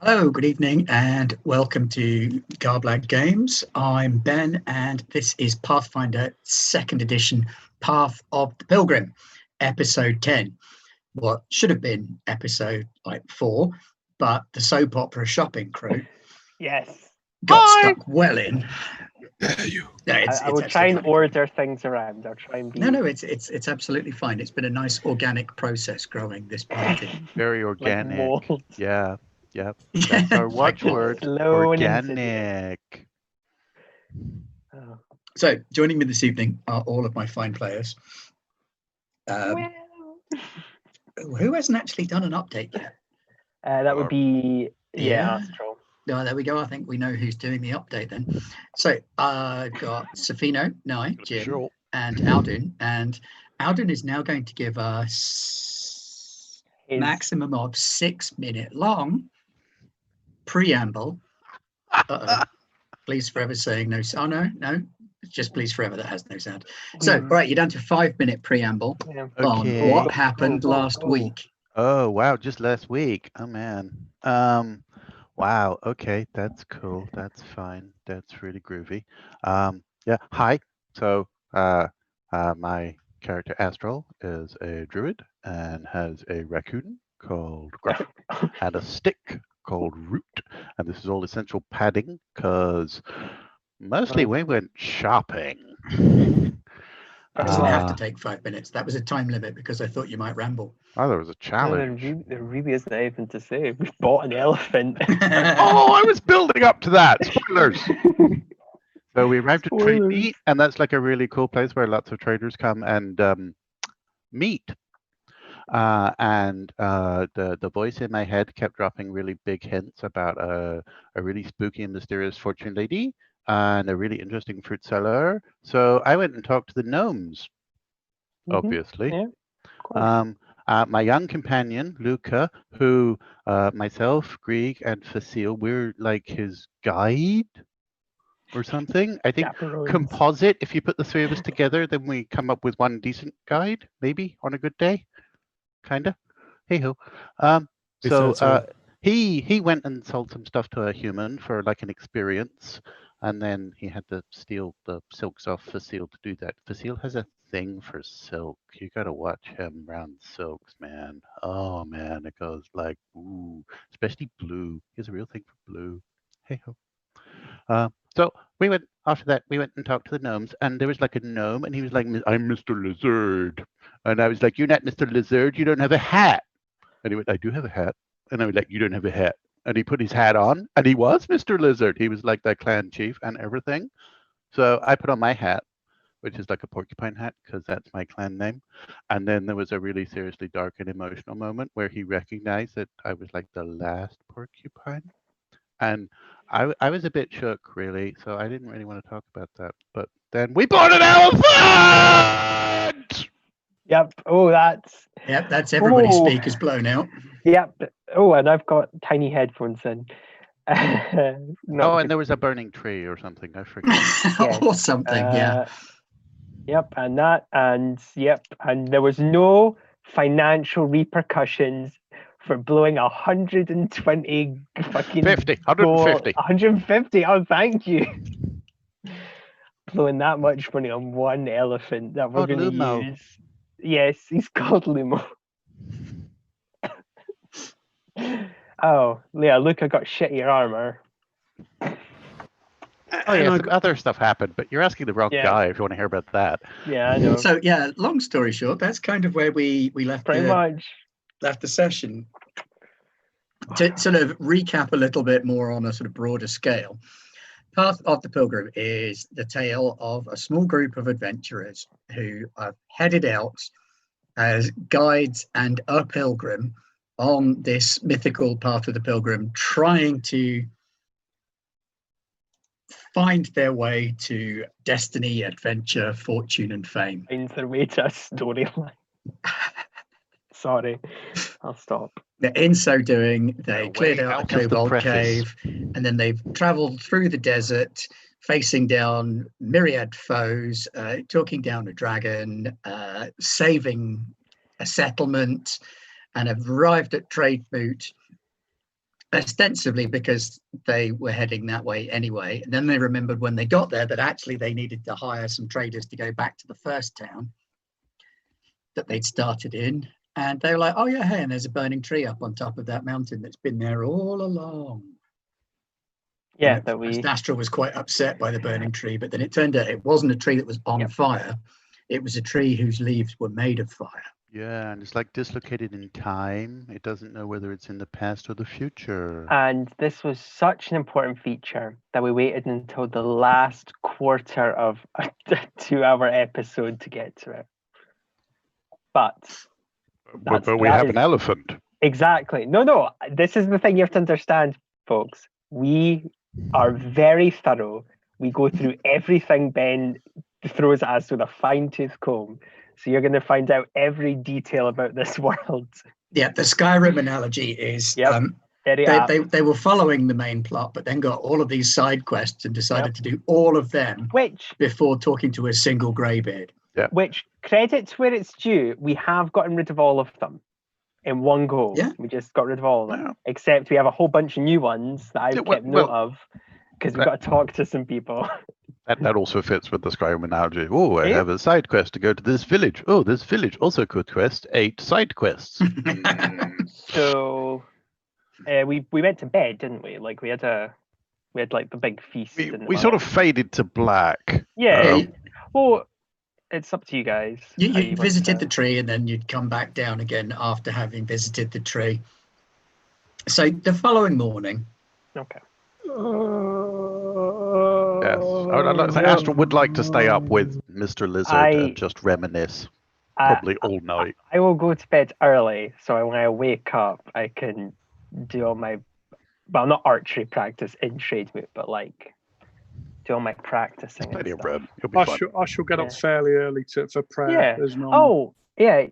Hello, good evening, and welcome to Garblag Games. I'm Ben, and this is Pathfinder 2nd Edition, Path of the Pilgrim, Episode 10. What should have been Episode 4, but the soap opera shopping crew Yes. got stuck well in. You. No, I will try and order things around. I'll try and be. No, it's absolutely fine. It's been a nice organic process growing this party. Very organic. mold. Yeah. That's our watchword. Slow and Organic. Oh. So, joining me this evening are all of my fine players. Who hasn't actually done an update yet? That would be Yeah. Astro. Oh, there we go. I think we know who's doing the update then. So I've got Safino, Nai, Jim, Sure. and Aldun. And Aldun is now going to give us maximum of 6-minute long preamble. Please forever saying no. Oh, no. It's just please forever that has no sound. So, right, you're down to 5-minute preamble on what happened last week. Oh, wow. Just last week. Oh, man. Wow. Okay. That's cool. That's fine. That's really groovy. Yeah. Hi. So, my character Astral is a druid and has a raccoon called Gruff and a stick called Root. And this is all essential padding because mostly we went shopping. It doesn't have to take 5 minutes. That was a time limit because I thought you might ramble. Oh, there was a challenge. There really isn't anything to say. We bought an elephant. Oh, I was building up to that. Spoilers. So we arrived at Trade Meet, and that's like a really cool place where lots of traders come and meet. And the voice in my head kept dropping really big hints about a really spooky and mysterious fortune lady and a really interesting fruit seller. So I went and talked to the gnomes, obviously. Yeah, of course. My young companion, Luca, who myself, Grieg, and Facile, we're like his guide or something. I think composite, if you put the three of us together, then we come up with one decent guide, maybe, on a good day. Kind of. Hey-ho. So he went and sold some stuff to a human for like an experience, and then he had to steal the silks off Facile to do that. Facile has a thing for silk. You gotta watch him around silks, man. Oh man, it goes like ooh, especially blue. He has a real thing for blue. Hey-ho. So we went after that. We went and talked to the gnomes, and there was like a gnome, and he was like, "I'm Mr. Lizard," and I was like, "You're not Mr. Lizard. You don't have a hat." And he went, "I do have a hat," and I was like, "You don't have a hat." And he put his hat on, and he was Mr. Lizard. He was like the clan chief and everything. So I put on my hat, which is like a porcupine hat because that's my clan name. And then there was a really seriously dark and emotional moment where he recognized that I was like the last porcupine. And I was a bit shook, really, so I didn't really want to talk about that. But then we bought an elephant! Yep. Oh, that's everybody's speakers blown out. Yep. Oh, and I've got tiny headphones in. And there was a burning tree or something. I forget. Or something, yeah. Yep, and there was no financial repercussions for blowing 120 fucking 150. 150. Oh, thank you. Blowing that much money on one elephant that we're going to use. Yes, he's called Lumo. Oh, yeah, look, I got shittier armor. Oh yeah, some other stuff happened, but you're asking the wrong guy if you want to hear about that. Yeah, I know. So yeah, long story short, that's kind of where we left left the session. To sort of recap a little bit more on a sort of broader scale, Path of the Pilgrim is the tale of a small group of adventurers who are headed out as guides and a pilgrim on this mythical Path of the Pilgrim, trying to find their way to destiny, adventure, fortune, and fame. Find their way to a storyline. Sorry, I'll stop. In so doing, they cleared out a cobalt cave, and then they've traveled through the desert, facing down myriad foes, talking down a dragon, saving a settlement, and have arrived at Trade Moot, ostensibly because they were heading that way anyway. And then they remembered when they got there that actually they needed to hire some traders to go back to the first town that they'd started in. And they were like, oh yeah, hey, and there's a burning tree up on top of that mountain that's been there all along. Yeah, and Astral was quite upset by the burning tree, but then it turned out it wasn't a tree that was on fire. It was a tree whose leaves were made of fire. Yeah, and it's like dislocated in time. It doesn't know whether it's in the past or the future. And this was such an important feature that we waited until the last quarter of a 2-hour episode to get to it. But we have an elephant. Exactly. No. This is the thing you have to understand, folks. We are very thorough. We go through everything Ben throws at us with a fine-tooth comb. So you're going to find out every detail about this world. Yeah, the Skyrim analogy is they were following the main plot, but then got all of these side quests and decided to do all of them before talking to a single greybeard. Yeah. Which, credits where it's due, we have gotten rid of all of them in one go. Yeah. We just got rid of all of them. Except we have a whole bunch of new ones that I've kept note of because we've got to talk to some people. That also fits with the Skyrim analogy. Oh, I have a side quest to go to this village. Oh, this village also could quest 8 side quests. So we went to bed, didn't we? Like we had like the big feast. We sort of faded to black. Yeah. Well, it's up to you guys. You visited the tree and then you'd come back down again after having visited the tree. So the following morning. Okay. Yes. I'd like to say Astral would like to stay up with Mr. Lizard and just reminisce. Probably all night. I will go to bed early, so when I wake up, I can do all my, well, not archery practice in Shadesmoot, but like do all my practicing. Plenty of bread. I shall get up fairly early for prayer as normal. Oh, yeah.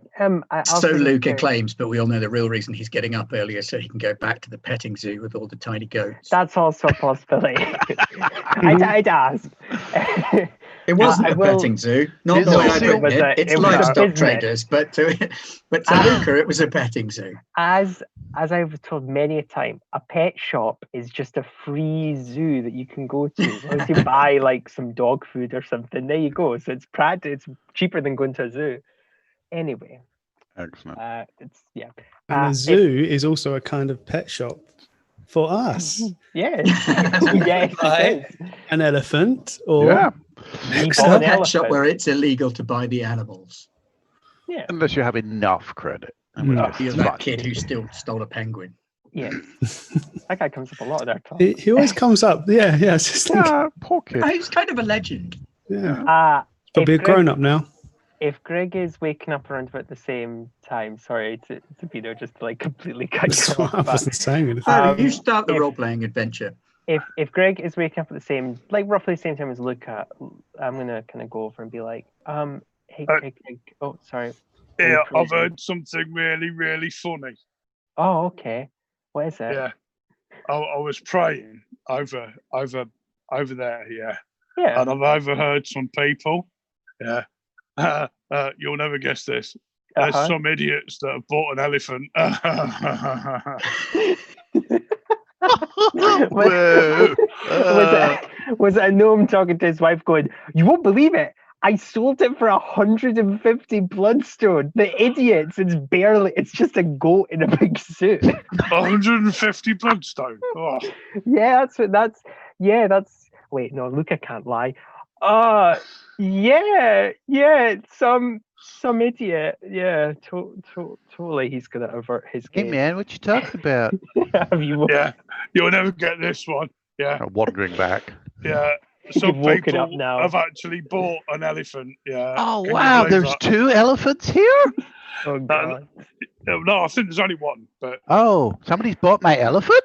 So Luca claims, but we all know the real reason he's getting up earlier so he can go back to the petting zoo with all the tiny goats. That's also a possibility. I'd ask. It wasn't a petting zoo. Not the way I'd written it. It's livestock traders, but to Luca, it was a petting zoo. As I was told many a time, a pet shop is just a free zoo that you can go to. As long as you buy like some dog food or something, there you go. So it's cheaper than going to a zoo. Anyway, excellent. And a zoo is also a kind of pet shop for us. Yes. Yes. An elephant or a pet shop where it's illegal to buy the animals. Yeah. Unless you have enough credit. You're that kid who still stole a penguin. Yeah. That guy comes up a lot of their talk. He always comes up. Yeah. It's just poor kid. He's kind of a legend. Yeah. Probably a grown-up now. If Greg is waking up around about the same time, sorry to be there, just to like completely cut you off. I wasn't saying anything. You start the role-playing adventure. If Greg is waking up at the same, like roughly the same time as Luca, I'm gonna kind of go over and be like, hey Greg. Oh, sorry. Yeah, I've heard something really, really funny. Oh, okay. What is it? Yeah, I was praying over there. Yeah. Yeah. And I've overheard some people. Yeah. You'll never guess this. There's some idiots that have bought an elephant. Was it a gnome talking to his wife going, you won't believe it, I sold it for 150 bloodstone. The idiots, it's just a goat in a big suit. 150 bloodstone. Oh. Yeah, that's wait, no, Luca can't lie. Some idiot. Yeah, totally. He's gonna avert his game. Hey man, what you talking about? Yeah, you'll never get this one. Yeah, wandering back. Yeah, some people have actually bought an elephant. Yeah. Oh wow, there's 2 elephants here. Oh god. No, I think there's only one. But somebody's bought my elephant.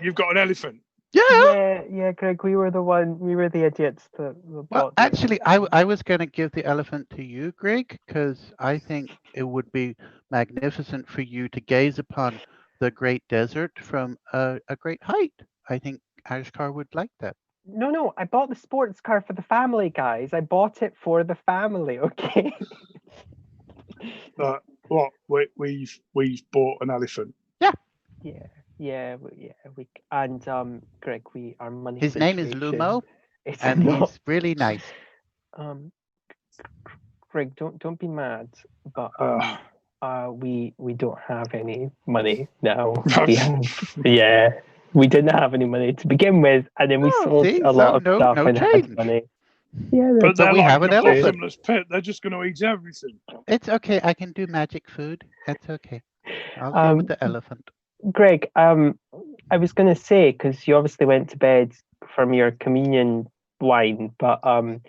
You've got an elephant. Yeah, Greg, we were the idiots that well, actually, I was going to give the elephant to you, Greg, because I think it would be magnificent for you to gaze upon the great desert from a great height. I think Ashkar would like that. No, I bought the sports car for the family, guys. I bought it for the family, okay? What? We've bought an elephant. Yeah. Yeah. And Greg, our money. His name is Lumo, and he's really nice. Greg, don't be mad, but we don't have any money now. We didn't have any money to begin with, and then we sold a lot of stuff and had money. Yeah, but we have an bottomless pit. They're just going to eat everything. It's okay. I can do magic food. That's okay. I'll go with the elephant. Greg, I was going to say, because you obviously went to bed from your communion wine, but do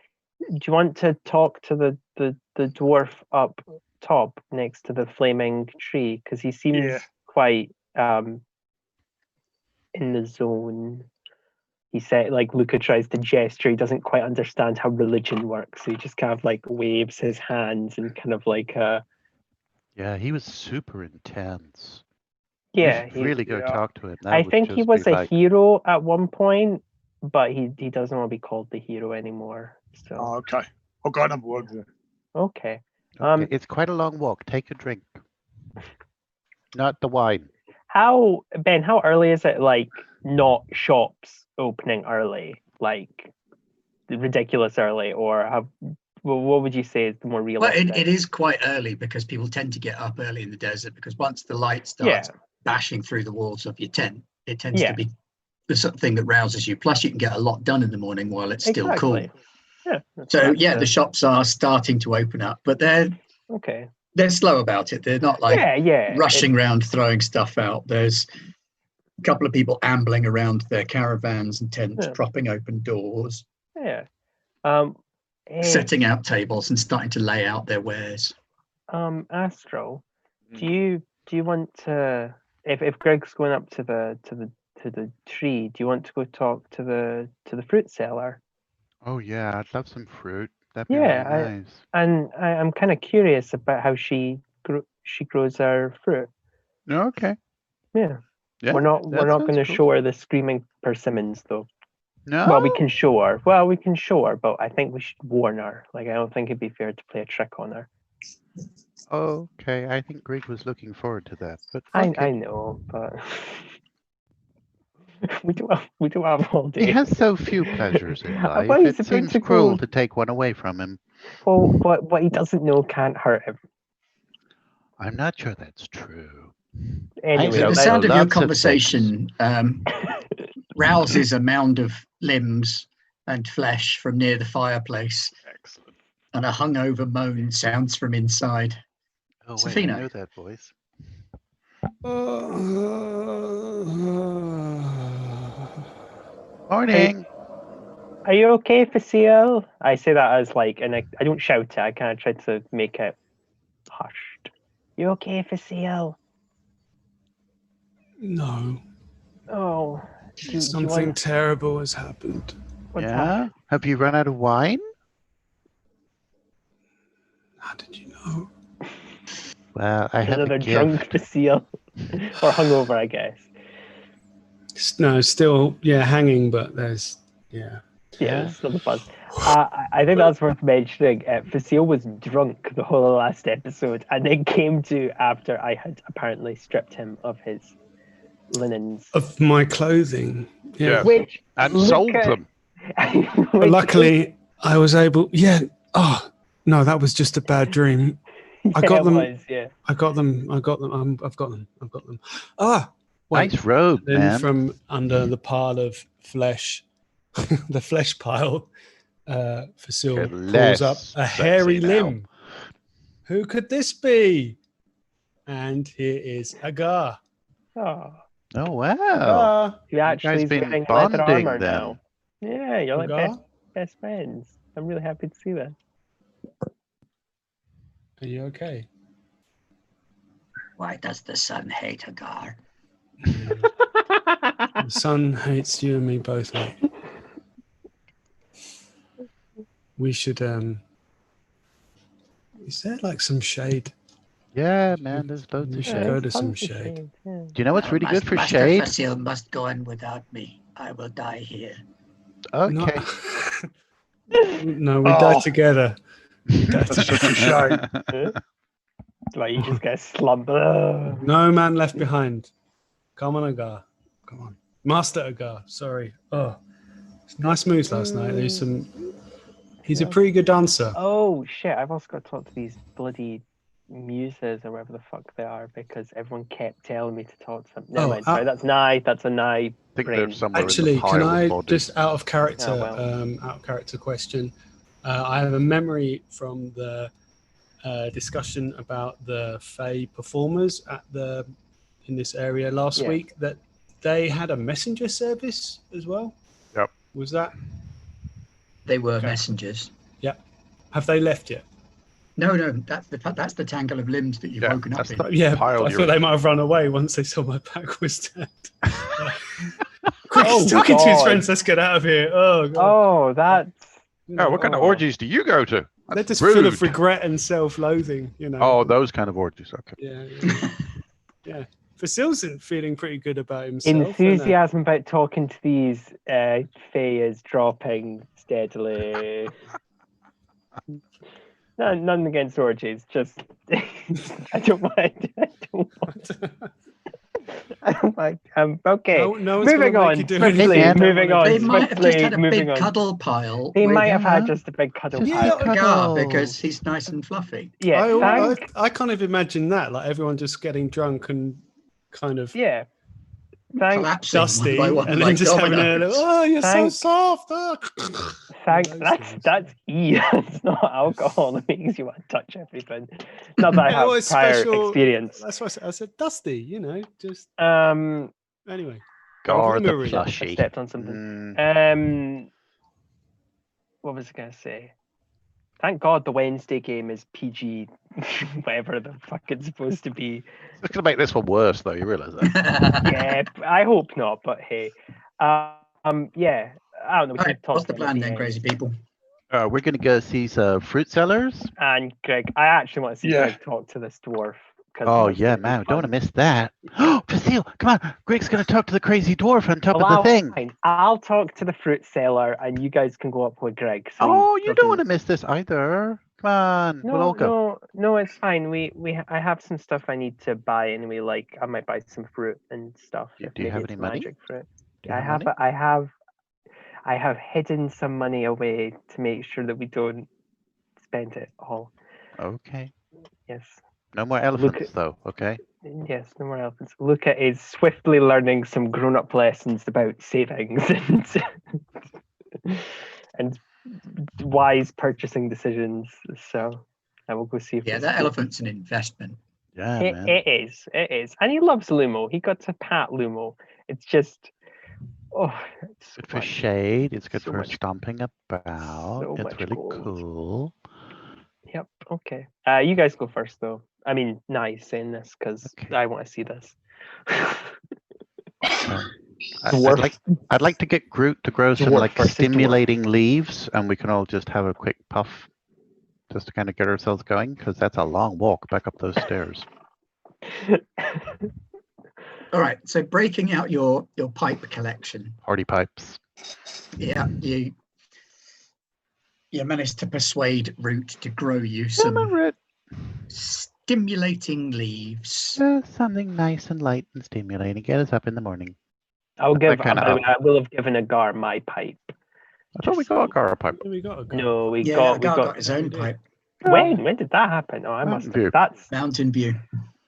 you want to talk to the dwarf up top next to the flaming tree? Because he seems quite in the zone. He said, like, Luca tries to gesture. He doesn't quite understand how religion works. So he just kind of like waves his hands and kind of like Yeah, he was super intense. Yeah, you should really go talk to him. I think he was a hero at one point, but he doesn't want to be called the hero anymore. So okay, I'll go number one. Okay. It's quite a long walk. Take a drink. Not the wine. How early is it? Like, not shops opening early, like ridiculous early, or what would you say is the more realistic? Well, it is quite early because people tend to get up early in the desert, because once the light starts bashing through the walls of your tent, it tends to be the sort of thing that rouses you. Plus, you can get a lot done in the morning while it's still cool. Yeah. So the shops are starting to open up, but they're slow about it. They're not like rushing around throwing stuff out. There's a couple of people ambling around their caravans and tents, propping open doors. Setting out tables and starting to lay out their wares. Astro, do you want to, if Greg's going up to the tree, do you want to go talk to the fruit seller? Oh yeah, I'd love some fruit. That'd be really nice. I'm kind of curious about how she grows her fruit. Okay. Yeah. We're not going to show her the screaming persimmons though. No. Well, we can show her. But I think we should warn her. Like, I don't think it'd be fair to play a trick on her. Okay, I think Greg was looking forward to that. But I know, but we do have all day. He has so few pleasures in life. It seems cruel to take one away from him. Well, what he doesn't know can't hurt him. I'm not sure that's true. Anyway, the sound of your conversation rouses a mound of limbs and flesh from near the fireplace. Excellent. And a hungover moan sounds from inside. Oh, wait, Safina. I know that voice. Morning. Are you okay, Facile? I say that as like, and I don't shout it. I kind of try to make it hushed. You okay, Facile? No. Oh. Something terrible has happened. What's happened? Have you run out of wine? How did you know? Well, I have another drunk Facile. Or hungover, I guess. No, still, hanging, but there's, there's still the buzz. I think that's worth mentioning. Facile was drunk the whole last episode, and then came to after I had apparently stripped him of his linens. Of my clothing. Yeah. And sold them. But luckily, I was able, oh, no, that was just a bad dream. I got them. I've got them. Ah, nice robe, man. From under the pile of flesh, the flesh pile, Facile pulls up a hairy limb. Who could this be? And here is Agar. Oh wow! You actually been leather bonding armor them. now. Yeah, you're like best friends. I'm really happy to see that. Are you okay? Why does the sun hate Agar? The sun hates you and me both, mate. We should is there like some shade? Yeah, man, there's loads of We should shade. go to some shade. Do you know what's really good for shade? Facile must go in without me. I will die here. Okay. No, we die together. That's such a shame. Like you just get slumped. No man left behind. Come on, Agar. Come on. Master Agar. Sorry. Oh, nice moves last night. He's a pretty good dancer. Oh, shit. I've also got to talk to these bloody muses or whatever the fuck they are because everyone kept telling me to talk to them. Never mind. Sorry, that's Nye. That's a Nye. I think they're somewhere Actually, in the pile can I of just out of character, Oh, well. out of character question? I have a memory from the discussion about the Fae performers in this area last week that they had a messenger service as well. Yep. Was that? They were messengers. Yep. Have they left yet? No, that's the tangle of limbs that you've woken up in. Yeah, I thought they might have run away once they saw my back was turned. Quick, he's talking to his friends. Let's get out of here. Oh, God. Oh, that's... what kind of orgies do you go to? They're just full of regret and self-loathing, you know. Oh, those kind of orgies. Okay. Yeah. Fasil's feeling pretty good about himself. Enthusiasm about talking to these Fae is dropping steadily. No, none against orgies. Just I don't want. Okay. Moving on. Moving on. They might have just had a big cuddle pile. They might have had just a big cuddle pile. Because he's nice and fluffy. Yeah. I kind of imagine that, like everyone just getting drunk and kind of Thanks, Dusty, and then just having a little, oh, you're so soft. That's It's not alcohol that makes you want to touch everything. Not that I have prior experience. That's why I said Dusty, you know, just anyway. Or the plushy. I stepped on something. What was I gonna say? Thank God the Wednesday game is PG, whatever the fuck it's supposed to be. It's going to make this one worse, though. You realise that? Yeah, I hope not. But hey, yeah, I don't know. What's the plan then, crazy people? We're going to go see some fruit sellers. And Greg, I actually want to see Greg talk to this dwarf. Oh yeah, man! Don't want to miss that. Oh, Fasil, come on! Greg's going to talk to the crazy dwarf on top of the thing. Fine. I'll talk to the fruit seller, and you guys can go up with Greg. So you don't want to miss this either. Come on, we'll all go. No, it's fine. I have some stuff I need to buy anyway. Like I might buy some fruit and stuff. Do you have any money? Magic fruit. I have hidden some money away to make sure that we don't spend it all. Okay. Yes. No more elephants, though, okay? Yes, no more elephants. Luca is swiftly learning some grown-up lessons about savings and wise purchasing decisions. So I will go see. Yeah, that elephant's an investment. Yeah, man. It is. And he loves Lumo. He got to pat Lumo. It's just... it's good for shade. It's good for stomping about. So it's really cool. Yep, okay. You guys go first, though. I mean, nice saying this because I want to see this. I'd like to get Groot to grow some stimulating leaves, and we can all just have a quick puff, just to kind of get ourselves going, because that's a long walk back up those stairs. All right, so breaking out your pipe collection. Party pipes. Yeah, you managed to persuade Root to grow you some stimulating leaves. Something nice and light and stimulating. Get us up in the morning. I will have given Agar my pipe. I thought we got Agar a pipe. No, we got his own pipe. When did that happen? Oh, I must have. That's Mountain View.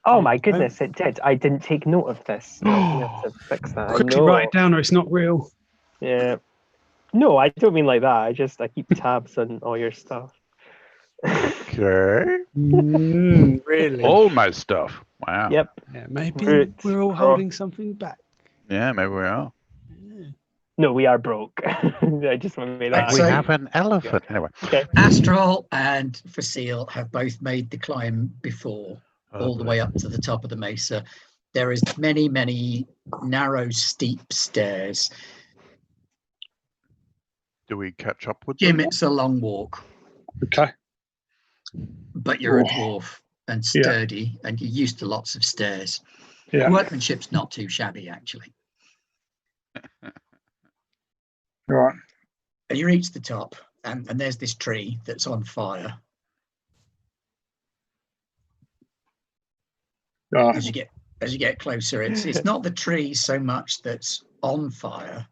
Oh my goodness, it did. I didn't take note of this. I have to fix that. Quickly write it down or it's not real. Yeah. No, I don't mean like that. I keep tabs on all your stuff. Okay. Really? All my stuff. Wow. Yep. Yeah, maybe we're all holding something back. Yeah, maybe we are. Yeah. No, we are broke. I just want to make that. We have an elephant. Anyway. Okay. Astral and Fasil have both made the climb before, all the way up to the top of the mesa. There is many, many narrow, steep stairs. Do we catch up with Jim, them? it's a long walk. Okay. But you're a dwarf and sturdy, and you're used to lots of stairs. Yeah. Workmanship's not too shabby, actually. Right. And you reach the top, and there's this tree that's on fire. As you get as you get closer, it's not the tree so much that's on fire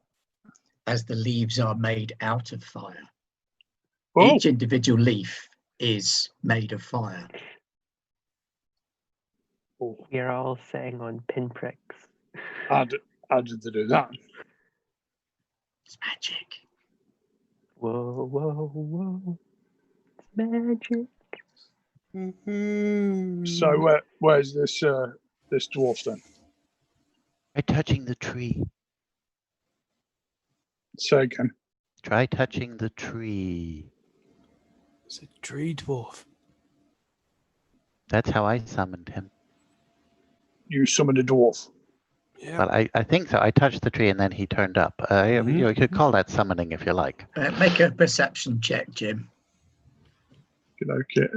as the leaves are made out of fire. Oh. Each individual leaf is made of fire. We're all sitting on pinpricks. How did they do that? It's magic. Whoa, whoa, whoa. It's magic. Mm-hmm. So where's this dwarf then? Try touching the tree. Say again. Try touching the tree. It's a tree dwarf. That's how I summoned him. You summoned a dwarf? Yeah. Well, I think so. I touched the tree and then he turned up. You could call that summoning if you like. Make a perception check, Jim. Okay.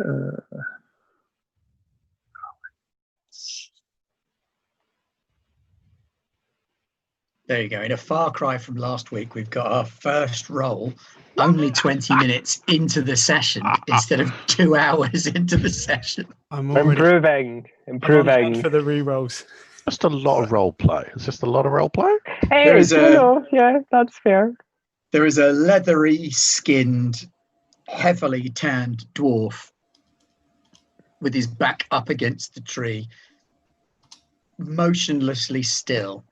There you go. In a far cry from last week, we've got our first roll only 20 minutes into the session instead of 2 hours into the session. I'm improving. For the re-rolls. Just a lot of role play. It's just a lot of role play. Hey, yeah, that's fair. There is a leathery skinned, heavily tanned dwarf with his back up against the tree, motionlessly still.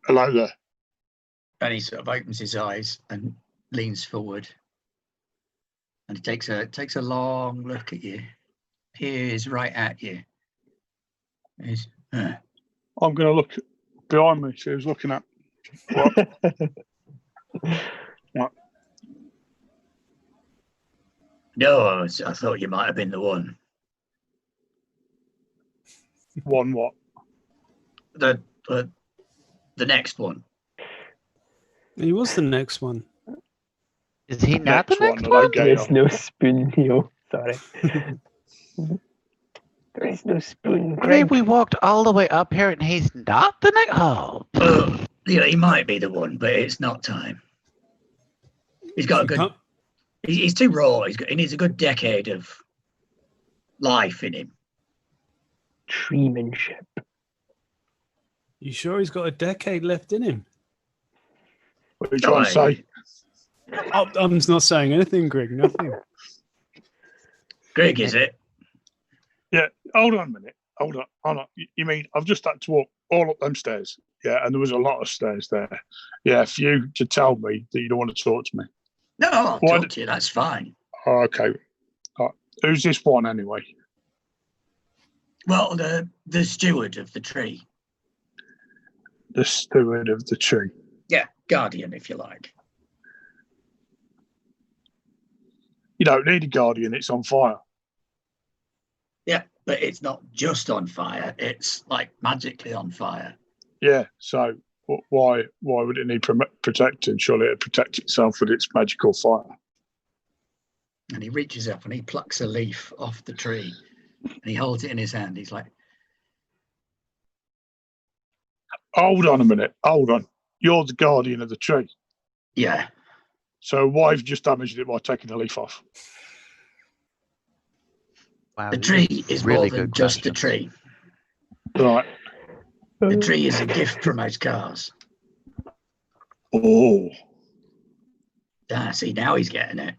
Hello there. And he sort of opens his eyes and leans forward. And he takes a long look at you. Peers right at you. I'm going to look behind me, see who's looking at. What? No, I thought you might have been the one. One what? The next one. He was the next one. Is he not the next one? There's no spoon, Theo. Sorry. There is no spoon. Greg, we walked all the way up here and he's not the next. Oh. Yeah, he might be the one, but it's not time. He's got a good. He's too raw. He needs a good decade of life in him. Treemanship. You sure he's got a decade left in him? What are you trying to say? I'm not saying anything, Greg. Nothing. Greg, is it? Yeah. Hold on a minute. Hold on. You mean I've just had to walk all up them stairs? Yeah, and there was a lot of stairs there. Yeah, for you to tell me that you don't want to talk to me. No, I'll talk to you. That's fine. Oh, okay. Right. Who's this one anyway? Well, the steward of the tree. The steward of the tree. Yeah, guardian, if you like. You don't need a guardian. It's on fire. Yeah, but it's not just on fire. It's like magically on fire. Yeah, so why would it need protecting? Surely it'd protect itself with its magical fire. And he reaches up and he plucks a leaf off the tree and he holds it in his hand. He's like, hold on a minute. Hold on. You're the guardian of the tree. Yeah. So why have you just damaged it by taking the leaf off? Wow, the tree is really more than just the tree. Right. The tree is a gift from those cars. Oh. Ah, see, now he's getting it.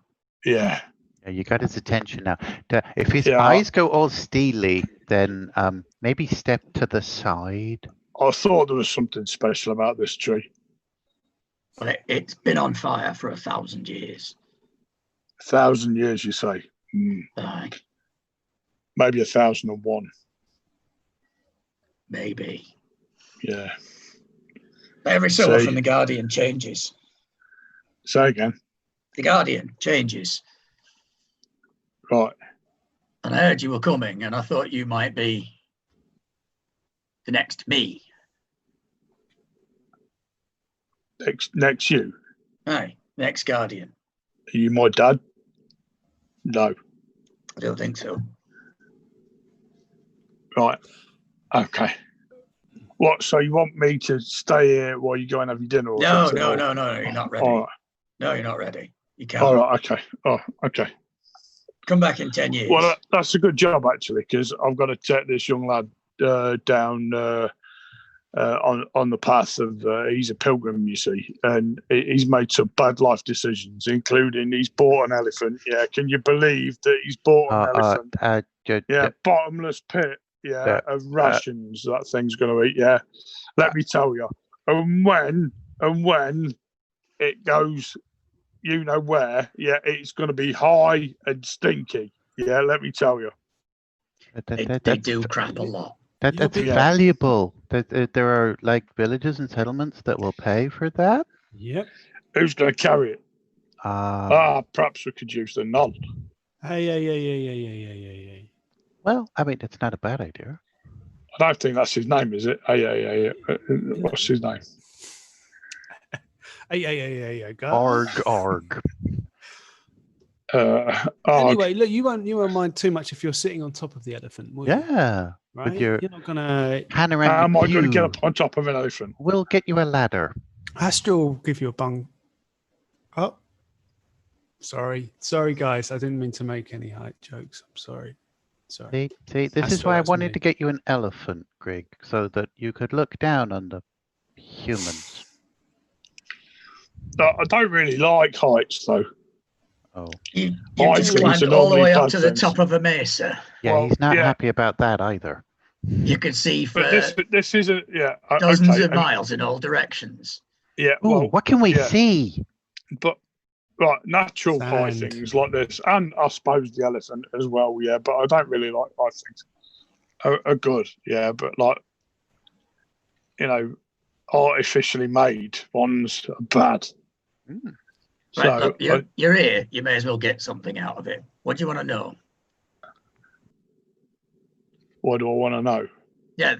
Yeah. You got his attention now. If his eyes go all steely, then maybe step to the side. I thought there was something special about this tree. Well, it's been on fire for 1,000 years. 1,000 years, you say? Maybe 1,001. Maybe. Yeah. Every so often, the Guardian changes. Say again. The Guardian changes. Right. And I heard you were coming, and I thought you might be the next me. Next you? Aye, next Guardian. Are you my dad? No. I don't think so. Right. Okay. What? So you want me to stay here while you go and have your dinner? Or no. You're not ready. Right. No, you're not ready. You can't. All right. Okay. Oh, okay. Come back in 10 years. Well, that's a good job, actually, because I've got to take this young lad down on the path of he's a pilgrim, you see, and he's made some bad life decisions, including he's bought an elephant. Yeah, can you believe that he's bought an elephant? Bottomless pit. Yeah, of rations that thing's going to eat. Yeah, let me tell you. And when it goes, you know where? Yeah, it's going to be high and stinky. Yeah, let me tell you. They do crap a lot. That's valuable. There are like villages and settlements that will pay for that. Yep. Who's going to carry it? Perhaps we could use the nod. Hey. Well, I mean, it's not a bad idea. I don't think that's his name, is it? Hey. What's his name? Hey. Arg. Anyway, look, you won't mind too much if you're sitting on top of the elephant, will you? Yeah. Right? You're not gonna panoramic am I going to view. get up on top of an elephant? We'll get you a ladder. Astra will give you a bung. Oh, sorry, guys. I didn't mean to make any height jokes. I'm sorry. See, this is why I wanted to get you an elephant, Greg, so that you could look down on the humans. I don't really like heights, though. Oh, you just climbed all the way up to the top of a mesa. Yeah, he's not happy about that either. You could see for this is dozens of miles in all directions. Yeah. Well, what can we see? But natural high things like this, and I suppose the elephant as well. Yeah, but I don't really like high things. Are good. Yeah, but like artificially made ones are bad. Mm. Right, so look, you're here. You may as well get something out of it. What do you want to know? What do I want to know? Yeah,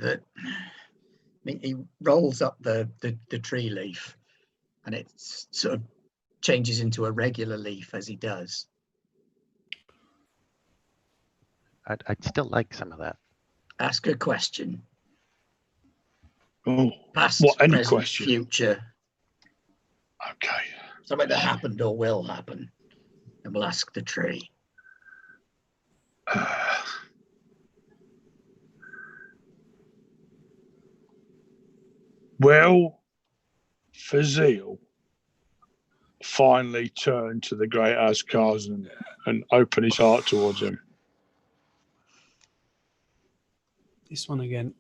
he rolls up the tree leaf, and it sort of changes into a regular leaf as he does. I'd still like some of that. Ask a question. Oh, past, any present, question? Future. Okay. Something that happened or will happen, and we'll ask the tree. Will Fazil finally turn to the great Azkars and open his heart towards him? This one again.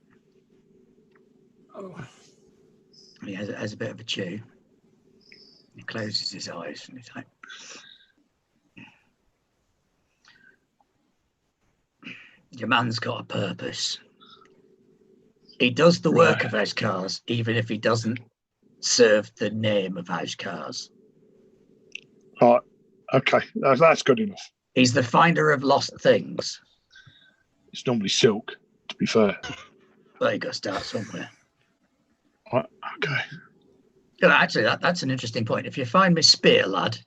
Oh. He has a bit of a chew. He closes his eyes and he's like, your man's got a purpose. He does the work of Azkars, even if he doesn't serve the name of Azkars. Right. Okay. That's good enough. He's the finder of lost things. It's normally silk, to be fair. Well, you got to start somewhere. Right. Okay. Yeah, actually, that's an interesting point. If you find me spear, lad,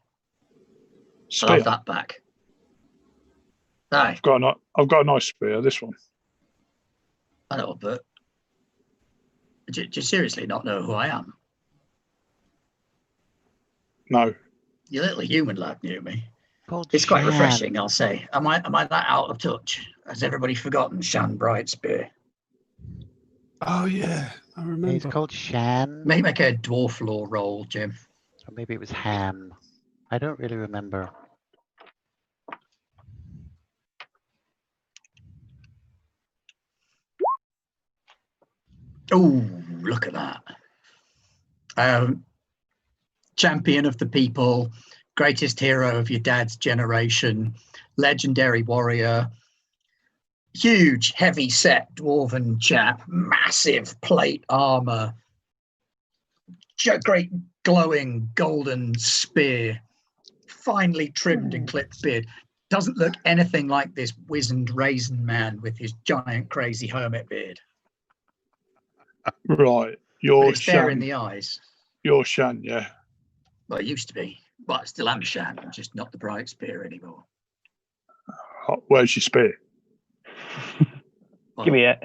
I'll have that back. Aye. I've got a nice spear. This one. I know, but do you seriously not know who I am? No. Your little human lad knew me. It's quite refreshing, I'll say. Am I that out of touch? Has everybody forgotten Shan Brightspear? Oh yeah, I remember. He's called Shan. Maybe make a dwarf lore roll, Jim. Or maybe it was Ham. I don't really remember. Oh, look at that. Champion of the people, greatest hero of your dad's generation, legendary warrior, huge, heavy-set dwarven chap, massive plate armor, great glowing golden spear, finely trimmed and clipped beard. Doesn't look anything like this wizened raisin man with his giant crazy hermit beard. Right, you're Shan in the eyes. You're Shan, yeah. Well, it used to be. Well, I still am Shan, I'm just not the bright spear anymore. Where's your spear? Well, give me it.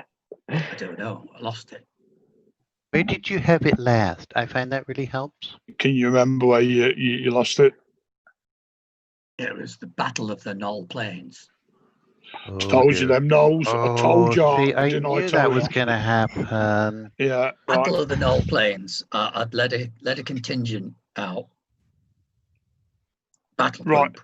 I don't know. I lost it. Where did you have it last? I find that really helps. Can you remember where you lost it? It was the Battle of the Knoll Plains. I told you them Knolls. I told you. See, I knew that was going to happen. Yeah. Battle of the Knoll Plains. I'd let a contingent out. Battle group.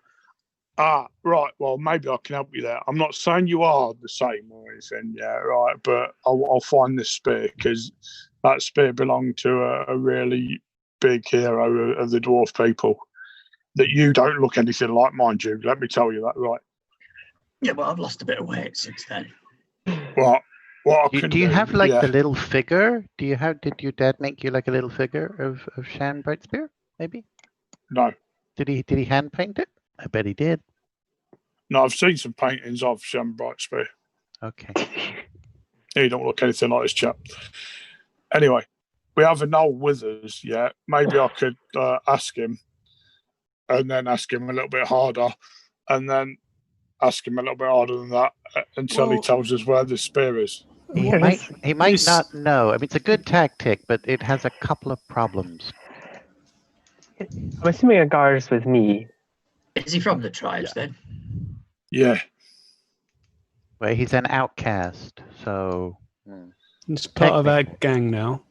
Right. Well, maybe I can help you there. I'm not saying you are the same or anything, right. But I'll find this spear because that spear belonged to a really big hero of the dwarf people that you don't look anything like, mind you. Let me tell you that, right? Yeah, well, I've lost a bit of weight since then. What Do you have like the little figure? Did your dad make you like a little figure of Shan Brightspear? Maybe. No. Did he hand paint it? I bet he did. No, I've seen some paintings of Shan Brightspear. Okay. He don't look anything like this chap. Anyway, we have a Knoll with us. Yeah, maybe I could ask him, and then ask him a little bit harder, and then ask him a little bit harder than that until he tells us where the spear is. He might not know. I mean, it's a good tactic, but it has a couple of problems. I'm assuming Agar's with me. Is he from the tribes then? Yeah. Well, he's an outcast, so... It's part of our gang now.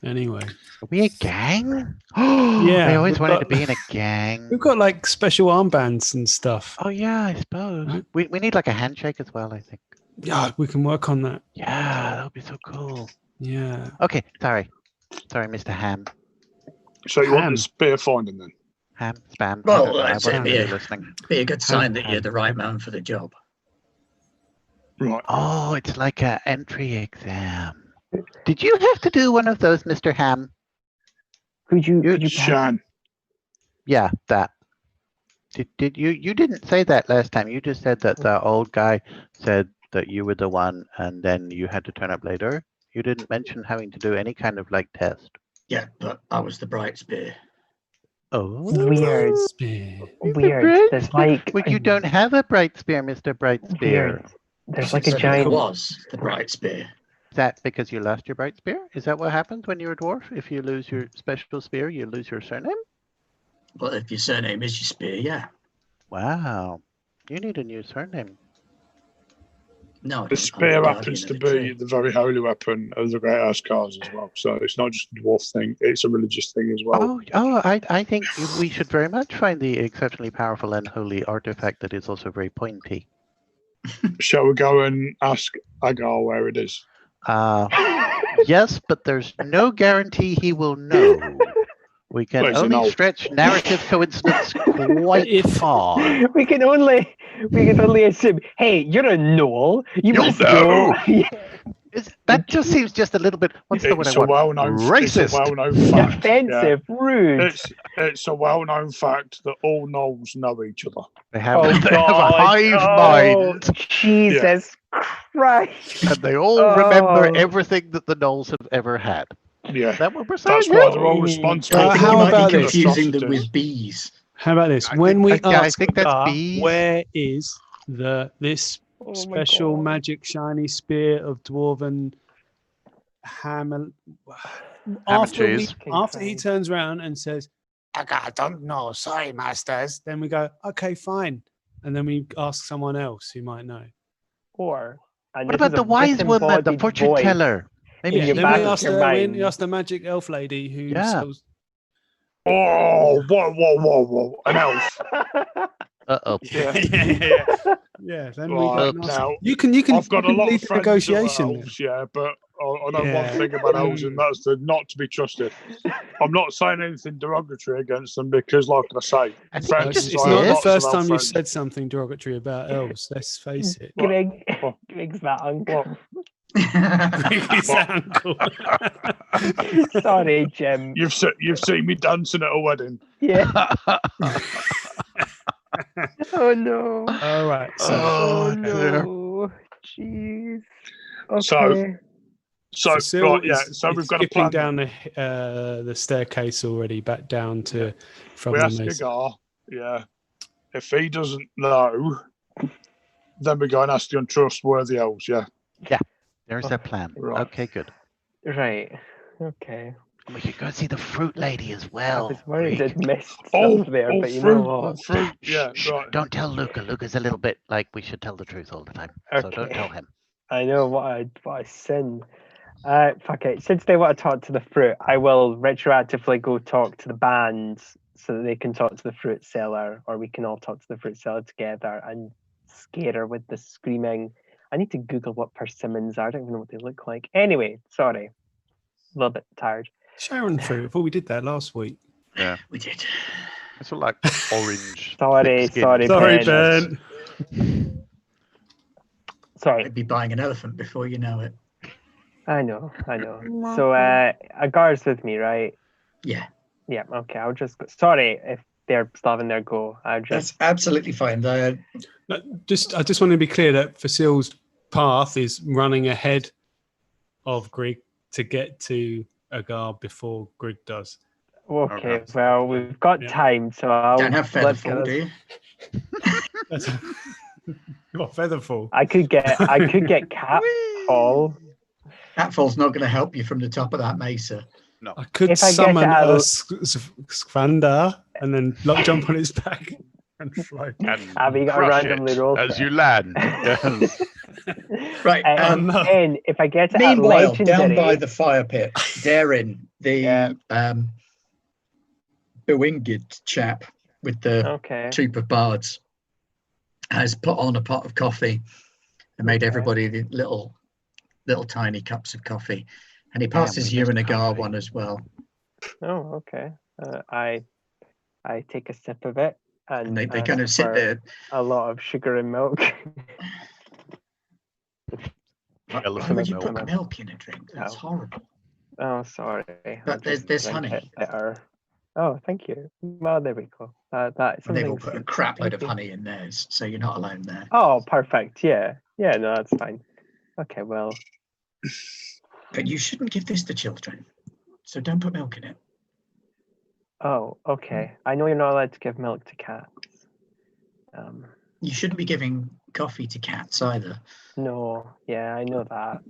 Anyway. Are we a gang? Yeah. I always wanted to be in a gang. We've got like special armbands and stuff. Oh, yeah, I suppose. Right. We need like a handshake as well, I think. Yeah, we can work on that. Yeah, that would be so cool. Yeah. Okay, sorry, Mr. Ham. So you want the spear finding then? Ham, spam. Well, that's it. Be a good sign that you're the right man for the job. Right. Oh, it's like an entry exam. Did you have to do one of those, Mr. Ham? Could you Shan? Yeah, that. Did you? You didn't say that last time. You just said that the old guy said that you were the one, and then you had to turn up later. You didn't mention having to do any kind of like test. Yeah, but I was the bright spear. Oh, weird. Weird. There's like. Well, you don't have a bright spear, Mr. Bright Spear. Weird. There's like a giant. It was the bright spear. Is that because you lost your bright spear? Is that what happens when you're a dwarf? If you lose your special spear, you lose your surname? Well, if your surname is your spear, yeah. Wow. You need a new surname. No, the spear happens to be the very holy weapon of the Great House Cars as well. So it's not just a dwarf thing; it's a religious thing as well. I think we should very much find the exceptionally powerful and holy artifact that is also very pointy. Shall we go and ask Agar where it is? Yes, but there's no guarantee he will know. We can only stretch narrative coincidence quite far. We can only assume. Hey, you're a knoll. You must know. That just seems just a little bit. What's the word I want? Racist. It's a well-known fact. Offensive, rude. It's a well-known fact that all gnolls know each other. They have a hive mind. Jesus Christ! And they all remember everything that the gnolls have ever had. Yeah, is that what we're saying? That's why they're all responsible. How about confusing them with bees? How about this? When we ask bees. Where is this special magic shiny spear of dwarven hammer? After he turns around and says, I don't know, sorry, masters. Then we go, okay, fine. And then we ask someone else who might know. Or what about the wise woman, the fortune teller? Maybe then we ask the magic elf lady who sells. Oh, whoa. An elf. Uh-oh. Yeah. Then you can I've got a lot of friends negotiation. Elves, but I know one thing about elves, and that's they're not to be trusted. I'm not saying anything derogatory against them because, like I say, it's not the first time you've said something derogatory about elves. Let's face it. Greg's that uncle. Greg's that uncle. Sorry, Jim. You've seen me dancing at a wedding. Yeah. Oh no! All right. So, no! Jeez. Okay. So we've got a plan down the staircase already, back down to from we the ask Agar, if he doesn't know, then we go and ask the untrustworthy elves. Yeah. There's a plan. Right. Okay, good. Right. Okay. We could go see the fruit lady as well. I was worried Greek. I'd missed stuff there, but you know what? Fruit, yeah, Shh, right. Don't tell Luca. Luca's a little bit like we should tell the truth all the time. So don't Okay. tell him. I know what I sin. Fuck it. Since they want to talk to the fruit, I will retroactively go talk to the bands so that they can talk to the fruit seller, or we can all talk to the fruit seller together and scare her with the screaming. I need to Google what persimmons are. I don't even know what they look like. Anyway, sorry. A little bit tired. Sharon fruit. I thought we did that last week. Yeah, We did. it's all like orange. Sorry, thick-skinned Sorry, pears. Ben. Sorry. I'd be buying an elephant before you know it. I know. So Agar's with me, right? Yeah. Yeah, okay. I'll just go. Sorry if they're still having their go. That's absolutely fine. I just want to be clear that Fasil's path is running ahead of Grig to get to Agar before Grig does. Okay, well, we've got time, so I'll... Don't have Featherfall, do you? What, Featherfall? I could get Catfall. Catfall's not going to help you from the top of that mesa. No. I could summon a Skvander and then jump on its back and fly. And you got to randomly roll as you land. Yes. Right. And if I get it meanwhile, at legendary... down by the fire pit, Darren, the bewinged chap with the troop of bards, has put on a pot of coffee and made everybody the little tiny cups of coffee, and he passes you and Agar one as well. Oh, okay. I take a sip of it, and they kind of sit there. A lot of sugar and milk. Why would you put milk in a drink? That's horrible. Oh, sorry. But there's honey. Oh, thank you. Well, there we go. They've all put a crap load of honey in theirs, so you're not alone there. Oh, perfect. Yeah. No, that's fine. Okay, well. But you shouldn't give this to children, so don't put milk in it. Oh, okay. I know you're not allowed to give milk to cats. You shouldn't be giving coffee to cats either. No, yeah, I know that.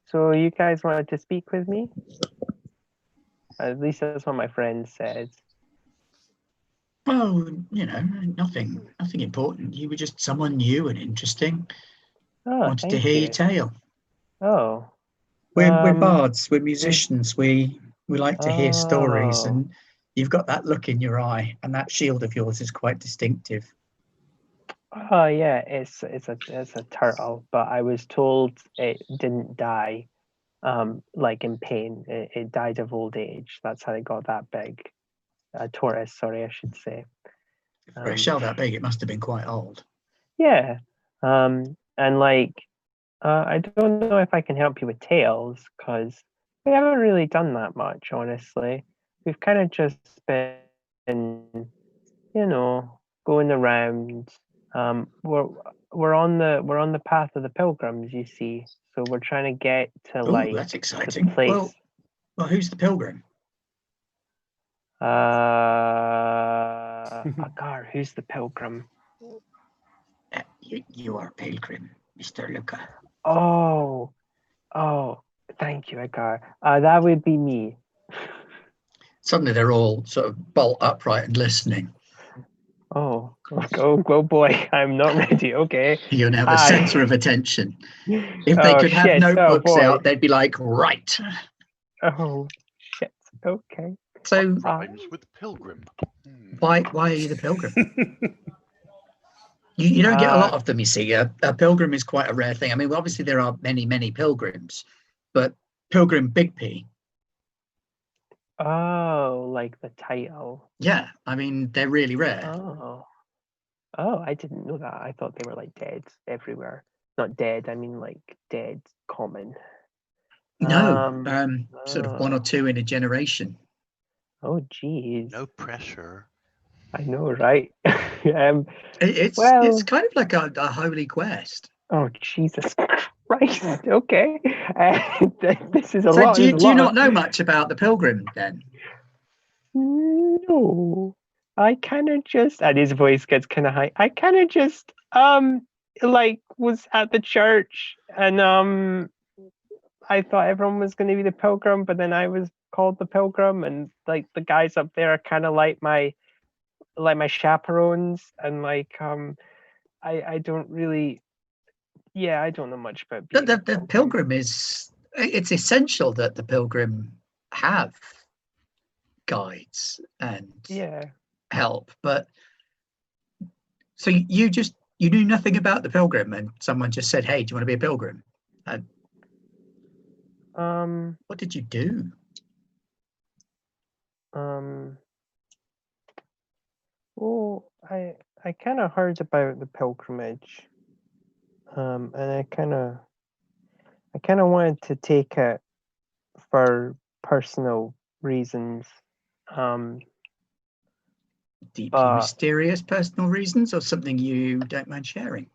So you guys wanted to speak with me? At least that's what my friend said. Well, nothing important. You were just someone new and interesting. Wanted to hear your tale. Oh. We're bards, we're musicians, we like to hear stories, and you've got that look in your eye, and that shield of yours is quite distinctive. Oh yeah, it's a turtle, but I was told it didn't die like in pain. It died of old age. That's how it got that big. A tortoise, sorry, I should say. For a shell that big, it must have been quite old. Yeah. And I don't know if I can help you with tales, because we haven't really done that much, honestly. We've kind of just been, going around. We're on the path of the pilgrims, you see. So we're trying to get to that's exciting. The place. Well, who's the pilgrim? Agar, who's the pilgrim? You are pilgrim, Mr. Luca. Oh, thank you, Agar. That would be me. Suddenly they're all sort of bolt upright and listening. Oh boy, I'm not ready. Okay. You're now the center of attention. If they could have notebooks out, they'd be like, right. Oh, shit. Okay. So, rhymes with pilgrim. Why are you the pilgrim? You don't get a lot of them, you see. A pilgrim is quite a rare thing. I mean, obviously there are many, many pilgrims, but Pilgrim Big P. Oh, like the title. Yeah, I mean, they're really rare. Oh, I didn't know that. I thought they were like dead everywhere. Not dead, I mean like dead common. No, sort of one or two in a generation. Oh, geez. No pressure. I know, right? It's kind of like a holy quest. Oh, Jesus Christ. Okay. This is a lot. Do you not know much about the pilgrim then? No. I kind of just, and his voice gets kind of high. I kind of just, was at the church and I thought everyone was going to be the Pilgrim, but then I was called the Pilgrim, and like the guys up there are kind of like my chaperones, and like I don't really, I don't know much about being the Pilgrim it's essential that the Pilgrim have guides and help, but so you knew nothing about the Pilgrim, and someone just said, "Hey, do you want to be a Pilgrim?" What did you do? Well, I kind of heard about the pilgrimage, and I kind of wanted to take it for personal reasons. Deeply mysterious personal reasons, or something you don't mind sharing?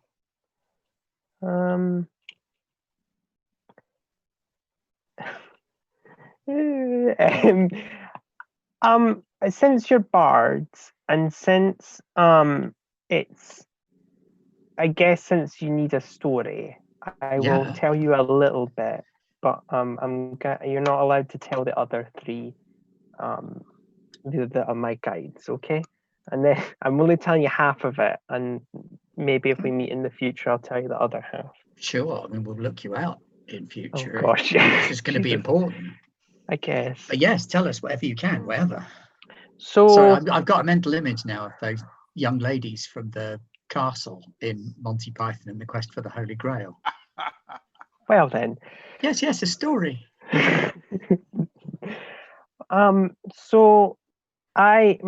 Since you're bards, and since I guess since you need a story, I will tell you a little bit, but you're not allowed to tell the other three that are my guides, okay? And then I'm only telling you half of it, and maybe if we meet in the future, I'll tell you the other half. Sure, I mean, we'll look you out in future. Oh gosh, it's going to be important, I guess. But yes, tell us whatever you can, whatever. So sorry, I've got a mental image now of those young ladies from the castle in Monty Python and the Quest for the Holy Grail. Well then. Yes, a story. So I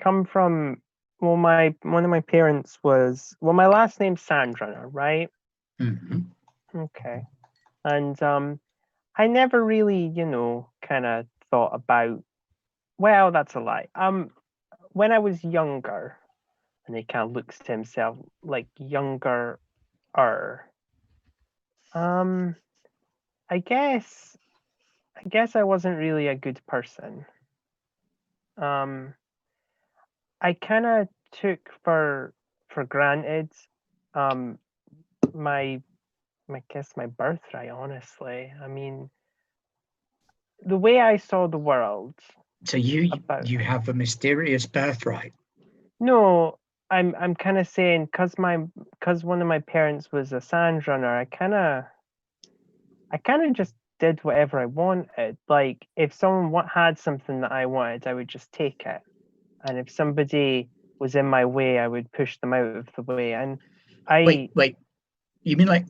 come from, one of my parents was, my last name's Sandrunner, right? Mm-hmm. Okay. And I never really, kind of thought about, well, that's a lie. When I was younger, and he kind of looks to himself like younger, I guess I wasn't really a good person. I kind of took for granted my birthright, honestly. I mean, the way I saw the world. So you have a mysterious birthright? No, I'm kind of saying because one of my parents was a sand runner, I kind of just did whatever I wanted. Like if someone had something that I wanted, I would just take it, and if somebody was in my way, I would push them out of the way. And wait, you mean like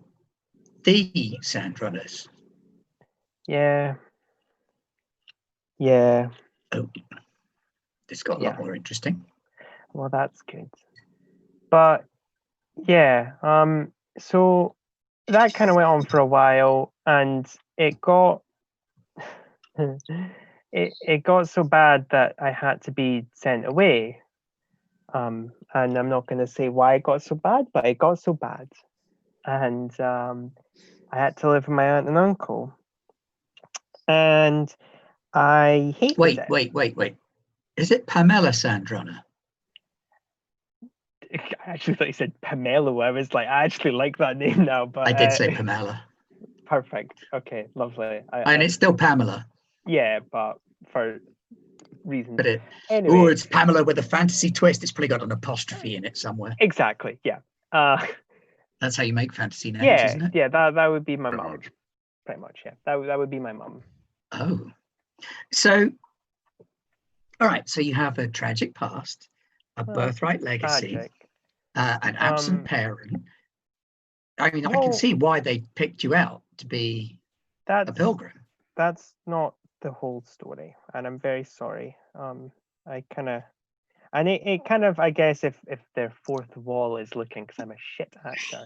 the sand runners? Yeah. Oh, this got a lot more interesting. Well, that's good. But yeah, so that kind of went on for a while, and it got it got so bad that I had to be sent away. And I'm not going to say why it got so bad, but it got so bad, and I had to live with my aunt and uncle, and I hated it. Wait. Is it Pamela Sandrunner? I actually thought you said Pamela. I was like, I actually like that name now, but I did say Pamela. Perfect. Okay, lovely. And it's still Pamela. Yeah, but for reasons. But anyway, it's Pamela with a fantasy twist. It's probably got an apostrophe in it somewhere. Exactly. Yeah. That's how you make fantasy names, isn't it? Yeah. That would be my mom. Pretty much. Yeah. That would be my mom. Oh, so all right. So you have a tragic past, a birthright legacy, an absent parent. I mean, I can see why they picked you out to be a pilgrim. That's not the whole story, and I'm very sorry. I kind of, and it kind of, I guess, if their fourth wall is looking, because I'm a shit actor,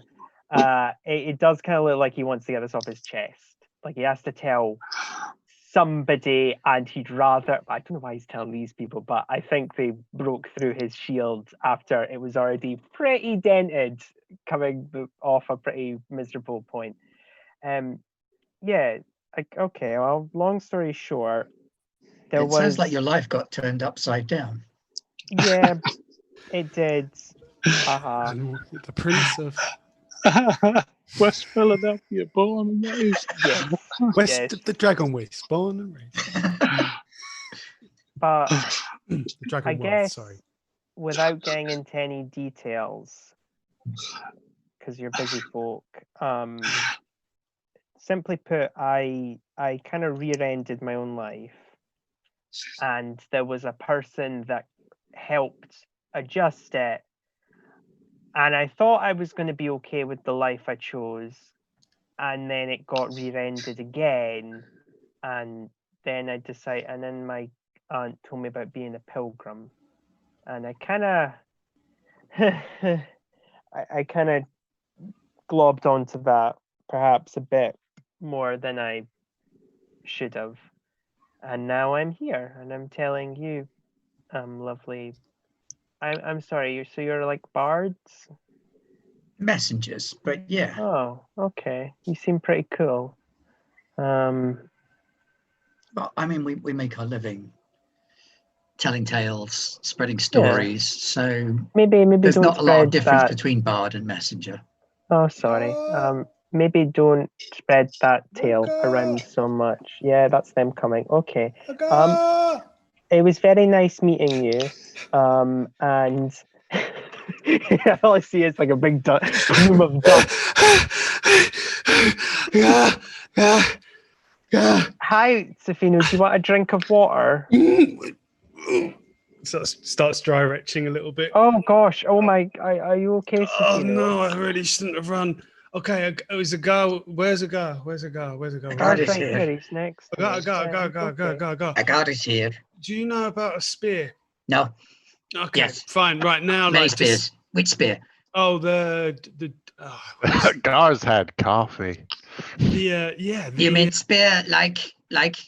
it does kind of look like he wants to get this off his chest. Like he has to tell somebody, and he'd rather, I don't know why he's telling these people, but I think they broke through his shield after it was already pretty dented, coming off a pretty miserable point. Okay, well, long story short, sounds like your life got turned upside down. Yeah, it did. And the Prince of West Philadelphia, born and raised. Yes. West Yes. of the Dragon Waste, born and raised. But The Dragon I World, guess sorry. without getting into any details, because you're busy folk, simply put, I kind of rear-ended my own life, and there was a person that helped adjust it, and I thought I was going to be okay with the life I chose, and then it got rear-ended again, and then I decided, and then my aunt told me about being a pilgrim, and I kind of I kind of globbed onto that perhaps a bit more than I should have, and now I'm here and I'm telling you, lovely. I'm sorry. You're like bards, Messengers, but yeah. Oh, okay. You seem pretty cool. Well, I mean, we make our living telling tales, spreading stories. So maybe there's don't not a lot of spread difference that. between bard and messenger. Oh, sorry. Maybe don't spread that tale around so much. Yeah, that's them coming. Okay. It was very nice meeting you. And all I see is like a big plume of dust. Hi, Safino. Do you want a drink of water? Starts dry retching a little bit. Oh gosh! Oh my! Are you okay, Safino? Oh no! I really shouldn't have run. Okay, it was a go. Where's a go? Where's a go? Where's a go? I got it right here. here. He's next. Go. I got it here. Do you know about a spear? No. Okay, Yes. Fine. Right now, Many like spears. Which spear? Oh, the Gar's had coffee. yeah. You mean spear like? Wait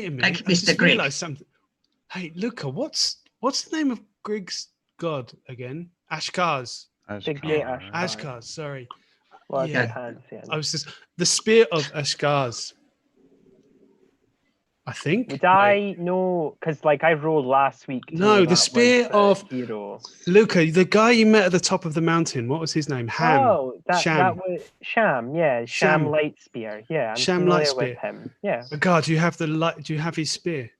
a minute. Like I just Mr. Grigg. realised something. Hey, Luca, what's the name of Grigg's god again? Ashkar's. Ashkar's, sorry. Well, yeah. I was just the spear of Ashkar's. I think. Would I know? Because like I rolled last week. No, the spear of hero. Luca, the guy you met at the top of the mountain. What was his name? Ham. Oh, that was Sham. Yeah, Sham Sham. Lightspear. Yeah, I'm Sham familiar Lightspear. with him. Yeah. God, do you have Do you have his spear?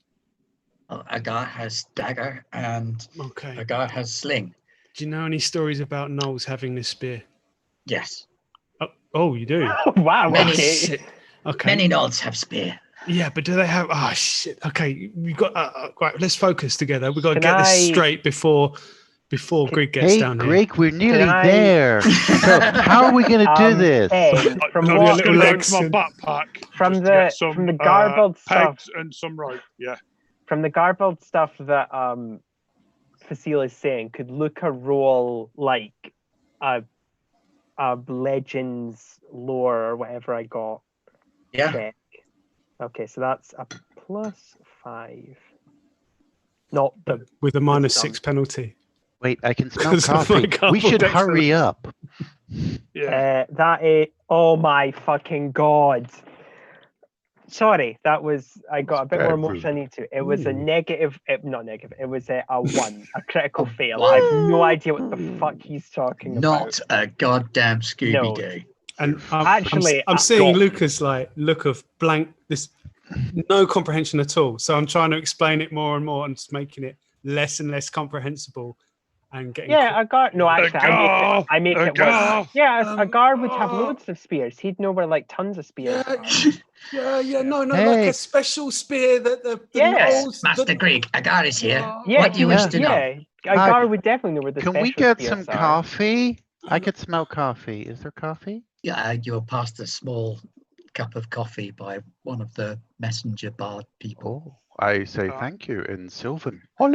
Agar has dagger and Agar has sling. Do you know any stories about gnolls having this spear? Yes. Oh, you do? Wow. Many, okay. Many gnolls have spear. Yeah, but do they have? Oh shit! Okay, we got right. Let's focus together. We got to get this straight before Greg gets down here. Greg, we're nearly there. So how are we going to do this? From your what? little legs my backpack. From the garbled stuff and some rope. Yeah. From the garbled stuff that Facile is saying, could Luca roll like a Legends lore or whatever I got? Yeah. Check. Okay, so that's a +5. Not the with a -6 penalty. Wait, I can smell coffee. We should hurry up. Yeah. That is. Oh my fucking god! Sorry, I got a bit more emotion than I need to. It was a negative. Not negative. It was a 1, a critical fail. I have no idea what the fuck he's talking about. Not a goddamn Scooby-Doo. And I'm seeing Luca's look of blank, this no comprehension at all. So I'm trying to explain it more and more and just making it less and less comprehensible and getting. Yeah, Agar. No, actually, I make it work. Yeah, Agar would have loads of spears. He'd know where tons of spears. Yeah. No, like a special spear that the Yes, Master Greg, Agar is here. Yeah, what do you wish to know? Yeah, Agar would definitely know where the Can we get some coffee? I could smell coffee. Is there coffee? Yeah, you're passed a small cup of coffee by one of the messenger bard people. Oh, I say thank you in Sylvan. And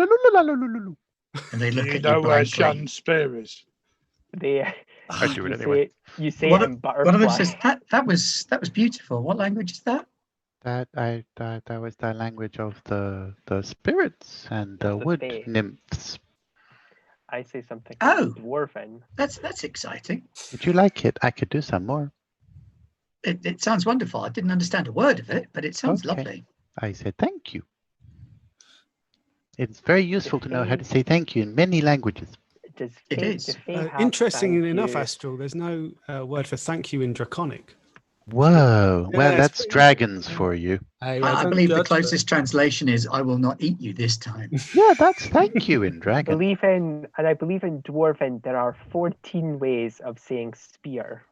they look at you where Shan's spear is. I do it anyway. You say one it in butterfly. One of them says that was beautiful. What language is that? That was the language of the spirits and the wood nymphs. I say something. Dwarven. That's exciting. Would you like it? I could do some more. It sounds wonderful. I didn't understand a word of it, but it sounds lovely. I said thank you. It's very useful to know how to say thank you in many languages. Does It is. do Fae have Interestingly thank enough, you? Astral, there's no word for thank you in Draconic. Whoa. Yeah, Well, it's that's pretty- dragons for you. Hey, I don't believe the judge them. closest translation is "I will not eat you this time." Yeah, that's thank you in I dragon. believe in Dwarven there are 14 ways of saying spear.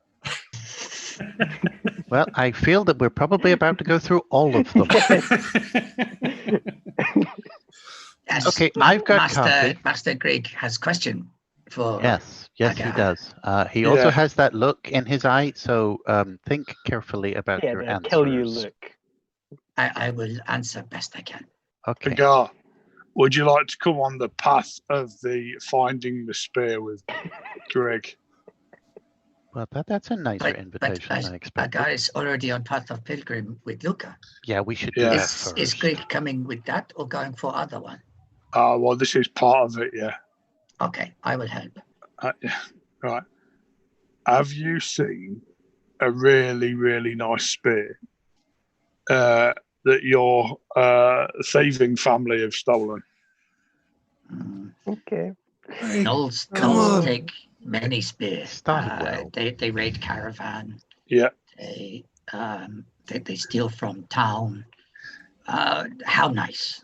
Well, I feel that we're probably about to go through all of them. Yes. Okay, I've got copy. Master Greg has question for. Yes, he Agar. does. He also has that look in his eye, so think carefully about your the answers. kill you look. I will answer best I can. Okay. Agar, would you like to come on the path of the finding the spear with Greg? Well, that's a nicer invitation than I expected. Agar is already on Path of Pilgrim with Luca. Yeah, we should do that first. Is Greg coming with that or going for other one? Well, this is part of it, yeah. Okay, I will help. Right. Have you seen a really, really nice spear that your thieving family have stolen? Okay. Knolls take many spears. They raid caravan. Yeah. They steal from town. How nice.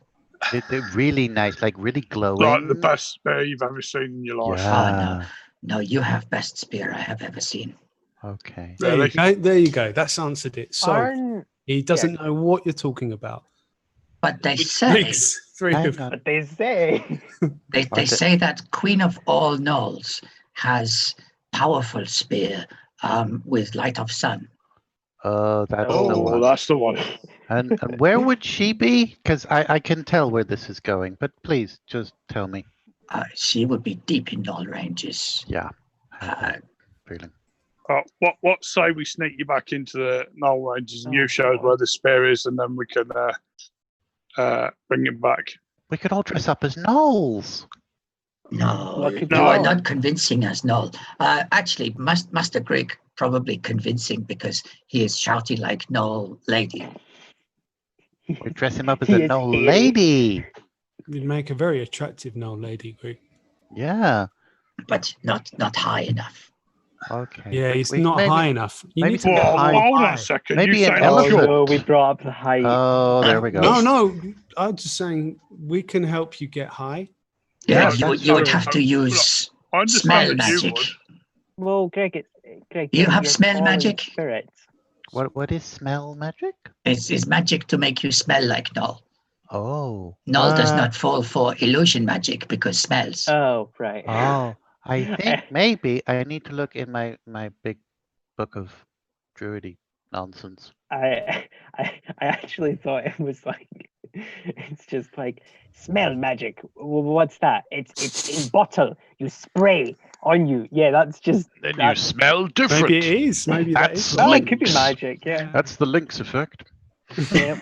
They're really nice, like really glowing. Like the best spear you've ever seen in your life. Yeah. No, you have best spear I have ever seen. Okay. There you go. There you go. That's answered it. So he doesn't know what you're talking about. But they say they say that Queen of all Knolls has powerful spear with light of sun. Oh, that's the one. That's the one. And where would she be? Because I can tell where this is going, but please just tell me. She would be deep in Knoll ranges. Yeah. Feeling. What say we sneak you back into the Knoll ranges and you show us where the spear is, and then we can bring it back. We could all dress up as Knolls. No, you are not convincing us, Knoll. Actually, Master Greg probably convincing because he is shouting like Knoll lady. We dress him up as a Knoll lady. You'd make a very attractive Knoll lady, Greg. Yeah. But not high enough. Okay. Yeah, he's not high enough. You need to maybe get high. Hold on a second. Maybe you an elephant. No, we brought up the height. Oh, there we go. No. I'm just saying we can help you get high. Yeah, you would have to use smell magic. Well, Greg, you have smell magic? Spirits. What is smell magic? It's magic to make you smell like Knoll. Oh. Knoll does not fall for illusion magic because smells. Oh, right. Oh, I think maybe I need to look in my big book of druidy nonsense. I actually thought it was like, it's just like smell magic. What's that? It's in bottle. You spray on you. Yeah, that's just. Then you smell different. Maybe it is. Maybe that's that is. It could be magic. Yeah. That's the Lynx effect. Yeah.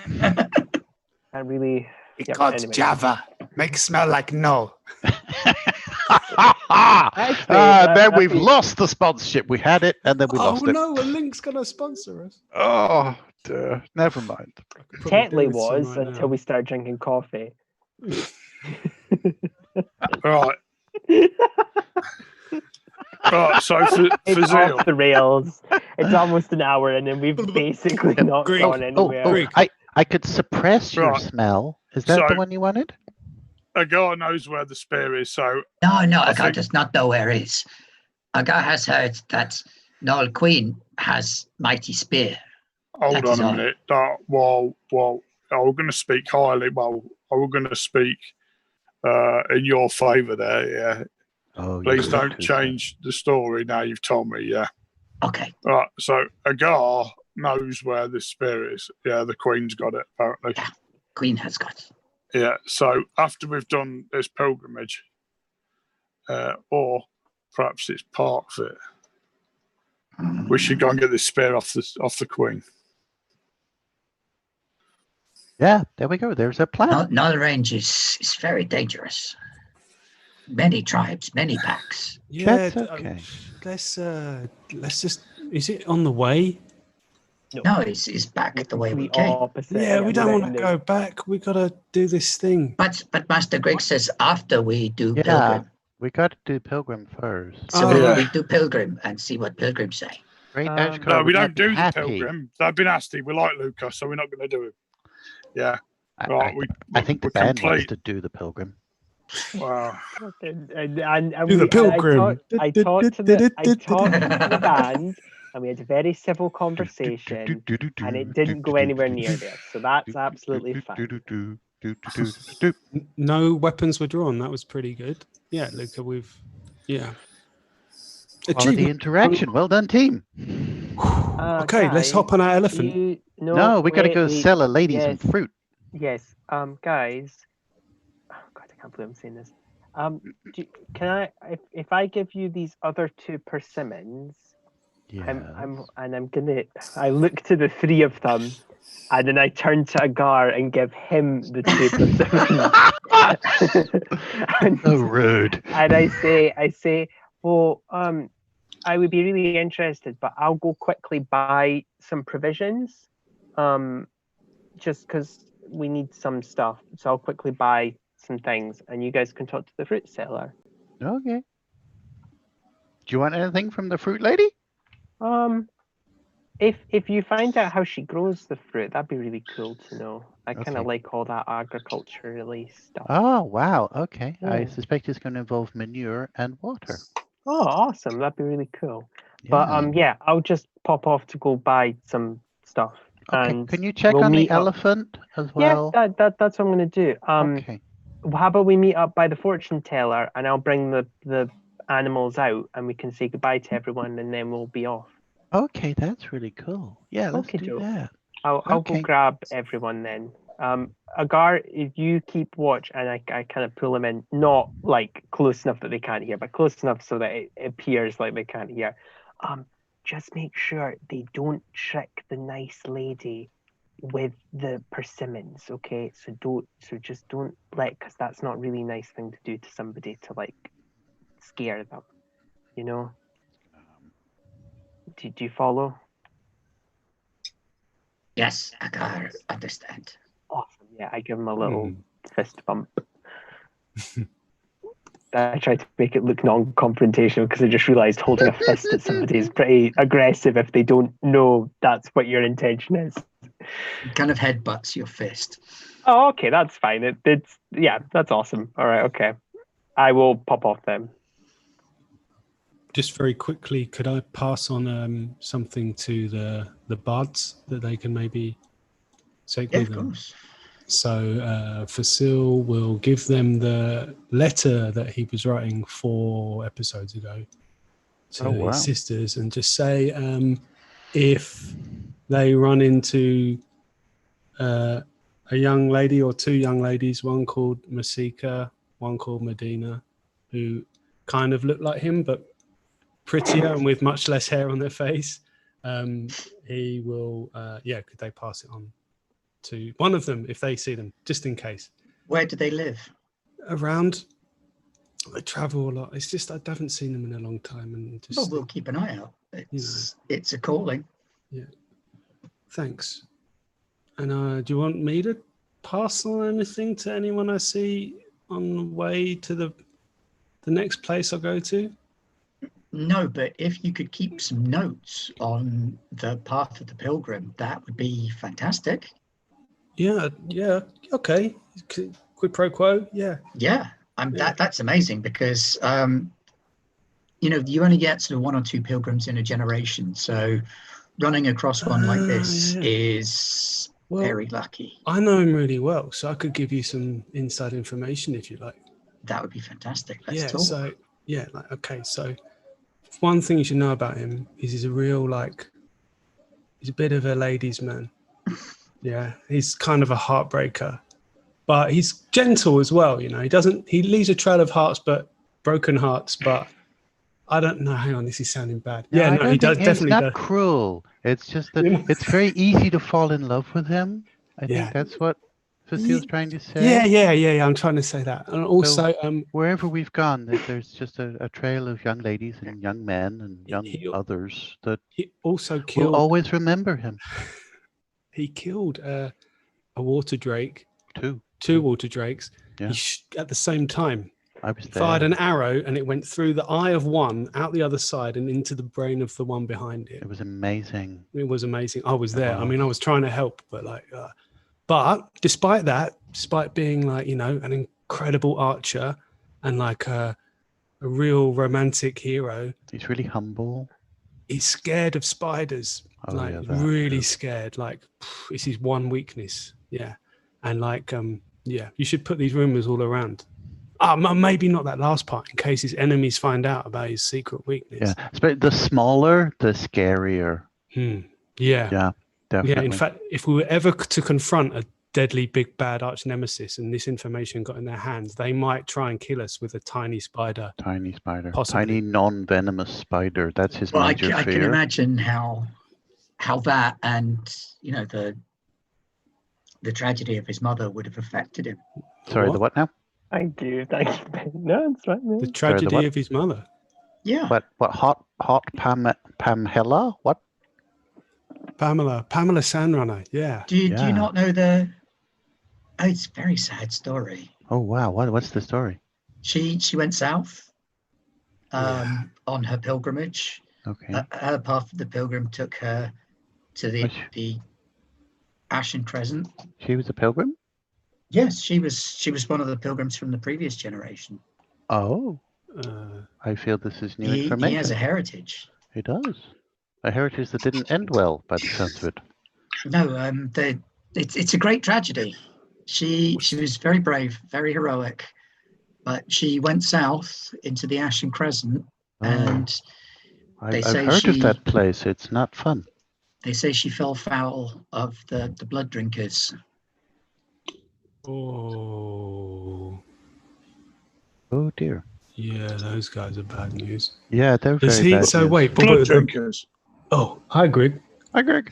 I really. Anyway. Java. Make smell like Knoll. Then we've lost the sponsorship. We had it, and then we lost it. Oh no, a Link's gonna sponsor us. Oh, dear. Never mind. Tetley was until we started drinking coffee. Right. Right, so for Zeal. Off the rails. It's almost an hour, and then we've basically not gone anywhere. I could suppress your smell. Is that the one you wanted? Agar knows where the spear is, so... No, Agar does not know where it is. Agar has heard that Knoll Queen has mighty spear. Hold on a minute. Well, we're going to speak highly. Well, we're going to speak in your favour there, yeah. Oh, please don't change the story now you've told me, yeah. Okay. Right, so Agar knows where the spear is. Yeah, the Queen's got it, apparently. Yeah, Queen has got it. Yeah, so after we've done this pilgrimage, or perhaps it's part of it, we should go and get this spear off the Queen. Yeah, there we go. There's a plan. Knoll Range is very dangerous. Many tribes, many packs. Yeah, that's okay. Let's just. Is it on the way? No, it's back the way we came. Yeah, we don't want to go back. We got to do this thing. But Master Greg says after we do Pilgrim. We got to do Pilgrim first. So we do Pilgrim and see what Pilgrim say. Great no, we don't do the Pilgrim. That'd be nasty. We like Luca, so we're not going to do it. Yeah. I think the band wants to do the Pilgrim. Wow. And do the Pilgrim. I talked to the band, and we had a very civil conversation, and it didn't go anywhere near there. So that's absolutely fine. No weapons were drawn. That was pretty good. Yeah, Luca, Quality interaction. Well done, team. Okay, let's hop on our elephant. No, we got to go sell a lady some fruit. Yes, guys. Oh God, I can't believe I'm saying this. Can I, if I give you these other 2 persimmons, I look to the 3 of them, and then I turn to Agar and give him the 2 persimmons. So rude. And I say, well, I would be really interested, but I'll go quickly buy some provisions, just because we need some stuff. So I'll quickly buy some things, and you guys can talk to the fruit seller. Okay. Do you want anything from the fruit lady? If you find out how she grows the fruit, that'd be really cool to know. I kind of like all that agriculturally stuff. Oh, wow. Okay. Yeah. I suspect it's going to involve manure and water. Oh, awesome. That'd be really cool. Yeah. But I'll just pop off to go buy some stuff. Okay. And can you check on the elephant as well? Yeah, that's what I'm going to do. Okay. How about we meet up by the fortune teller, and I'll bring the animals out, and we can say goodbye to everyone, and then we'll be off. Okay, that's really cool. Yeah, let's do that. I'll go grab everyone then. Agar, if you keep watch, and I kind of pull them in, not like close enough that they can't hear, but close enough so that it appears like they can't hear. Just make sure they don't trick the nice lady with the persimmons, okay? So just don't because that's not a really nice thing to do to somebody, to like scare them, you know? Do you follow? Yes, I can understand. Awesome. Yeah, I give him a little fist bump. I try to make it look non-confrontational because I just realised holding a fist at somebody is pretty aggressive if they don't know that's what your intention is. Kind of headbutts your fist. Oh, okay, that's fine. That's awesome. All right, okay. I will pop off then. Just very quickly, could I pass on something to the bards that they can maybe take with them? Of course. So Facile will give them the letter that he was writing 4 episodes ago to his sisters, and just say if they run into a young lady or 2 young ladies, one called Masika, one called Medina, who kind of look like him but prettier and with much less hair on their face, he will could they pass it on to one of them if they see them, just in case. Where do they live? Around. They travel a lot. It's just I haven't seen them in a long time, and just we'll keep an eye out. It's a calling. Yeah. Thanks. And do you want me to pass on anything to anyone I see on the way to the next place I'll go to? No, but if you could keep some notes on the path of the Pilgrim, that would be fantastic. Yeah, okay. Quid pro quo, yeah. Yeah, that's amazing because, you only get sort of 1 or 2 pilgrims in a generation. So running across one like this is very lucky. I know him really well, so I could give you some inside information if you like. That would be fantastic. Let's talk. So one thing you should know about him is he's a real, he's a bit of a ladies' man. Yeah, he's kind of a heartbreaker, but he's gentle as well. You know, he leaves a trail of broken hearts, but I don't know. Hang on, this is sounding bad. No, he does definitely. It's not cruel. It's just that it's very easy to fall in love with him. I think that's what Facile's trying to say. Yeah. I'm trying to say that. And also, wherever we've gone, there's just a trail of young ladies and young men and young others that he also killed. Will always remember him. He killed a water drake. 2 water drakes. Yeah. At the same time. I was there. Fired an arrow and it went through the eye of one, out the other side, and into the brain of the one behind it. It was amazing. It was amazing. I was there. I mean, I was trying to help, but but despite that, despite being like, you know, an incredible archer and like a real romantic hero, he's really humble. He's scared of spiders. Really scared. Like, it's his one weakness. Yeah. And like, you should put these rumors all around. Maybe not that last part, in case his enemies find out about his secret weakness. Yeah, but the smaller, the scarier. Yeah. Yeah, definitely. Yeah, in fact, if we were ever to confront a deadly big bad arch nemesis and this information got in their hands, they might try and kill us with a tiny spider. Tiny spider. Possibly. Tiny non-venomous spider. That's his major fear. I can imagine how that and, you know, the tragedy of his mother would have affected him. Sorry, the what now? Thank you. No, it's right. The tragedy of his mother. Yeah. What hot Pamela? What? Pamela Sandrunner. Yeah. Do you not know it's a very sad story. Oh wow! What's the story? She went south on her pilgrimage. Okay. Her path of the pilgrim took her to the Ashen Crescent. She was a pilgrim? Yes, she was one of the pilgrims from the previous generation. Oh. I feel this is new information. He has a heritage. He does. A heritage that didn't end well, by the sounds of it. No, it's a great tragedy. She was very brave, very heroic, but she went south into the Ashen Crescent, and I've heard of that place. It's not fun. They say she fell foul of the blood drinkers. Oh dear. Yeah, those guys are bad news. Yeah, they're very bad. So news. wait, blood drinkers. Oh, hi, Greg. Hi, Greg.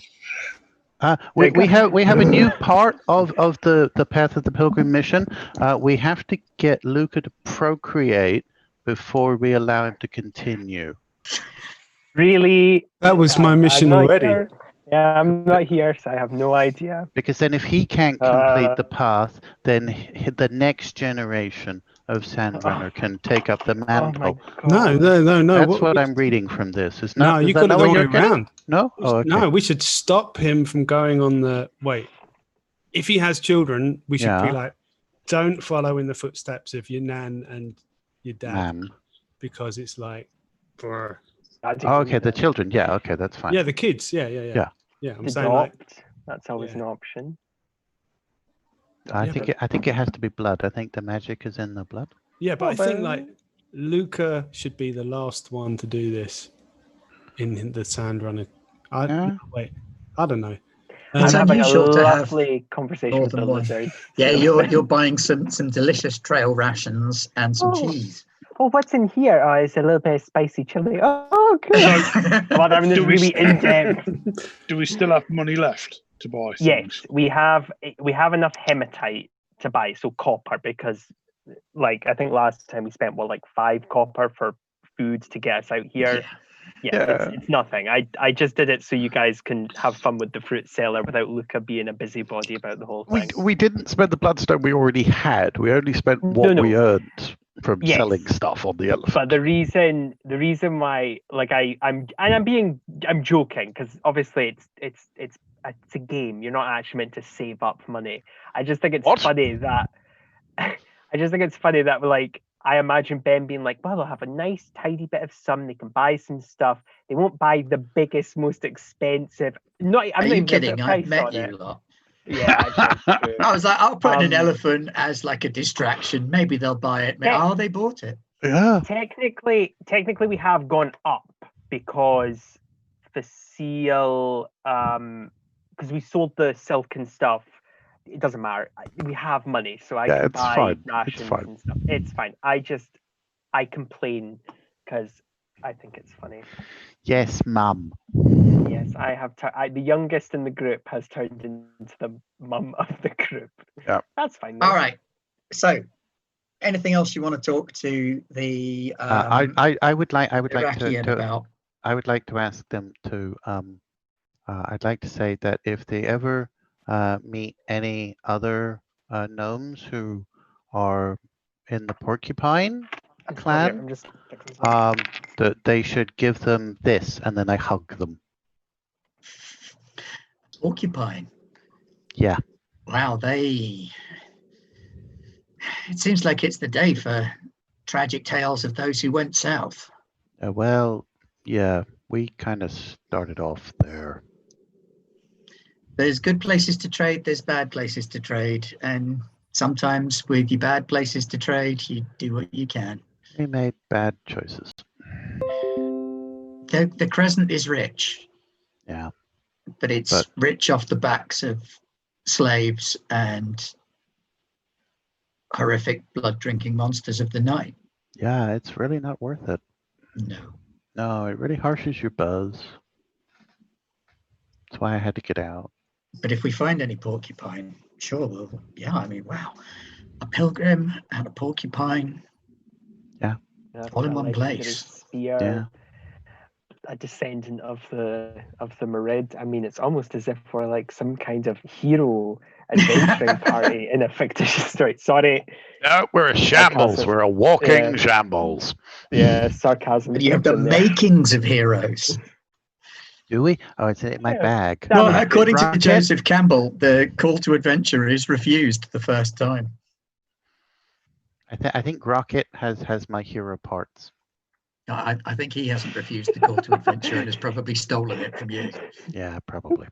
We have a new part of the Path of the Pilgrim mission. We have to get Luca to procreate before we allow him to continue. Really? That was my mission already. Here. Yeah, I'm not here, so I have no idea. Because then if he can't complete the path, then the next generation of Sandrunner can take up the mantle. No. That's what I'm reading from this. Is not, no, you got it the other way around. No? Oh, okay. No, we should stop him from going on the... Wait. If he has children, we should be like, don't follow in the footsteps of your nan and your dad. Because it's like... okay, the children. Yeah, okay, that's fine. Yeah, the kids. Yeah. I'm saying like... That's always an option. I think it has to be blood. I think the magic is in the blood. Yeah, but I think like Luca should be the last one to do this in the Sandrunner. Wait, I don't know. It's unusual to have conversation with the lizards. Yeah, you're buying some delicious trail rations and some cheese. Oh, what's in here? Oh, it's a little bit of spicy chili. Oh, good. Well, I'm really in depth. Do we still have money left to buy things? Yes, we have enough hematite to buy, so copper, because like I think last time we spent 5 copper for food to get us out here. Yeah. It's nothing. I just did it so you guys can have fun with the fruit seller without Luca being a busybody about the whole thing. We didn't spend the bloodstone we already had. We only spent what we earned from selling stuff on the elephant. But the reason why, like, I'm joking, because obviously it's a game. You're not actually meant to save up money. I just think it's funny that like I imagine Ben being like, well, they'll have a nice tidy bit of sun. They can buy some stuff. They won't buy the biggest, most expensive. I'm not even kidding? I met you lot. Yeah, I was like, I'll put in an elephant as like a distraction. Maybe they'll buy it. They bought it. Yeah. Technically, we have gone up because the seal, because we sold the silk and stuff. It doesn't matter. We have money, so I can buy rations and stuff. It's fine. I complain because I think it's funny. Yes, Mum. Yes, I have. The youngest in the group has turned into the mum of the group. Yeah, that's fine. All right. So, anything else you want to talk to the? I would like to about? I would like to ask them to. I'd like to say that if they ever meet any other gnomes who are in the porcupine I'm clan, just fixing something. that they should give them this, and then I hug them. Porcupine. Yeah. Wow, it seems like it's the day for tragic tales of those who went south. Well, yeah, we kind of started off there. There's good places to trade, there's bad places to trade, and sometimes with your bad places to trade, you do what you can. We made bad choices. The Crescent is rich. Yeah. But it's rich off the backs of slaves and horrific blood-drinking monsters of the night. Yeah, it's really not worth it. No, it really harshes your buzz. That's why I had to get out. But if we find any porcupine, sure, wow. A pilgrim and a porcupine. Yeah. All in one place. Spear, yeah. A descendant of the Merid. I mean, it's almost as if we're like some kind of hero adventuring party in a fictitious story. Sorry. No, we're a shambles. Sarcasm. We're a walking shambles. Yeah, sarcasm. But you have the makings of heroes. Do we? Oh, it's in my bag. Well, according to Joseph Campbell, the call to adventure is refused the first time. I think Rocket has my hero parts. I think he hasn't refused the call to adventure and has probably stolen it from you. Yeah, probably.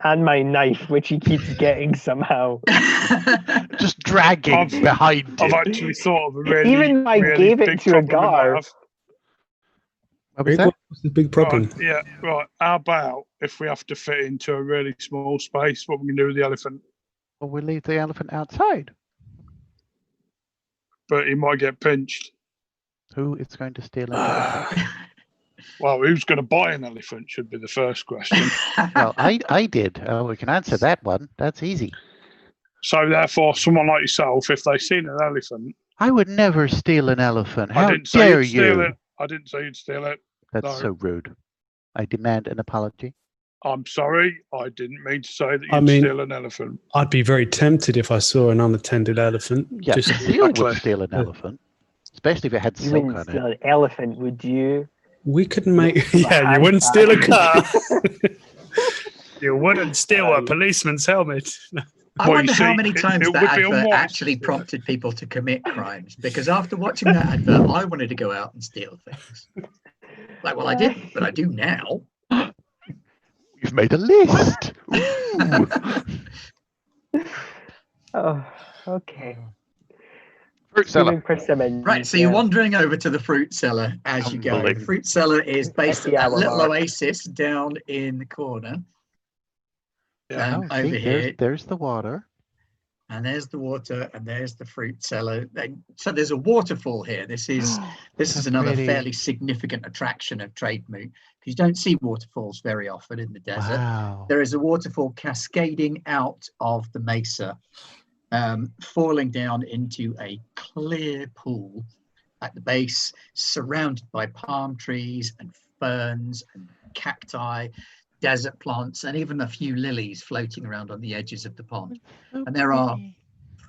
And my knife, which he keeps getting somehow. Just dragging behind him. I've actually thought of a really, even I really gave it to a guard. What's the big problem? Right, right. How about if we have to fit into a really small space, what we can do with the elephant? Well, we leave the elephant outside. But he might get pinched. Who is going to steal an elephant? Well, who's going to buy an elephant should be the first question. Well, I did. We can answer that one. That's easy. So therefore, someone like yourself, if they've seen an elephant... I would never steal an elephant. How dare you? Steal it. I didn't say you'd steal it. That's so rude. I demand an apology. I'm sorry. I didn't mean to say that you'd steal an elephant. I'd be very tempted if I saw an unattended elephant. Yeah, Seal would steal an elephant. Especially if it had silk on it. You wouldn't steal an elephant, would you? We could make... Yeah, you wouldn't steal a car. You wouldn't steal a policeman's helmet. I wonder how many times that advert actually prompted people to commit crimes. Because after watching that advert, I wanted to go out and steal things. Like, well, I didn't, but I do now. You've made a list. Oh, okay. Fruit cellar. Right, so you're wandering over to the fruit cellar as you go. The fruit cellar is basically a little oasis down in the corner. Over here. There's the water. And there's the water, and there's the fruit cellar. So there's a waterfall here. This is another fairly significant attraction of Trade Moot, because you don't see waterfalls very often in the desert. Wow. There is a waterfall cascading out of the mesa, falling down into a clear pool at the base, surrounded by palm trees and ferns and cacti, desert plants, and even a few lilies floating around on the edges of the pond. And there are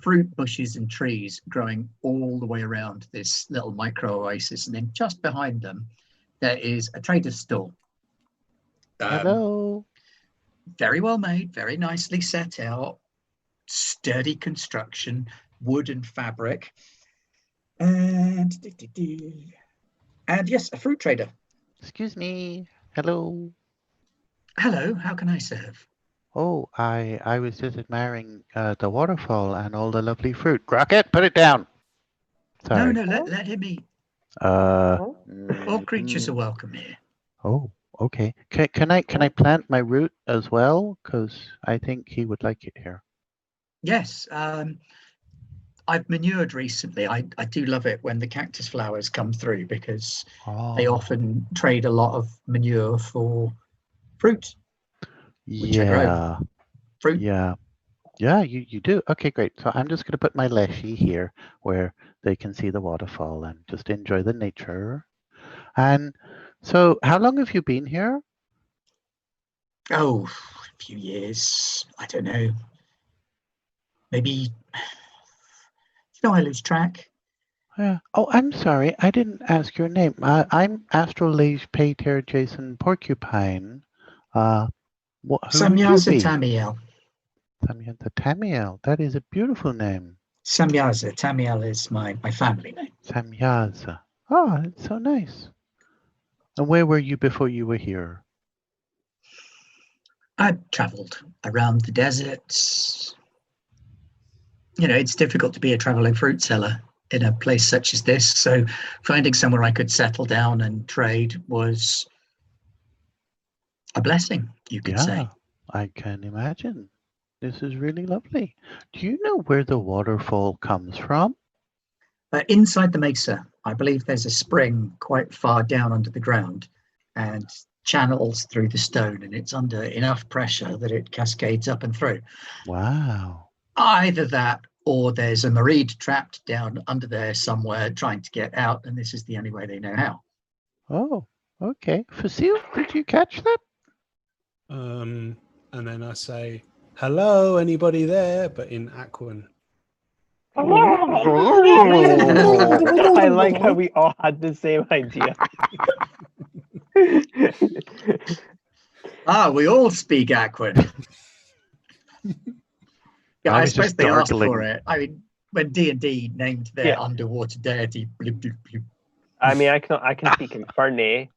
fruit bushes and trees growing all the way around this little micro oasis. And then just behind them, there is a trader's stall. Hello. Very well made, very nicely set out, sturdy construction, wood and fabric. And yes, a fruit trader. Excuse me. Hello. Hello, how can I serve? Oh, I was just admiring the waterfall and all the lovely fruit. Rocket, put it down. Sorry. No, let him eat. All creatures are welcome here. Oh, okay. Can I plant my root as well? Because I think he would like it here. Yes, I've manured recently. I do love it when the cactus flowers come through, because they often trade a lot of manure for fruit. Yeah. Fruit. Yeah. Yeah, you do. Okay, great. So I'm just going to put my leshy here where they can see the waterfall and just enjoy the nature. And so how long have you been here? Oh, a few years. I don't know. Maybe No, I lose track. Oh, I'm sorry. I didn't ask your name. I'm Astrolage Pater Jason Porcupine. Who would you Samyaza be? Tamiel. Samyaza Tamiel. That is a beautiful name. Samyaza Tamiel is my family name. Samyaza. Oh, that's so nice. And where were you before you were here? I travelled around the deserts. You know, it's difficult to be a travelling fruit seller in a place such as this. So finding somewhere I could settle down and trade was a blessing, you could say. I can imagine. This is really lovely. Do you know where the waterfall comes from? Inside the mesa, I believe there's a spring quite far down under the ground and channels through the stone, and it's under enough pressure that it cascades up and through. Wow. Either that or there's a Mareed trapped down under there somewhere trying to get out, and this is the only way they know how. Oh, okay. Facile, did you catch that? And then I say, hello, anybody there? But in Aquan. I like how we all had the same idea. We all speak Aquan. Yeah, I suppose they asked for it. I mean, when D&D named their underwater deity, bloop, bloop, bloop. I mean, I can speak in Fernie.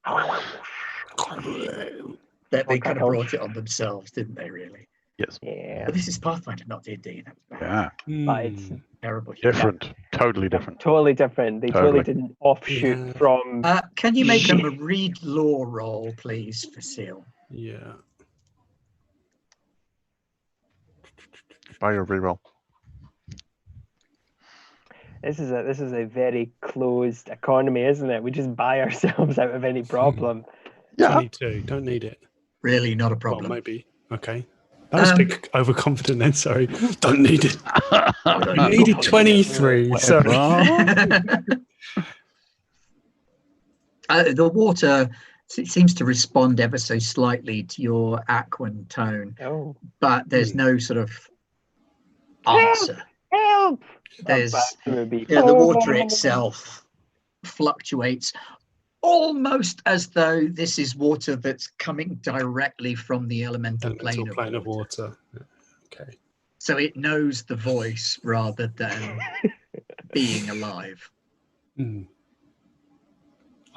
They kind of brought it on themselves, didn't they? Really? Yes. Yeah. But this is Pathfinder, not D&D. Yeah. But it's terrible. Different. Totally different. Totally different. They totally didn't offshoot from. Can you make a Mareed law roll, please, Facile? Yeah. Buy your reroll. This is a very closed economy, isn't it? We just buy ourselves out of any problem. Yeah. 22. Don't need it. Really, not a problem. Well, maybe. Okay. That was a bit overconfident then. Sorry. Don't need it. I needed 23. Sorry. The water seems to respond ever so slightly to your Aquan tone, but there's no sort of answer. Help! There's the water itself fluctuates almost as though this is water that's coming directly from the elemental plane of water. Okay. So it knows the voice rather than being alive. I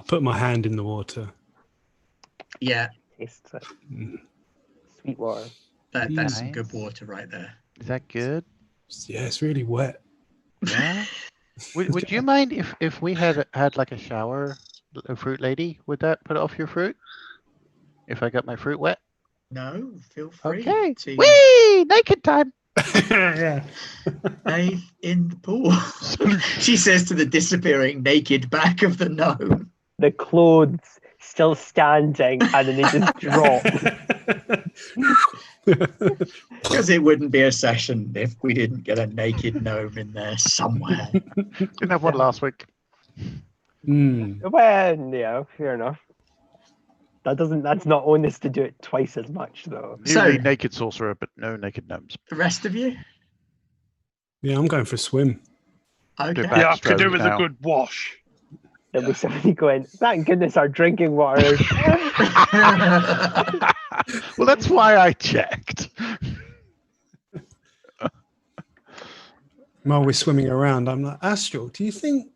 put my hand in the water. Yeah. Tastes like sweet water. That's some good water right there. Is that good? Yeah, it's really wet. Yeah. Would you mind if we had like a shower, a fruit lady? Would that put off your fruit? If I got my fruit wet? No, feel free. Okay. Whee! Naked time. Yeah. Bathe in the pool. She says to the disappearing naked back of the gnome. The clothes still standing, and then they just drop. Because it wouldn't be a session if we didn't get a naked gnome in there somewhere. Didn't have one last week. Well, yeah, fair enough. That's not honest to do it twice as much, though. Usually naked sorcerer, but no naked gnomes. The rest of you? Yeah, I'm going for a swim. Okay. Yeah, I could do with a good wash. There'll be somebody going, thank goodness our drinking water is... Well, that's why I checked. While we're swimming around, I'm like, Astral, do you think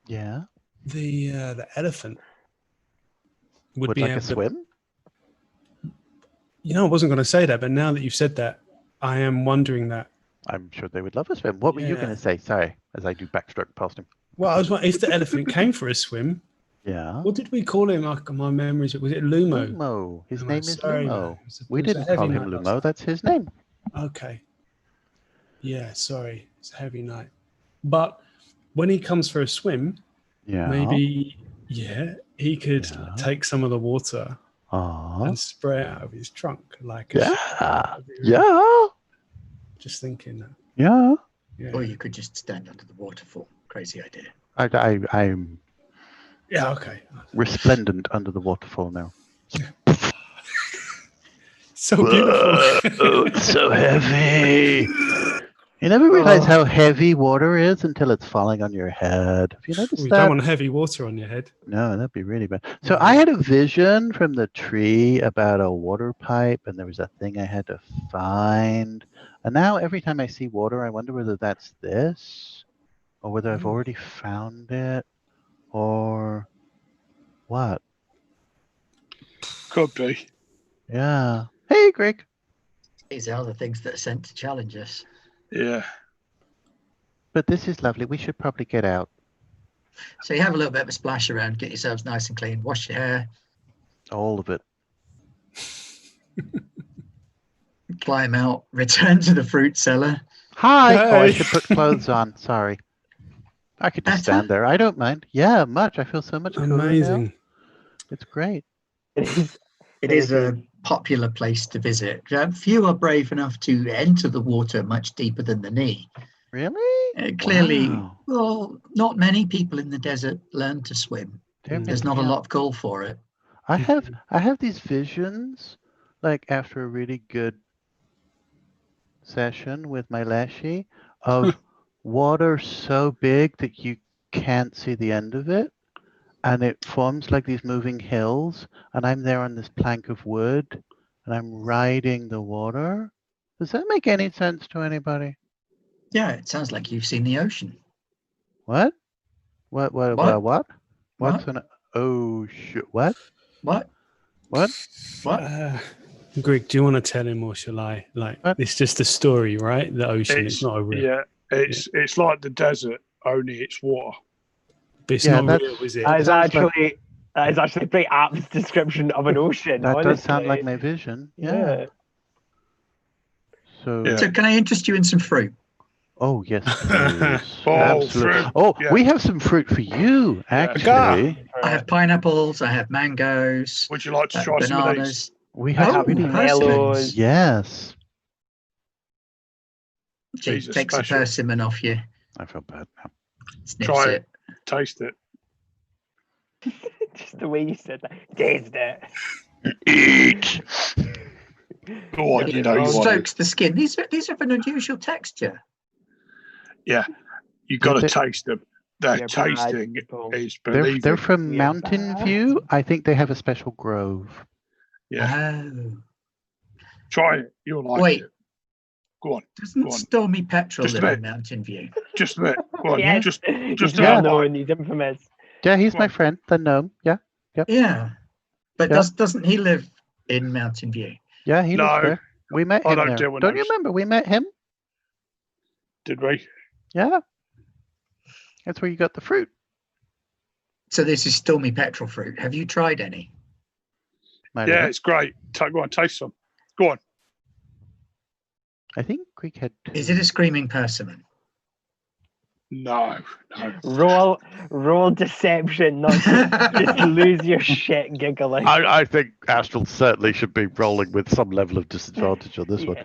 the elephant would be like able a swim? You know, I wasn't going to say that, but now that you've said that, I am wondering that. I'm sure they would love a swim. What were you going to say? Sorry, as I do backstroke past him. Well, I was wondering if the elephant came for a swim. Yeah. What did we call him? My memories. Was it Lumo? Lumo. His name is sorry, Lumo. No. We didn't call him Lumo. That's his name. Okay. Yeah, sorry. It's a heavy night. But when he comes for a swim, maybe, he could take some of the water and spray it out of his trunk. Like Just thinking that. Yeah. Or you could just stand under the waterfall. Crazy idea. I'm resplendent under the waterfall now. So beautiful. Oh, it's so heavy. You never realize how heavy water is until it's falling on your head. Have you noticed You that? don't want heavy water on your head. No, that'd be really bad. So I had a vision from the tree about a water pipe, and there was a thing I had to find. And now every time I see water, I wonder whether that's this, or whether I've already found it, or what. Could be. Yeah. Hey, Greg. These are the things that are sent to challenge us. Yeah. But this is lovely. We should probably get out. So you have a little bit of a splash around, get yourselves nice and clean, wash your hair. All of it. Climb out, return to the fruit cellar. Hi. Hey. Oh, I should put clothes on. Sorry. I could just stand there. I don't mind. Yeah, much. I feel so much cooler now. Amazing. It's great. It is a popular place to visit. Few are brave enough to enter the water much deeper than the knee. Really? Clearly, Wow. well, not many people in the desert learn to swim. There's not a lot of call for it. I have these visions, like after a really good session with my Lashy, of water so big that you can't see the end of it, and it forms like these moving hills, and I'm there on this plank of wood, and I'm riding the water. Does that make any sense to anybody? Yeah, it sounds like you've seen the ocean. What? What? What's an ocean? What? Greg, do you want to tell him, or shall I? Like, it's just a story, right? The ocean, it's not a real. Yeah, it's like the desert, only it's water. But it's not real, is it? That is actually a pretty apt description of an ocean. That honestly. does sound like my vision. Yeah. So can I interest you in some fruit? Oh, yes, please. Absolutely. Fruit. Oh, we have some fruit for you, actually. I have pineapples. I have mangoes. Would you like to try bananas. some of these? We have melons. Yes. Jesus, takes the persimmon off you. I feel bad now. Sniffs Try it. Taste it. Just the way you said that. Taste it. Eat. Go on, you know you want strokes the skin. These are of an unusual texture. Yeah, you got to taste them. Their tasting is believable. They're from Mountain View. I think they have a special grove. Yeah. Oh. Try it. You'll like it. Go on. Doesn't Stormy Petrol live in Mountain View? Just a bit. Go on. Yes. Just he's known. He's infamous. Yeah, he's my friend, the gnome. Yeah. Yep. Yeah. But doesn't he live in Mountain View? Yeah, he lives there. We met him there. Don't you remember? We met him. Did we? Yeah. That's where you got the fruit. So this is Stormy Petrol fruit. Have you tried any? Yeah, it's great. Go on, taste some. Go on. I think Greek had two. Is it a screaming persimmon? No. Roll deception, not just lose your shit giggling. I think Astral certainly should be rolling with some level of disadvantage on this one.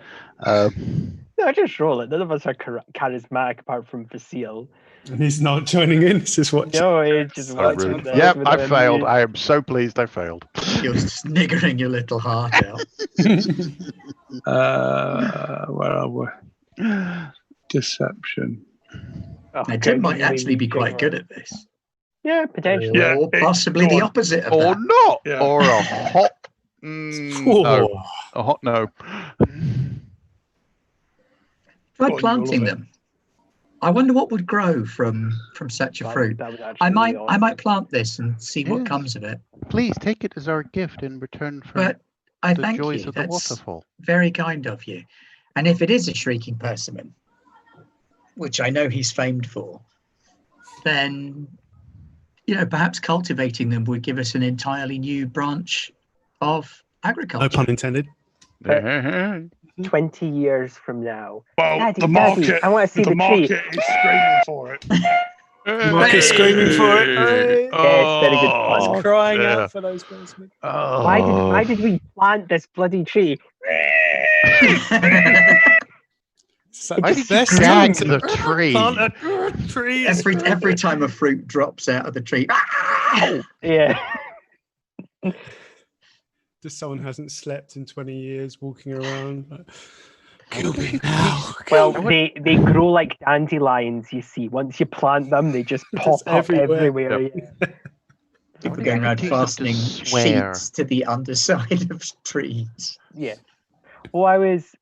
No, just roll it. None of us are charismatic apart from Facile. And he's not joining in. He's just watching. No, he's just watching. Yep, I failed. I am so pleased I failed. You're sniggering your little heart out. Where are we? Deception. Now, Tim might actually be quite good at this. Yeah, potentially. Or possibly the opposite of or that. Not. Yeah. Or a hot. No. A hot no. Try planting them. I wonder what would grow from such a fruit. I might plant this and see what comes of it. Please take it as our gift in return for the joys of the waterfall. Very kind of you. And if it is a shrieking persimmon, which I know he's famed for, then perhaps cultivating them would give us an entirely new branch of agriculture. No pun intended. 20 years from now. Well, Daddy, the market. I want to see the market tree. is screaming for it. The market's screaming for it. Yes, very good. It's crying out for those persimmon. Why did we plant this bloody tree? Why did you drag the tree? Plant a tree. Every time a fruit drops out of the tree. Yeah. Just someone hasn't slept in 20 years walking around. Kill me now. Well, they grow like dandelions, you see. Once you plant them, they just pop up everywhere. Yep. Yeah. People going around fastening sheets to the underside of trees. Yeah. Well, I was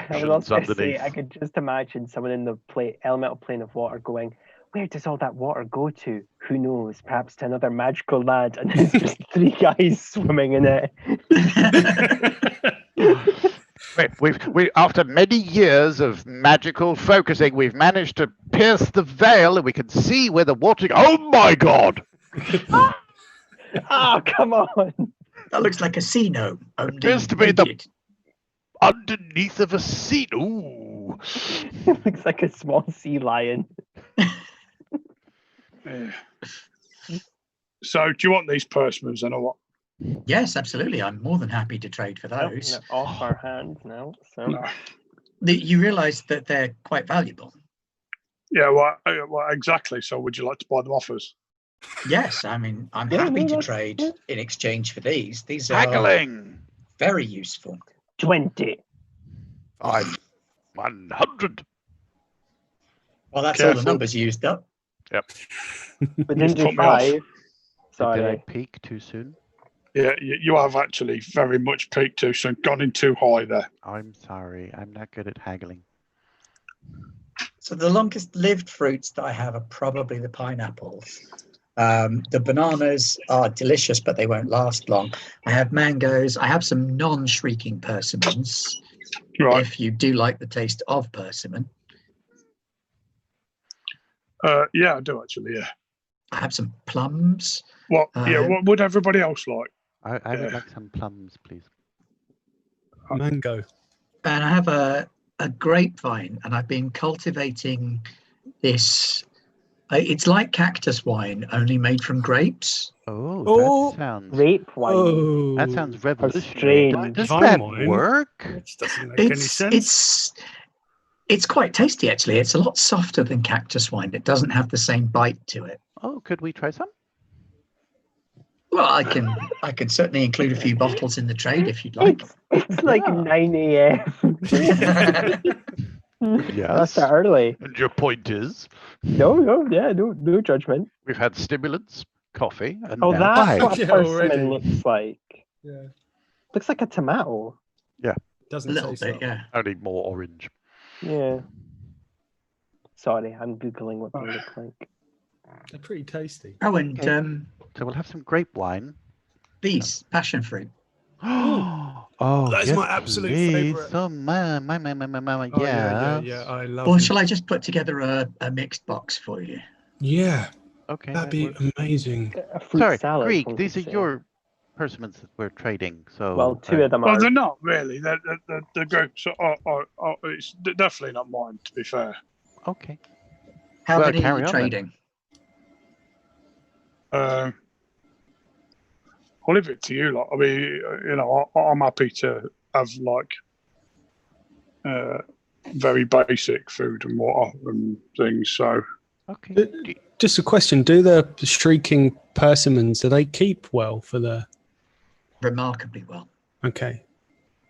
Cushions also going to say, underneath. I could just imagine someone in the elemental plane of water going, where does all that water go to? Who knows? Perhaps to another magical land. And there's just 3 guys swimming in it. We after many years of magical focusing, we've managed to pierce the veil and we can see where the water. Oh my God! Oh, come on! That looks like a sea gnome. Appears to be the underneath of a sea. Ooh. It looks like a small sea lion. Yeah. So, do you want these persimmons then, or what? Yes, absolutely. I'm more than happy to trade for those. Nope, off our hands now. So. No. You realise that they're quite valuable. Yeah, well, exactly. So, would you like to buy them off us? Yes, I mean, I'm happy to trade in exchange for these. These are Haggling. very useful. 20. 100. Well, that's all the numbers used up. Yep. But didn't do 5. Did I peak too soon? Yeah, you have actually very much peaked too soon. Gone in too high there. I'm sorry. I'm not good at haggling. So the longest lived fruits that I have are probably the pineapples. The bananas are delicious, but they won't last long. I have mangoes. I have some non-shrieking persimmons. Right. If you do like the taste of persimmon. Yeah, I do actually. Yeah. I have some plums. What would everybody else like? I would like some plums, please. Mango. And I have a grapevine, and I've been cultivating this. It's like cactus wine, only made from grapes. Oh, that sounds grape wine. Oh, that sounds revolutionary. Does that work? Which doesn't make any sense. It's quite tasty, actually. It's a lot softer than cactus wine. It doesn't have the same bite to it. Oh, could we try some? Well, I can certainly include a few bottles in the trade if you'd like. It's like 9 a.m. Yes. That's early. And your point is? No judgment. We've had stimulants, coffee, and now that's what a already. persimmon looks like. Yeah. Looks like a tomato. Yeah. Doesn't a little taste bit, like. yeah. Only more orange. Yeah. Sorry, I'm Googling what they look like. They're pretty tasty. Oh, and so we'll have some grape wine. These passion fruit. Oh, that's yes, my absolute please. favorite. Oh, my, yeah. I love. Or shall I just put together a mixed box for you? Yeah. Okay. That'd be amazing. A fruit Sorry, salad, Greek. These are your persimmons that we're trading. So. Well, 2 of them are. Well, they're not really. The grapes are. It's definitely not mine, to be fair. Okay. How many are you trading? I'll leave it to you. Like, I mean, I'm happy to have very basic food and water and things. So, okay. Just a question: do the shrieking persimmons, do they keep well for the? Remarkably well. Okay.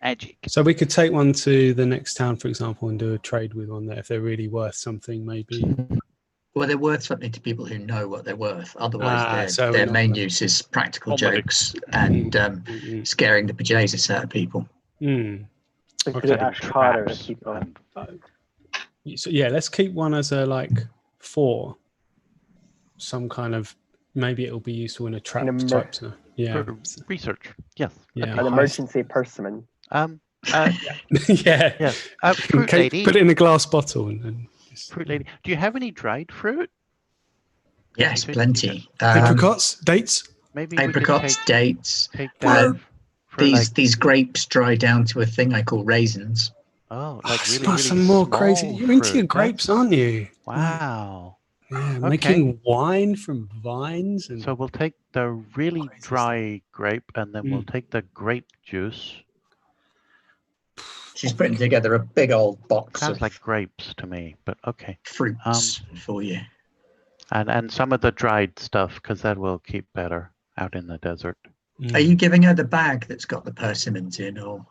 Magic. So we could take one to the next town, for example, and do a trade with one there if they're really worth something, maybe. Well, they're worth something to people who know what they're worth. Otherwise, so their main use is practical jokes and scaring the bejesus out of people. So yeah, let's keep one as a for some kind of, maybe it'll be useful in a trap type. Yeah. For research. Yes. Yeah. An emergency persimmon. Yeah. Fruit lady. Put it in a glass bottle and fruit lady. Do you have any dried fruit? Yes, plenty. Apricots, dates. Maybe apricots, dates. These grapes dry down to a thing I call raisins. Oh, like really some more crazy. You're into your grapes, aren't you? Wow. Yeah, making wine from vines. And so we'll take the really dry grape, and then we'll take the grape juice. She's putting together a big old box. Sounds like grapes to me, but okay. Fruits for you. And some of the dried stuff, because that will keep better out in the desert. Are you giving her the bag that's got the persimmons in, or?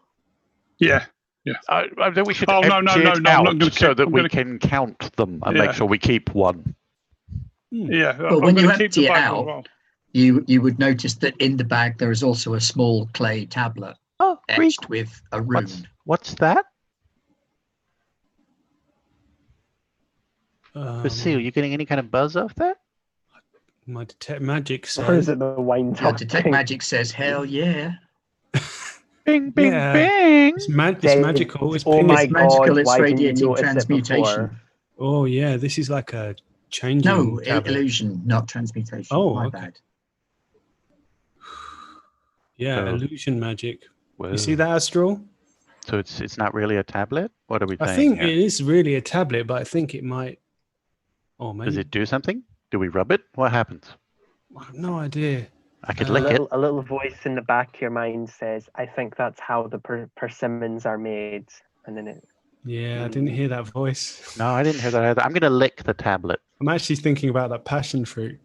Yeah. Yeah. I think we should no, I'm not going so that we can count them and make sure we keep one. Yeah. Well, when you empty it out, you would notice that in the bag there is also a small clay tablet etched with a rune. What's that? Basile, you getting any kind of buzz off that? My detect magic says. Or is it the wine Your detect magic says, "Hell yeah!" Bing, bing, bing. It's magical. It's magical. It's radiating transmutation. Oh yeah, this is like a changing. No, illusion, not transmutation. Oh, my bad. Yeah, illusion magic. Whoa. You see that, Astral? So it's not really a tablet? What are we saying? I think here? it is really a tablet, but I think it might. Oh, maybe. Does it do something? Do we rub it? What happens? I have no idea. I could lick it. A little voice in the back of your mind says, "I think that's how the persimmons are made." And then it. Yeah, I didn't hear that voice. No, I didn't hear that either. I'm going to lick the tablet. I'm actually thinking about that passion fruit.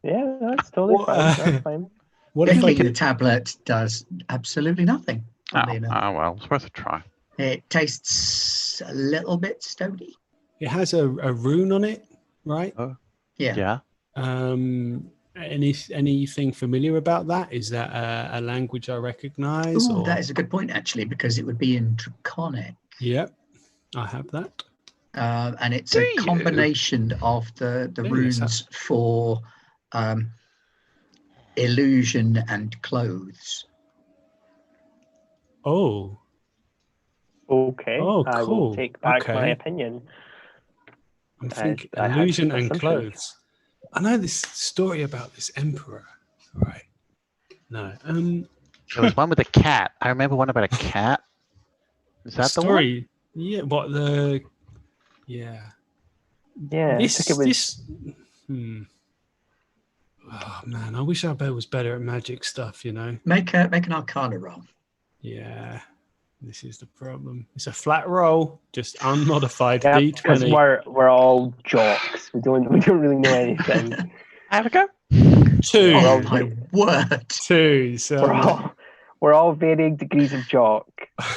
Yeah, that's totally fine. That's fine. What if the tablet does absolutely nothing? Oh, well, it's worth a try. It tastes a little bit stony. It has a rune on it, right? Yeah. Anything familiar about that? Is that a language I recognize? Ooh, that is a good point, actually, because it would be in Draconic. Yep, I have that. And it's a combination of the runes for illusion and clothes. Oh. Okay. Oh, cool. I will take back my opinion. I'm thinking illusion and clothes. I know this story about this emperor, right? No. There was one with a cat. I remember one about a cat. Is that the one? Yeah. What the? Yeah. Yeah. Oh man, I wish I was better at magic stuff. You know. Make an Arcana roll. Yeah. This is the problem. It's a flat roll, just unmodified D20. Because we're all jocks. We don't really know anything. Have a go. 2. Oh my word. 2. So we're all varying degrees of jock.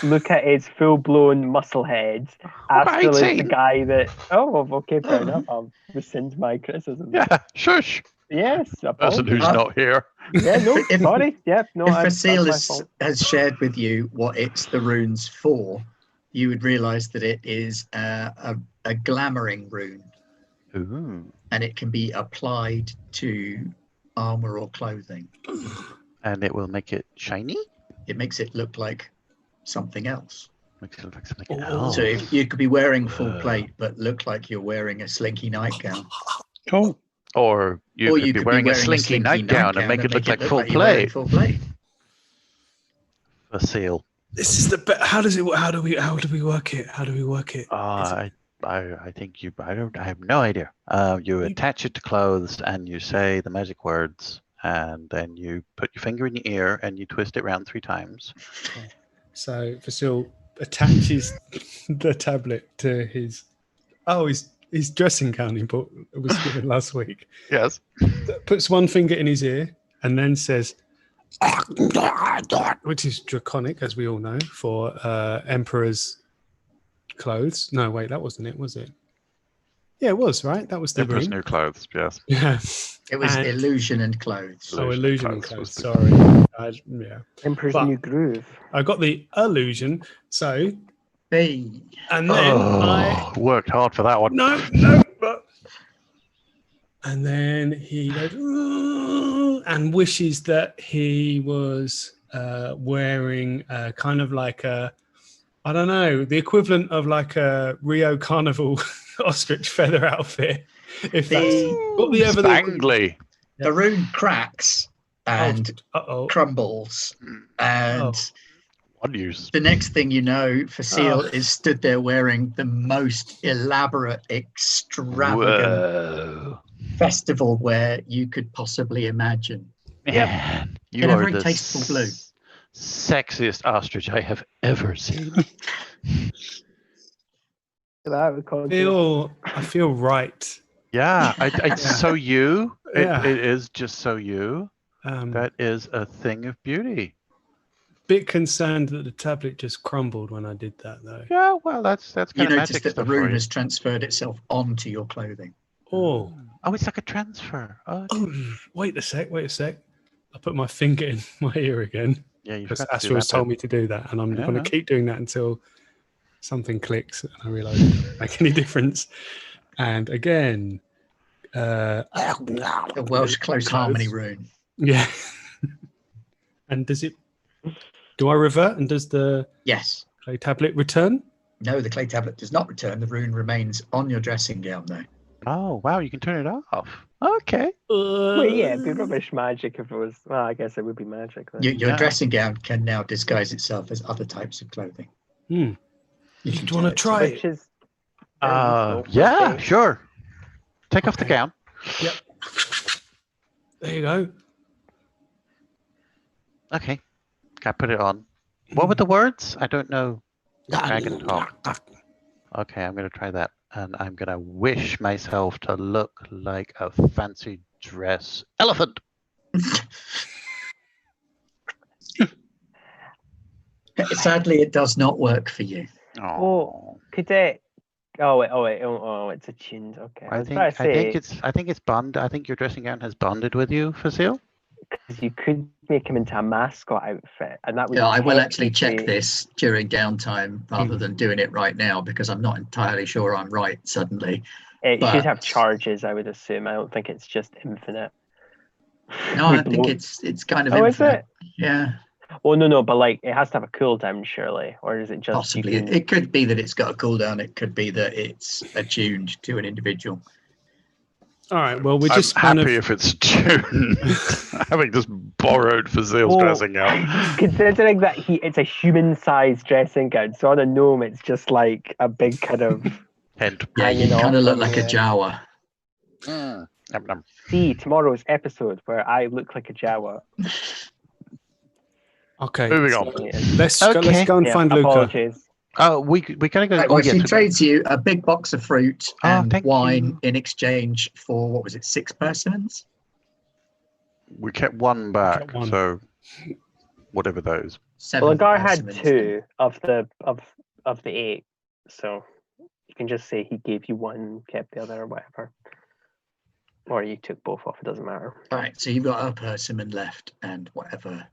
Look at his full-blown muscle head. Astral is the guy that. Oh, okay, fair enough. I'll rescind my criticism. Yeah, shush. Yes, a person who's not here. Yeah, no, sorry. Yep, no. If Facile has shared with you what it's the runes for, you would realise that it is a glamoring rune. Ooh. And it can be applied to armour or clothing. And it will make it shiny? It makes it look like something else. Makes it look like something else. So if you could be wearing full plate, but look like you're wearing a slinky nightgown. Cool. Or you could be wearing a slinky nightgown and make it look like full plate. Facile. This is the best. How do we work it? I think I have no idea. You attach it to clothes and you say the magic words, and then you put your finger in your ear and you twist it around 3 times. Okay. So Facile attaches the tablet to his dressing gown he was given last week. Yes. Puts one finger in his ear and then says, which is draconic, as we all know, for emperor's clothes. No, wait, that wasn't it, was it? Yeah, it was, right? That was the Emperor's new clothes, yes. Yeah. It was illusion and clothes. Illusion and clothes. Sorry. Yeah. Emperor's new groove. I got the illusion, so... Hey. And then I worked hard for that one. No, but and then he goes and wishes that he was wearing kind of like a, I don't know, the equivalent of like a Rio Carnival ostrich feather outfit. If that's what the ever Spangly. The rune cracks and crumbles and. The next thing you know, Facile is stood there wearing the most elaborate, extravagant festival wear you could possibly imagine. Man, you are the tasteful blue. Sexiest ostrich I have ever seen. I feel right. Yeah, it's so you. It is just so you. That is a thing of beauty. bit concerned that the tablet just crumbled when I did that, though. Yeah, well, that's kind You of notice magic that the stuff for rune you. has transferred itself onto your clothing. Oh, it's like a transfer. Oh, wait a sec. I put my finger in my ear again. yeah, you Because forgot to do Astro has that told bit. me to do that, and I'm Yeah, going to keep doing that until something clicks and I realise it doesn't make any difference. And again, The Welsh close harmony rune. Yeah. And do I revert, and does the Yes. clay tablet return? No, the clay tablet does not return. The rune remains on your dressing gown, though. Oh, wow, you can turn it off. Okay. Well, yeah, it'd be rubbish magic if it was. Well, I guess it would be magic. Your dressing gown can now disguise itself as other types of clothing. Do you want to try it? Which is. Yeah, sure. Take off the gown. Yep. There you go. Okay. Can I put it on? What were the words? I don't know. Dragon talk. Okay, I'm going to try that. And I'm going to wish myself to look like a fancy dress elephant. Sadly, it does not work for you. Oh, could it? Oh, it's attuned. Okay. I think it's bond. I think your dressing gown has bonded with you, Facile. Because you could make him into a mascot outfit, and that would. Yeah, I will actually check this during downtime rather than doing it right now, because I'm not entirely sure I'm right suddenly. It should have charges, I would assume. I don't think it's just infinite. No, I think it's kind of infinite. Is it? Yeah. Well, no, but like it has to have a cooldown, surely, or is it just possibly? It could be that it's got a cooldown. It could be that it's attuned to an individual. All right. Well, we're just happy if it's tuned. Having just borrowed Fazile's dressing gown. Considering that it's a human-sized dressing gown, so on a gnome, it's just like a big kind of head. Yeah, you kind of look like a Jawa. See tomorrow's episode where I look like a Jawa. Okay. Moving on. Let's go and find Luca. Apologies. Oh, we gotta go. Right, she trades you a big box of fruit and wine you. in exchange for, what was it, 6 persimmons? We kept one back, so whatever those. 7 well, the guy had 2 of the 8, so you can just say he gave you 1, kept the other, or whatever. Or you took both off. It doesn't matter. All right, so you've got a persimmon left and whatever,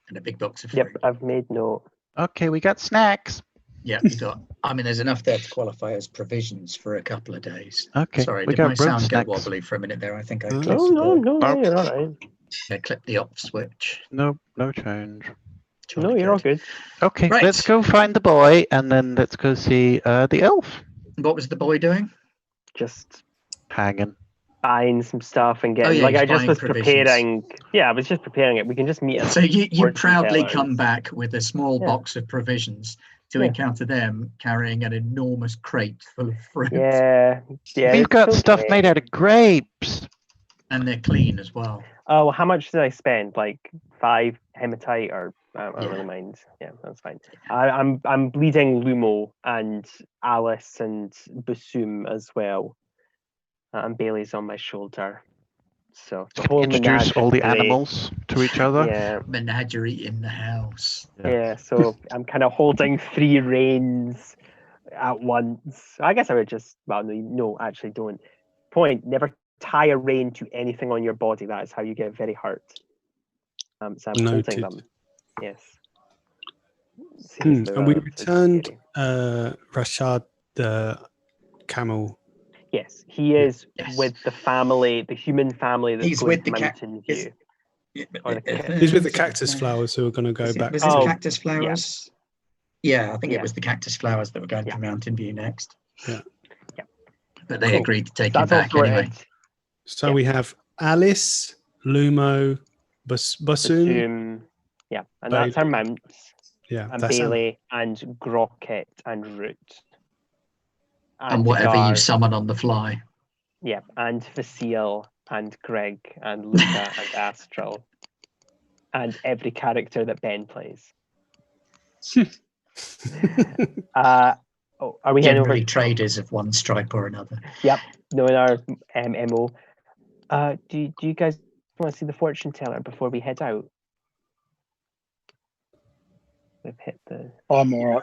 and a big box of fruit. Yep, I've made note. Okay, we got snacks. Yeah, you got. I mean, there's enough there to qualify as provisions for a couple of days. Okay. Sorry, did my sound go wobbly for a minute there? I think I clipped No, you're all right. I clipped the off switch. No change. No, you're all good. Okay, right. Let's go find the boy, and then let's go see the elf. What was the boy doing? Just hanging. Buying some stuff and getting I just was preparing. Yeah, I was just preparing it. We can just meet. So you proudly come back with a small box of provisions to encounter them carrying an enormous crate full of fruit. Yeah. We've got stuff made out of grapes, and they're clean as well. Oh, well, how much did I spend? Like 5 hematite, or I don't really mind. Yeah, that's fine. I'm bleeding Lumo and Alice and Basum as well. And Bailey's on my shoulder. So the whole introduce all the animals to each other. Yeah. Menagerie in the house. Yeah, so I'm kind of holding 3 reins at once. I guess I would just, no, actually don't. Point, never tie a rein to anything on your body. That is how you get very hurt. So I'm holding them. Yes. And we returned Rashad the camel. Yes, he is with the family, the human family that's going to Mountain View. He's with the cactus flowers who are going to go back. Was it cactus flowers? Yeah, I think it was the cactus flowers that were going to Mountain View next. Yeah. But they agreed to take him back anyway. So we have Alice, Lumo, Bassoon. Yeah, and that's our mounts. Yeah, and Bailey and Grocket and Root. And whatever you summon on the fly. Yeah, and Facile and Greg and Luca and Astral. And every character that Ben plays. Are we heading over? Traders of one stripe or another. Yep, knowing our MO. Do you guys want to see the fortune teller before we head out? They've hit the. I'm all right.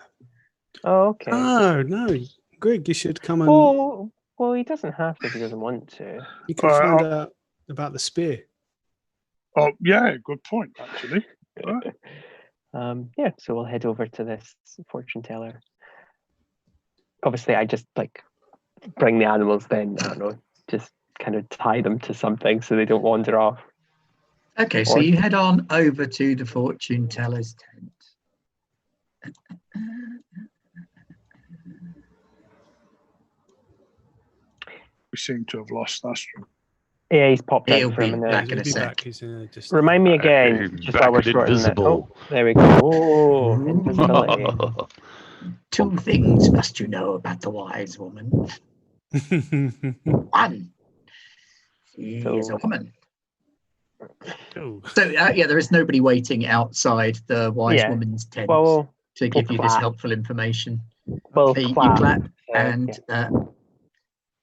Oh, okay. Oh no, Greg, you should come and. Well, he doesn't have to if he doesn't want to. You can find out about the spear. Oh yeah, good point actually. Yeah, so we'll head over to this fortune teller. Obviously, I just bring the animals. Then I don't know, just kind of tie them to something so they don't wander off. Okay, so you head on over to the fortune teller's tent. We seem to have lost Astro. Yeah, he's popped He'll out for a be minute. back in a He's sec. just Remind me again, just while we're sorting that. Oh, there we go. Oh, invisibility. 2 things must you know about the wise woman. 1, she is a woman. Oh. So there is nobody waiting outside the wise woman's tent to give you this helpful information. Well, you clap and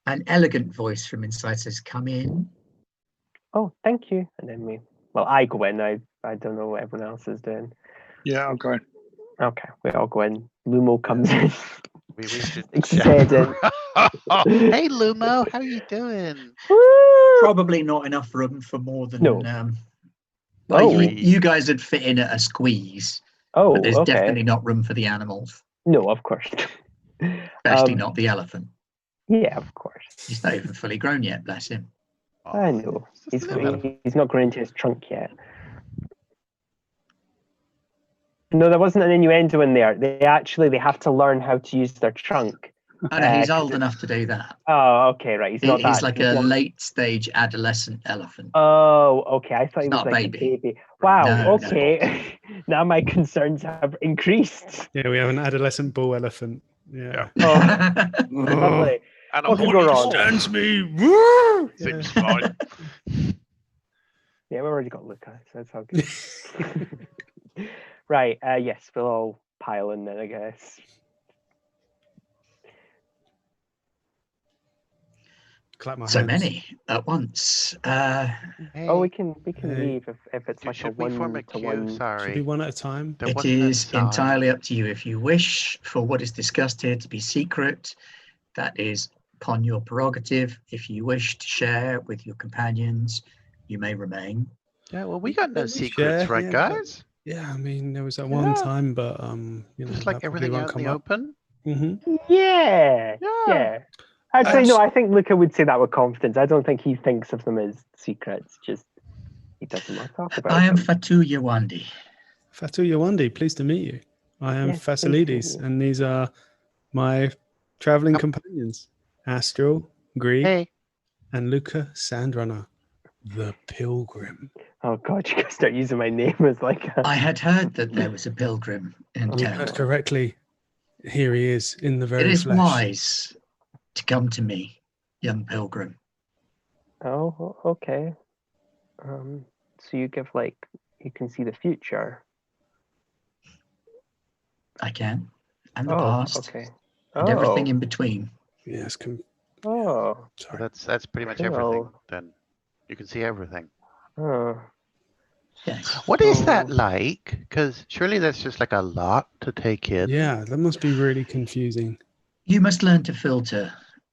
an elegant voice from inside says, "Come in." Oh, thank you. And then I go in. I don't know what everyone else is doing. Yeah, I'm going. Okay, we all go in. Lumo comes in. We should excited. Hey Lumo, how you doing? Probably not enough room for more than you guys would fit in at a squeeze. Oh, but there's definitely not room for the animals. No, of course. Especially not the elephant. Yeah, of course. He's not even fully grown yet, bless him. I know. He's not grown into his trunk yet. No, there wasn't an innuendo in there. They have to learn how to use their trunk. Oh, no, he's old enough to do that. Oh, okay, right. He's like a late stage adolescent elephant. Oh, okay. I thought he was not like a baby. Wow. No, okay. No. Now my concerns have increased. Yeah, we have an adolescent bull elephant. Yeah. Oh, lovely. And what could go wrong? Stands me. Woo! Seems fine. Yeah, we've already got Luca, so that's all good. Right. Yes, we'll all pile in then, I guess. Clap my hands. So many at once. We can leave if it's like should a 1-to-1. Sorry. Should be one at a time. It is entirely up to you. If you wish for what is discussed here to be secret, that is upon your prerogative. If you wish to share with your companions, you may remain. Yeah, well, we got no secrets, right, guys? Yeah, I mean, there was that one time, but just like everything out in the open. Mm-hmm. Yeah. Actually, no, I think Luca would say that with confidence. I don't think he thinks of them as secrets. Just he doesn't want to talk about I am them. Fatu Yawandi. Fatu Yawandi, pleased to meet you. I am Fasilides, and these are my traveling companions, Astral, Grieg, and Luca Sandrunner, the Pilgrim. Oh God, you can start using my name as like I had heard that there was a pilgrim in town. Heard correctly. Here he is in the very flesh. It is flesh. wise to come to me, young pilgrim. Oh, okay. So you give you can see the future. I can, and the past, okay. and everything in between. Yes. Sorry. That's pretty much everything. Then you can see everything. Oh. Yes. What is that like? Because surely that's just like a lot to take in. Yeah, that must be really confusing. You must learn to filter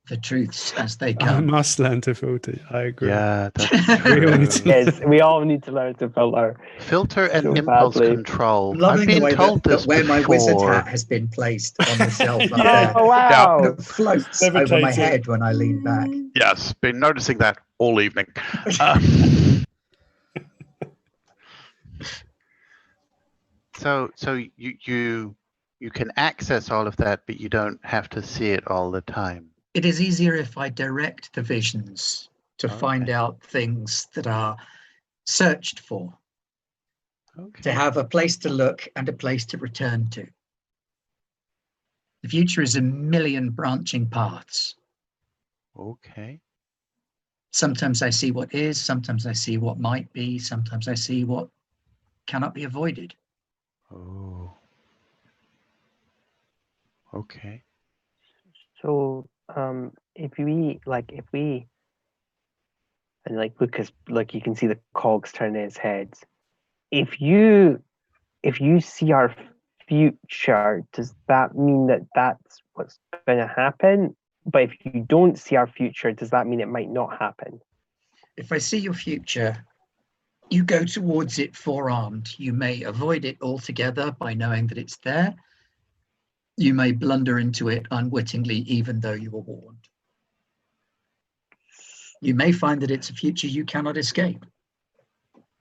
the truths as they come. I must learn to filter. I agree. Yeah, that's true. Yes, we all need to learn to filter. Filter and impulse control. I've been told this where before. my wizard hat has been placed on the shelf up there. Oh, wow. It floats over my head when I lean back. Yes, been noticing that all evening. So you can access all of that, but you don't have to see it all the time. It is easier if I direct the visions to find out things that are searched for. Okay. To have a place to look and a place to return to. The future is a million branching paths. Okay. Sometimes I see what is, sometimes I see what might be, sometimes I see what cannot be avoided. Oh. Okay. So, if we and Lucas, you can see the cogs turning his head. If you see our future, does that mean that that's what's going to happen? But if you don't see our future, does that mean it might not happen? If I see your future, you go towards it forearmed. You may avoid it altogether by knowing that it's there. You may blunder into it unwittingly, even though you were warned. You may find that it's a future you cannot escape.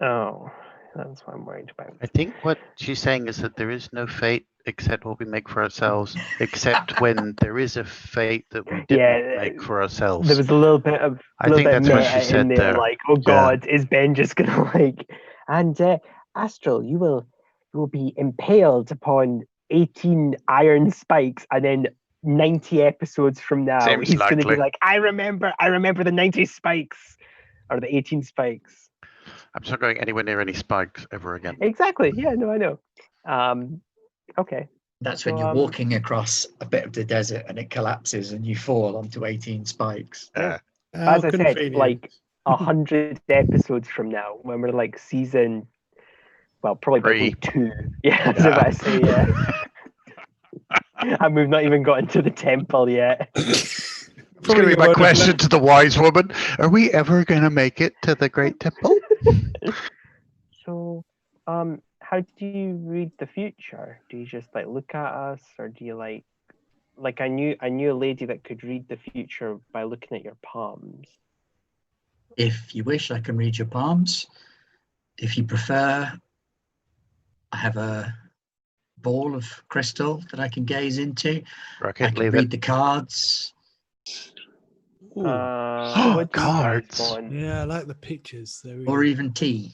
Oh, that's what I'm worried about. I think what she's saying is that there is no fate except what we make for ourselves, except when there is a fate that we didn't make for ourselves. There was a little bit of I think that's what she said there. Like, oh God, is Ben just gonna like? And Astral, you will be impaled upon 18 iron spikes, and then 90 episodes from now, he's going to be like, I remember the 90 spikes or the 18 spikes. I'm not going anywhere near any spikes ever again. Exactly. Yeah, no, I know. Okay. That's when you're walking across a bit of the desert and it collapses and you fall onto 18 spikes. Yeah. As I said, like 100 episodes from now, when we're like season, well, probably 2. Yeah, that's what I say. Yeah. And we've not even got into the temple yet. It's going to be my question to the wise woman. Are we ever going to make it to the great temple? So, how do you read the future? Do you just like look at us, or do you like I knew a lady that could read the future by looking at your palms? If you wish, I can read your palms. If you prefer, I have a ball of crystal that I can gaze into. I can read the cards. Cards. Yeah, I like the pictures. Or even tea.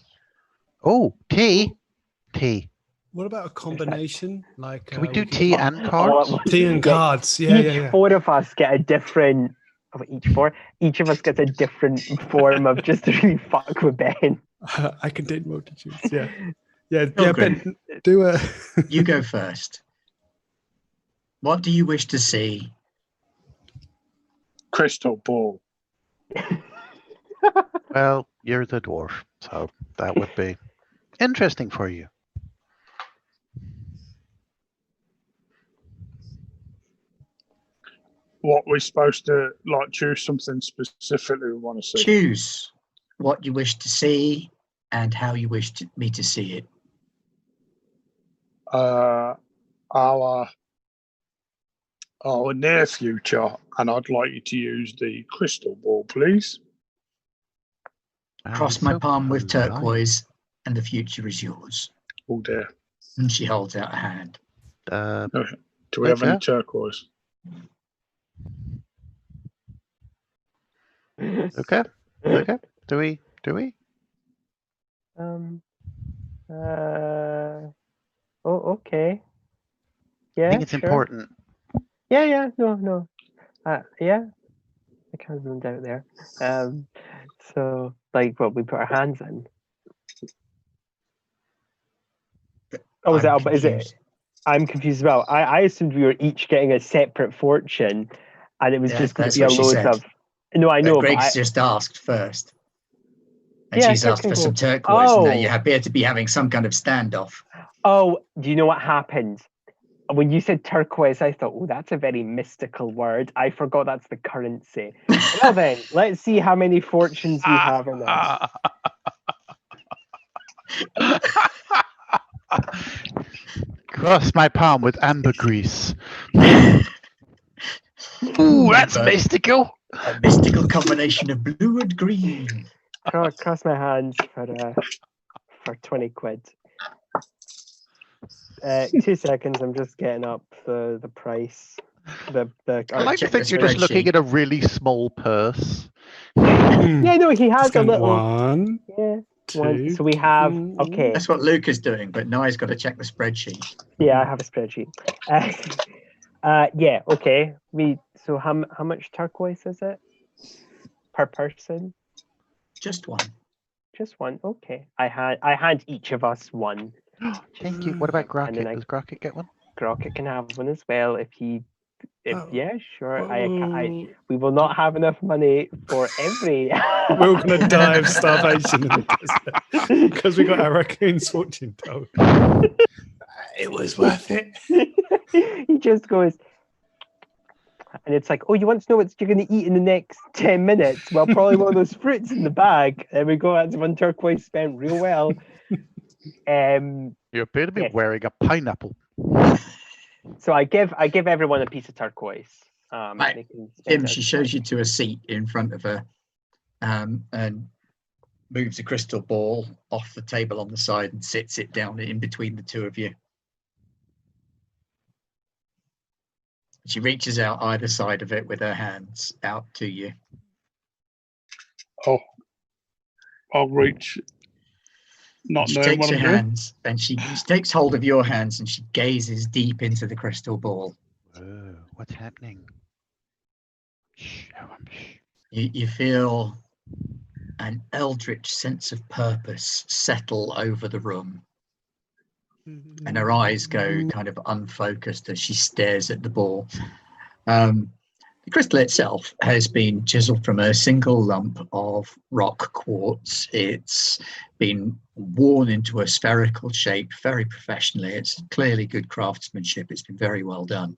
Oh, tea. Tea. What about a combination? Like, can we do tea and cards? Tea and cards. Yeah, each 4 of us get a different. Each of us gets a different form of just to really fuck with Ben. I can take multitudes. Yeah. Yeah, Ben, do a. You go first. What do you wish to see? Crystal ball. Well, you're the dwarf, so that would be interesting for you. What we're supposed to choose something specifically we want to see. Choose what you wish to see and how you wish me to see it. Our near future, and I'd like you to use the crystal ball, please. Cross my palm with turquoise, and the future is yours. Oh dear. And she holds out a hand. Do we have any turquoise? Okay. Do we? Okay. Yeah. I think it's important. Yeah. No. Yeah. I kind of zoomed out there. So, like, what we put our hands in. Oh, is it? I'm confused as well. I assumed we were each getting a separate fortune, and it was just going to be a load of. No, I know. Greg's just asked first. And she's asked for some turquoise, and now you appear to be having some kind of standoff. Oh, do you know what happened? When you said turquoise, I thought, that's a very mystical word. I forgot that's the currency. Well then, let's see how many fortunes we have in this. Cross my palm with ambergris. Ooh, that's mystical. A mystical combination of blue and green. Cross my hands for 20 quid. 2 seconds, I'm just getting up the price. I like to think you're just looking at a really small purse. Yeah, no, he has a little. 1, yeah, 2. 1. So we have. Okay. That's what Luke is doing, but now he's got to check the spreadsheet. Yeah, I have a spreadsheet. Yeah. Okay. So how much turquoise is it per person? Just one. Just one. Okay. I had each of us one. Thank you. What about Grocket? Does Grocket get one? Grocket can have one as well if yeah, sure. We will not have enough money for every. We're going to die of starvation because we got our raccoon's fortune told. It was worth it. He just goes, and it's like, oh, you want to know what you're going to eat in the next 10 minutes? Well, probably one of those fruits in the bag. There we go. That's one turquoise spent real well. You appear to be wearing a pineapple. So I give everyone a piece of turquoise. Right. Tim, she shows you to a seat in front of her, and moves a crystal ball off the table on the side and sits it down in between the two of you. She reaches out either side of it with her hands out to you. Oh, I'll reach. Not she knowing takes what your I'm doing. hands and she takes hold of your hands and she gazes deep into the crystal ball. What's happening? Shh. You feel an eldritch sense of purpose settle over the room. And her eyes go kind of unfocused as she stares at the ball. The crystal itself has been chiseled from a single lump of rock quartz. It's been worn into a spherical shape very professionally. It's clearly good craftsmanship. It's been very well done.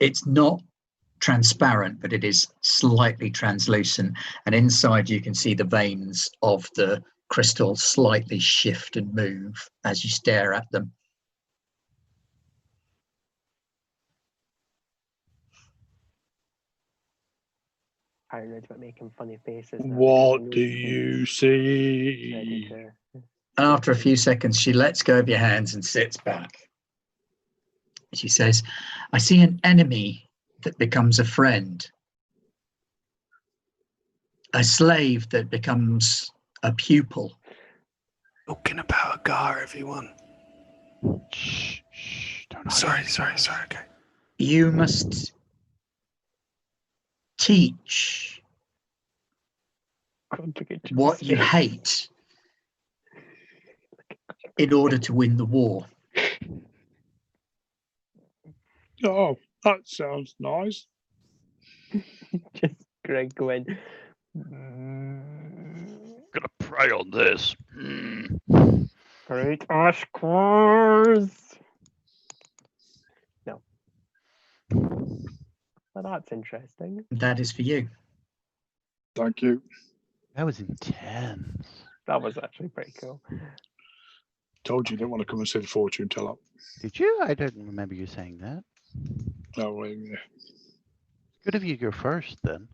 It's not transparent, but it is slightly translucent. And inside you can see the veins of the crystal slightly shift and move as you stare at them. Paranoid about making funny faces. What do you see? And after a few seconds, she lets go of your hands and sits back. She says, I see an enemy that becomes a friend. A slave that becomes a pupil. Talking about a gar, everyone. Shh. Don't Sorry, okay. You must teach what you hate in order to win the war. Oh, that sounds nice. Just Greg going. Gonna pray on this. Great Oscars. No. Well, that's interesting. That is for you. Thank you. That was intense. That was actually pretty cool. Told you didn't want to come and see the fortune teller. Did you? I don't remember you saying that. No, well, yeah. Good of you to go first, then.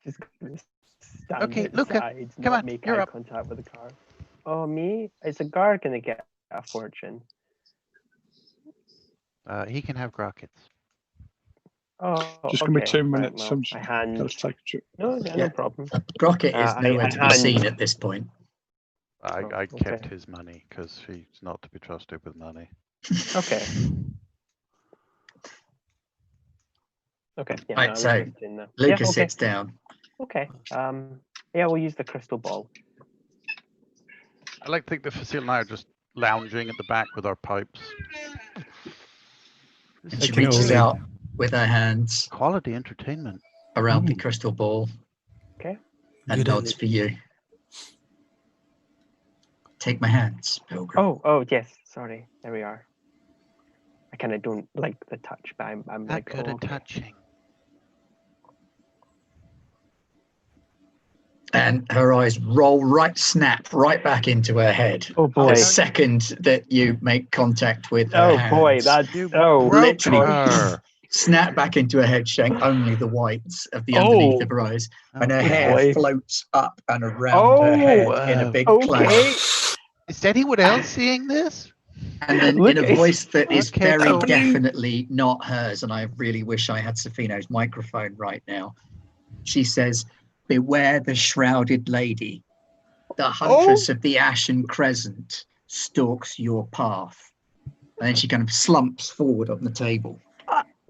Just stand Okay, Luca, outside, come not on, make you're eye up. contact with the car. Oh, me? Is a guard gonna get a fortune? He can have grockets. Oh, Just give me 2 right, minutes. well, I'm just I hand. gotta take a trip. No, no problem. Grocket is nowhere I to be seen at this point. I Oh, kept okay. his money because he's not to be trusted with money. Okay. Okay. Yeah, Right, no, so I'm in there. Luca Yeah, okay. sits down. Okay. Yeah, we'll use the crystal ball. I like to think that Facile and I are just lounging at the back with our pipes. And she reaches out with her hands Quality entertainment. around the crystal ball. Okay. And Good nods for you. Take my hands, Pilgrim. Oh, yes. Sorry. There we are. I kind of don't like the touch, but I'm Not like, good oh, at okay. touching. And her eyes snap right back into her head. Oh boy! The second that you make contact with her Oh hands, boy! That's literally snap back into her head, showing only the whites of the underneath of her eyes, and her hair floats up and around her head in a big cloud. Is anyone else seeing this? And then in a voice that is very definitely not hers, and I really wish I had Safino's microphone right now, she says, beware the shrouded lady. The huntress of the Ashen Crescent stalks your path. And then she kind of slumps forward on the table.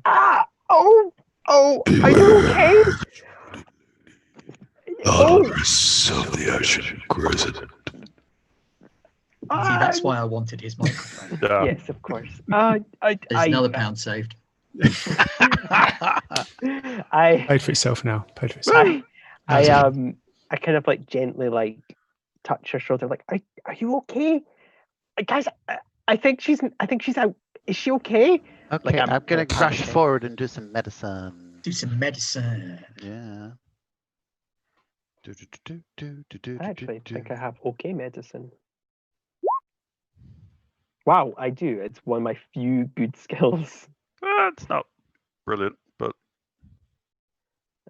Are you okay? Huntress of the Ashen Crescent. See, that's why I wanted his microphone. Yes, of course. There's another pound saved. Paid for itself now. Paid for itself. I kind of like gently like touch her shoulder, like, are you okay? guys, I think she's out. Is she okay? Okay, I'm gonna rush forward and do some medicine. Do some medicine. Yeah. I actually think I have okay medicine. Wow, I do. It's one of my few good skills. It's not brilliant, but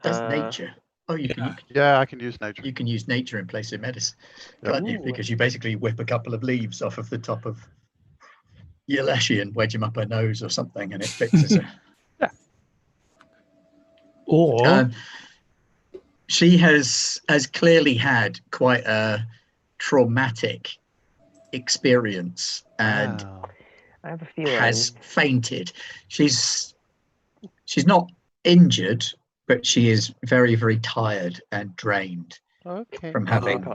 that's nature. Oh, you can. Yeah, I can use nature. You can use nature in place of medicine, can't you? Because you basically whip a couple of leaves off of the top of your leshy and wedge them up her nose or something, and it fixes her. Yeah. Or she has clearly had quite a traumatic experience and I have a feeling has fainted. She's not injured, but she is very, very tired and drained from having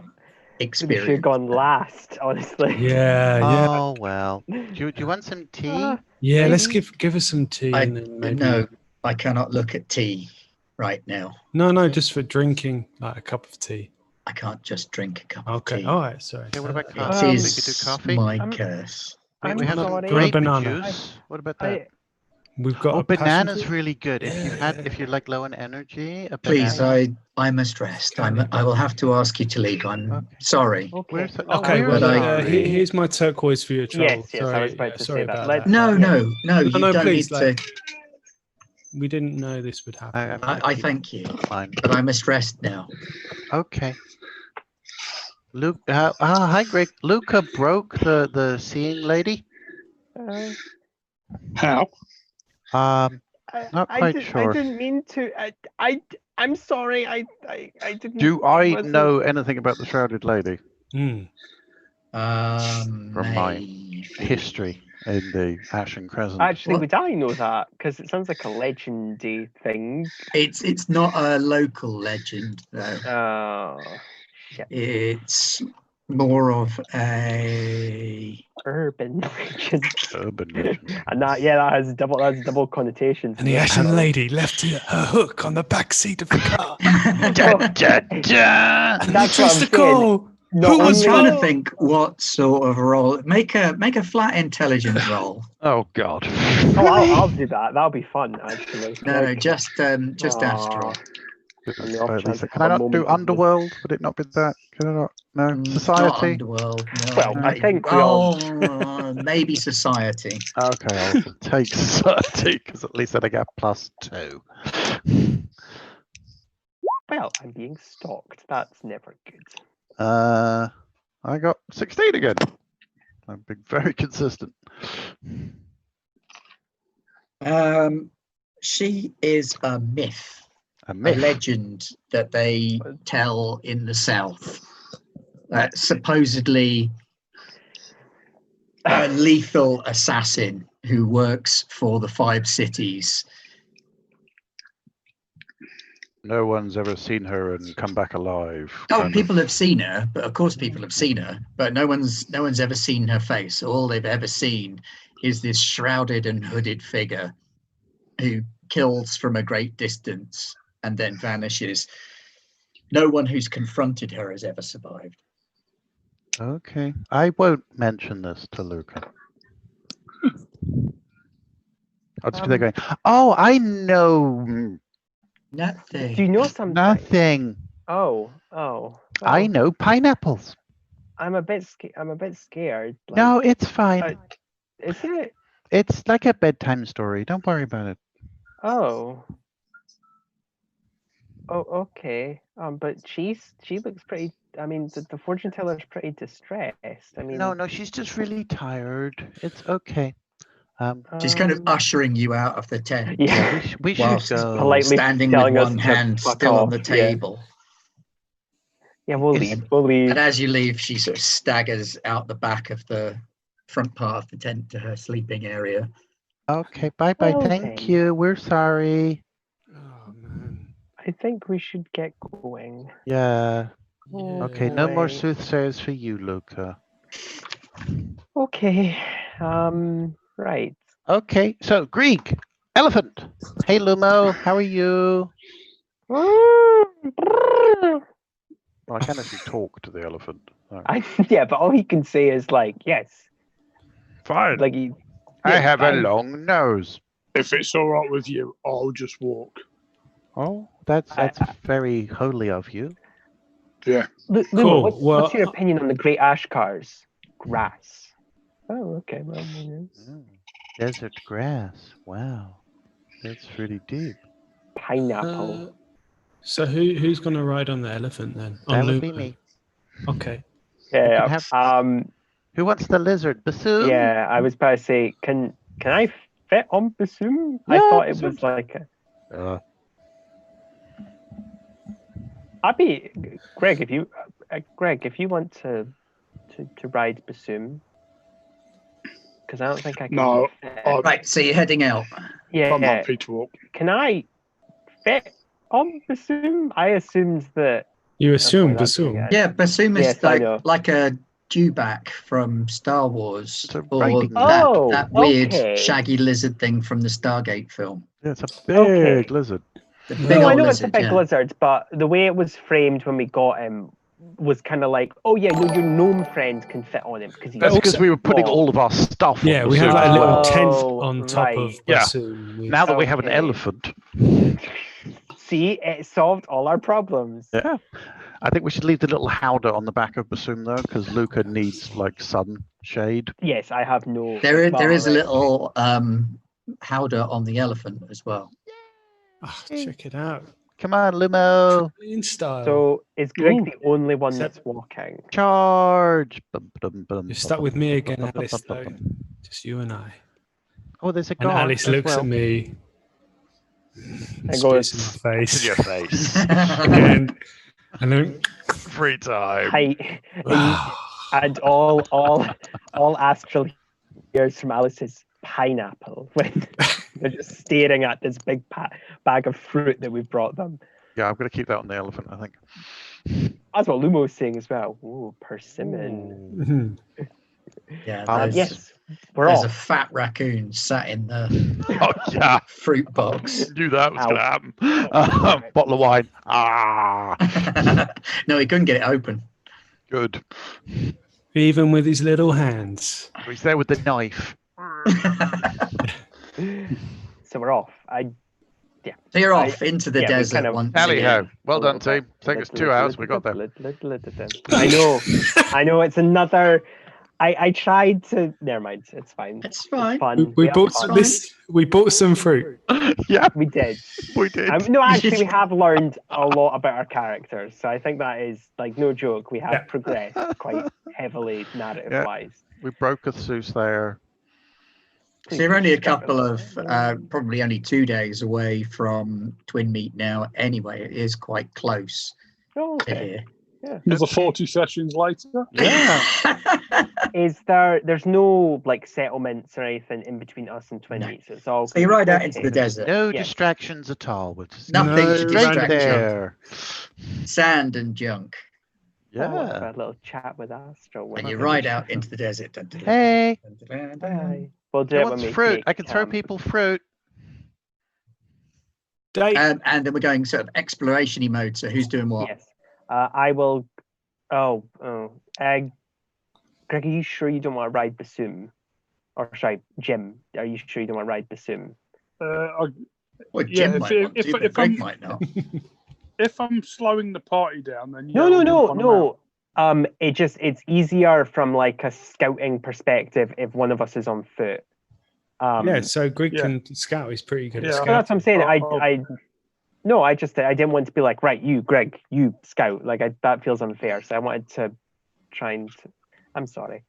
experience. Should have gone last, honestly. Yeah. Oh well. Do you want some tea? Yeah, maybe? let's give her some tea. And then maybe... No, I cannot look at tea right now. No, just for drinking, like a cup of tea. I can't just drink a cup of tea. Okay, all right, sorry. Okay, what about It coffee? is We could do coffee. my curse. We have some Do you want a grape banana? juice. What about that? We've got a banana's passion really good. If you're like low on energy, a Please, banana. I must rest. I will have to ask you to leave. I'm sorry. Okay. Okay, well, here's my turquoise for your troll. Yes, I was about to say that. About that. No, you don't please, need to. We didn't know this would happen. I thank you, Fine. but I must rest now. Okay. Luke, hi Greg. Luca broke the seeing lady. How? Not quite sure. I didn't mean to. I'm sorry. I didn't. Do I know anything about the shrouded lady? From my history in the Ashen Crescent. Actually, would I know that? Because it sounds like a legendy thing. It's not a local legend though. Oh, shit. It's more of a urban legend. Urban legend. And that has double connotations. And the Ashen lady left her hook on the back seat of the car. That's what I'm saying. I'm trying to think what sort of role. Make a flat intelligence roll. Oh God. I'll do that. That'll be fun, actually. No, just astral. Can I not do underworld? Would it not be that? Can I not? No. Society. Not underworld. No. Well, I think maybe society. Okay, I'll take society because at least then I get +2. Well, I'm being stalked. That's never good. I got 16 again. I'm being very consistent. She is a myth. A legend that they tell in the South. Supposedly a lethal assassin who works for the 5 cities. No one's ever seen her and come back alive. People have seen her, but of course people have seen her, but no one's ever seen her face. All they've ever seen is this shrouded and hooded figure who kills from a great distance and then vanishes. No one who's confronted her has ever survived. Okay. I won't mention this to Luca. I'll just be there going, oh, I know. Nothing. Do you know something? Nothing. Oh. Well, I know pineapples. I'm a bit scared. Like, no, it's fine. Is it? It's like a bedtime story. Don't worry about it. Oh, okay. But she looks pretty. I mean, the fortune teller's pretty distressed. I mean, no, she's just really tired. It's okay. She's kind of ushering you out of the tent. Yeah, we should go. Politely standing with one hand still on the table. Yeah, we'll leave. We'll leave. And as you leave, she sort of staggers out the back of the front part of the tent to her sleeping area. Okay, bye-bye. Thank you. We're sorry. Oh, man. I think we should get going. Yeah. Okay, no more soothsayers for you, Luca. Okay. Right. Okay, so Greek, elephant. Hey, Lumo, how are you? Well, I can actually talk to the elephant. Yeah, but all he can say is like, yes, Fine. Like I have a long nose. If it's all right with you, I'll just walk. Oh, that's very holy of you. Yeah. Luma, what's your opinion on the great ash cars? Grass. Oh, okay. Well, desert grass. Wow, that's pretty deep. Pineapple. So who's going to ride on the elephant then? That would be me. Okay. Yeah. Who wants the lizard? Bassoon? Yeah, I was about to say, can I fit on Bassoon? Yeah, I thought it was like a... I'd be Greg if you want to ride Bassoon, because I don't think I can. No. Right, so you're heading out. Yeah. I'm happy to walk. Can I fit on Bassoon? I assumed that. You assume Bassoon? Yeah, Bassoon is like a dewback from Star Wars, or that weird shaggy lizard thing from the Stargate film. Yeah, it's a big lizard. I know it's a big lizard, but the way it was framed when we got him was kind of like, oh yeah, no, your gnome friend can fit on him that's because we were putting all of our stuff. Yeah, we had like a little tent on top of Bassoon. Yeah. Now that we have an elephant. See, it solved all our problems. Yeah. I think we should leave the little howdah on the back of Bassoon though, because Luca needs like sun shade. Yes, I have no. There is a little howdah on the elephant as well. Oh, check it out. Come on, Lumo. In style. So is Greg the only one that's walking? Charge. You're stuck with me again, Alice, though. Just you and I. Oh, there's a guard. And Alice looks at me. And goes in my face. In your face. Again. And then free time. And all astral hears from Alice is pineapple when they're just staring at this big bag of fruit that we've brought them. Yeah, I'm going to keep that on the elephant, I think. That's what Lumo was saying as well. Ooh, persimmon. Yeah, yes, there's a fat raccoon sat in the fruit box. I knew that was going to happen. Bottle of wine. No, he couldn't get it open. Good. Even with his little hands. He's there with the knife. So we're off. So you're off into the desert once again. Tally-ho. Well done, team. Take us 2 hours. We got there. I know. It's another. I tried to. Never mind. It's fine. It's fine. It's fun. We bought some fruit. Yeah, we did. We did. No, actually, we have learned a lot about our characters. So I think that is like no joke. We have progressed quite heavily narrative-wise. We broke a soothsayer. So you're only a couple of, probably only 2 days away from Twin Meat now. Anyway, it is quite close to here. Yeah. Another 40 sessions later. Yeah. There's no like settlements or anything in between us and Twin Meat, so it's all. So you ride out into the desert. No distractions at all. Nothing to distract there. Sand and junk. Yeah. A little chat with Astro. And you ride out into the desert. Hey. We'll do it when we fruit. I can throw people fruit. And then we're going sort of exploration-y mode. So who's doing what? Yes. I will. Greg, are you sure you don't want to ride Bassoon? Or sorry, Jim, are you sure you don't want to ride Bassoon? Jim might want to, but Greg might not. If I'm slowing the party down, then no. It's easier from like a scouting perspective if one of us is on foot. So Greg can scout. He's pretty good at scouting. scouting. That's what I'm saying. I didn't want to be like, right, you, Greg, you scout. Like that feels unfair. So I wanted to try and. I'm sorry.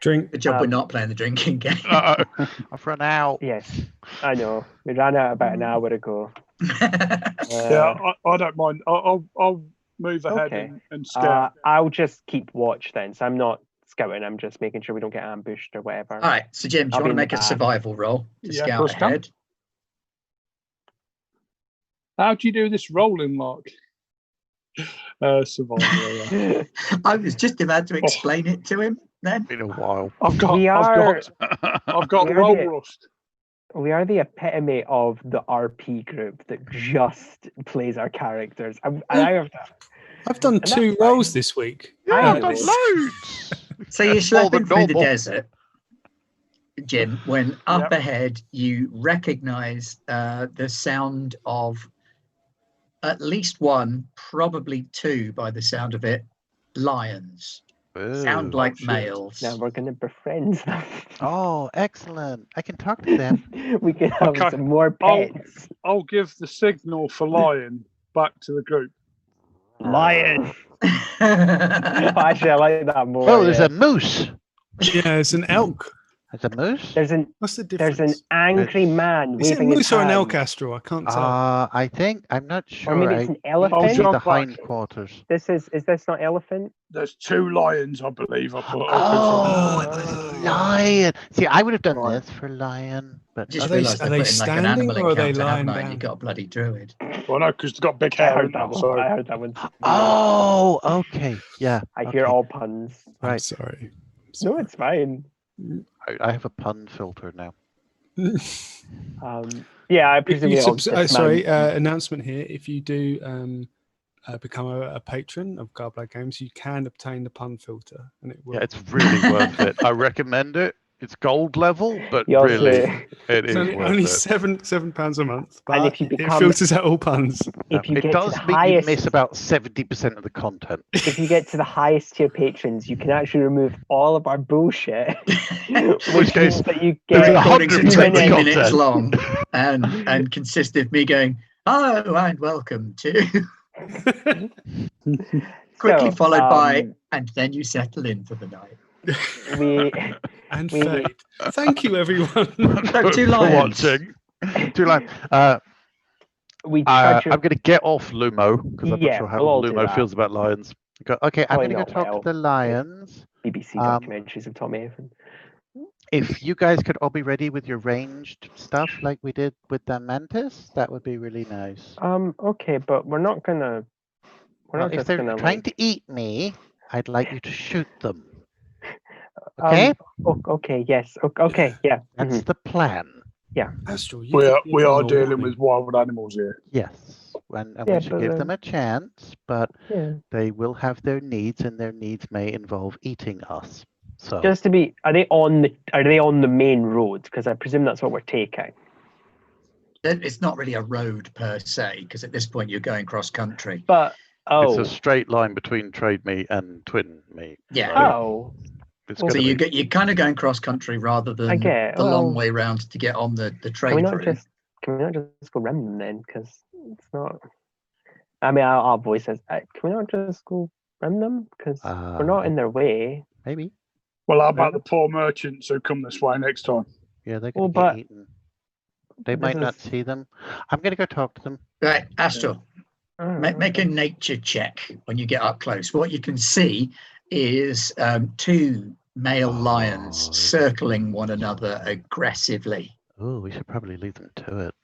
Drink. Good job we're not playing the drinking game. I've run out. Yes, I know. We ran out about an hour ago. I don't mind. I'll move ahead and scout. I'll just keep watch then. So I'm not scouting. I'm just making sure we don't get ambushed or whatever. All right. So Jim, do you want to make a survival roll to scout ahead? How do you do this rolling, Mark? Survival. I was just about to explain it to him. Then been a while. I've got roll rust. We are the epitome of the RP group that just plays our characters. I've done 2 rolls this week. Yeah, I've done loads. So you're schlepping through the desert. Jim, when up ahead you recognize the sound of at least one, probably two by the sound of it, lions. Sound like males. Now we're going to befriend them. Oh, excellent. I can talk to them. We can have some more pets. I'll give the signal for lion back to the group. Lion. Actually, I like that more. Oh, there's a moose. Yeah, it's an elk. There's a moose? What's the difference? There's an angry man Is it a waving his moose or an hand. elk, Astro? I can't tell. I think, I'm not sure. Or maybe it's an elephant. I see the jump back. hindquarters. Is this not elephant? There's 2 lions, I believe. Lion. See, I would have done this for lion, but Just Are they realised they're putting standing like an animal or are they encounter, haven't lying I? down? You got a bloody druid. Well, no, because they've got big I hair. heard that one. I heard that one. Oh, okay. Yeah. I hear all puns. I'm Right. sorry. No, it's fine. I have a pun filter now. Yeah, I presume announcement here. If you do become a patron of Garblag Games, you can obtain the pun filter, and it will. Yeah, it's really worth it. I recommend it. It's gold level, but You also- really, it is It's worth only it. £7 a month, but And if you it become- filters out all puns. If you It get to does the mean highest, you miss about 70% of the content. if you get to the highest tier patrons, you can actually remove all of our bullshit, which case, means that you there's get 120 120 minutes content. long and consist of me going, "Hello and welcome to," quickly followed by, and then you settle in for the night. And we- fade. Thank you, everyone. No, 2 for lions. watching. 2 lions. we charge I'm going to get off Lumo because I'm not Yeah, sure how we'll all do Lumo that. feels about lions. Okay, I'm Probably going to go not talk well. to the lions. BBC documentaries of Tom Avon. If you guys could all be ready with your ranged stuff like we did with the mantis, that would be really nice. Okay, but we're not gonna. We're Well, not if just they're gonna trying like, to eat me, I'd like you to shoot them. Okay? Okay. Yes. Okay. Yeah. That's the plan. Astro, you We could are, give we them are a dealing warning. with wild animals here. Yes. And Yeah, we should but, give them a chance, but Yeah. they will have their needs, and their needs may involve eating us. So Just to be, are they on the main road? Because I presume that's what we're taking. It's not really a road per se, because at this point you're going cross country. But it's a straight line between trade meat and twin meat. Yeah. So it's So gonna be- you're kind of going cross country rather than the long way round to get on the trade Can we not route. just go rim them then? Because it's not. I mean, our voice says, can we not just go rim them? Because we're not in their way. Maybe. Well, how about the poor merchants who come this way next time? Yeah, they're going to get eaten. They might not see them. I'm going to go talk to them. Right, Astro, make a nature check when you get up close. What you can see is 2 male lions circling one another aggressively. Oh, we should probably leave them to it.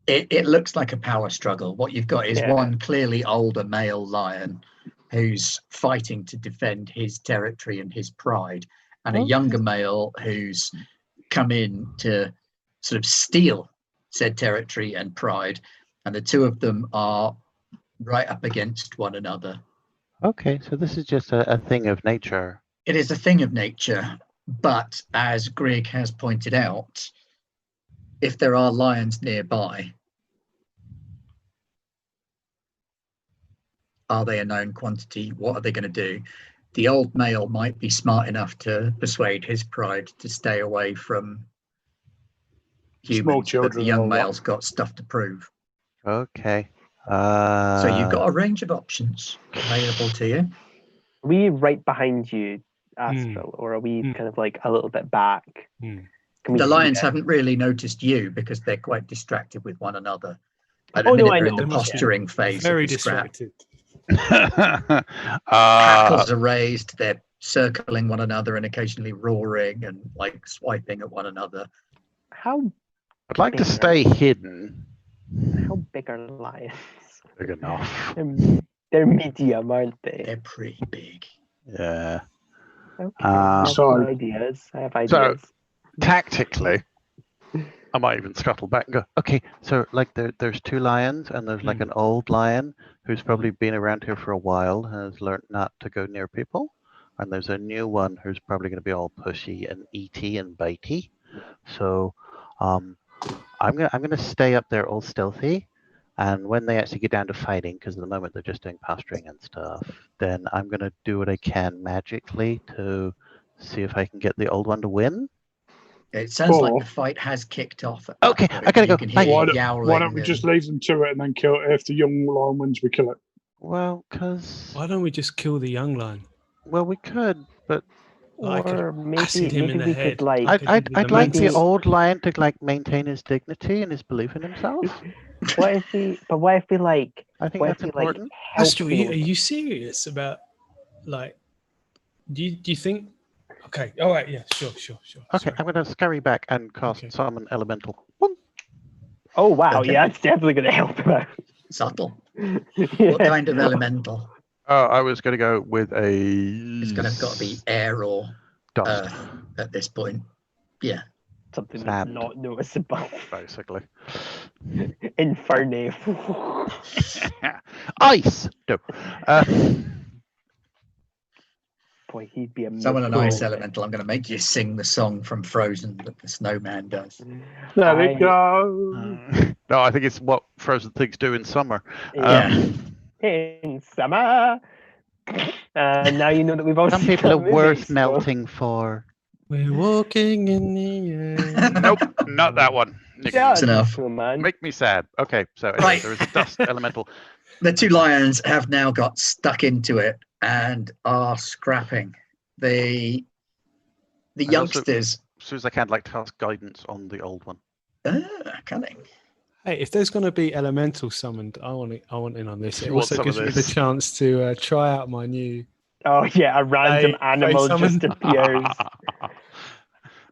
It looks like a power struggle. What you've got is one clearly older male lion who's fighting to defend his territory and his pride, and a younger male who's come in to sort of steal said territory and pride, and the 2 of them are right up against one another. Okay, so this is just a thing of nature. It is a thing of nature, but as Greg has pointed out, if there are lions nearby, are they a known quantity? What are they going to do? The old male might be smart enough to persuade his pride to stay away from humans, but the young male's got stuff to prove. Okay. So you've got a range of options available to you. Are we right behind you, Astral, or are we kind of like a little bit back? The lions haven't really noticed you because they're quite distracted with one another. At the minute they're in the posturing phase. Very distracted. Hackles are raised. They're circling one another and occasionally roaring and like swiping at one another. I'd like to stay hidden. How big are lions? Big enough. They're medium, aren't they? They're pretty big. Yeah. Okay. I have ideas. So, tactically, I might even scuttle back and go, okay, so like there's 2 lions, and there's like an old lion who's probably been around here for a while and has learned not to go near people. and there's a new one who's probably going to be all pushy and eaty and bitey. So I'm gonna stay up there all stealthy, and when they actually get down to fighting, because at the moment they're just doing posturing and stuff, then I'm gonna do what I can magically to see if I can get the old one to win. It sounds like the fight has kicked off. Okay, I gotta go. Why don't we just leave them to it and then kill it if the young lion wins? We kill it. Well, because why don't we just kill the young lion? Well, we could, but or maybe him in the we head. could like. I'd like the old lion to like maintain his dignity and his belief in himself. What if we like? I think that's important. Astro, are you serious about like? Do you think? Okay. All right. Yeah. Sure. Okay, I'm going to scurry back and cast summon elemental. Oh wow! Okay. Yeah, it's definitely going to help him out. Subtle. What kind of elemental? I was going to go with a. It's got to be air or dust at this point. Yeah. Something that's not noticeable. Basically. Infernape. Ice. No. Boy, he'd be a summon an ice elemental. I'm going to make you sing the song from Frozen that the snowman does. There we go. No, I think it's what Frozen things do in summer. In summer. Now you know that we've all some people are worth melting for. We're walking in the air. Nope, not that one. That's enough. Man. Make me sad. Okay, so anyway, there is a dust elemental. The two lions have now got stuck into it and are scrapping. The youngsters. As soon as I can, like cast guidance on the old one. Cunning. Hey, if there's going to be elemental summoned, I want in on this. It also gives me the chance to try out my new. Oh yeah, a random animal just appears.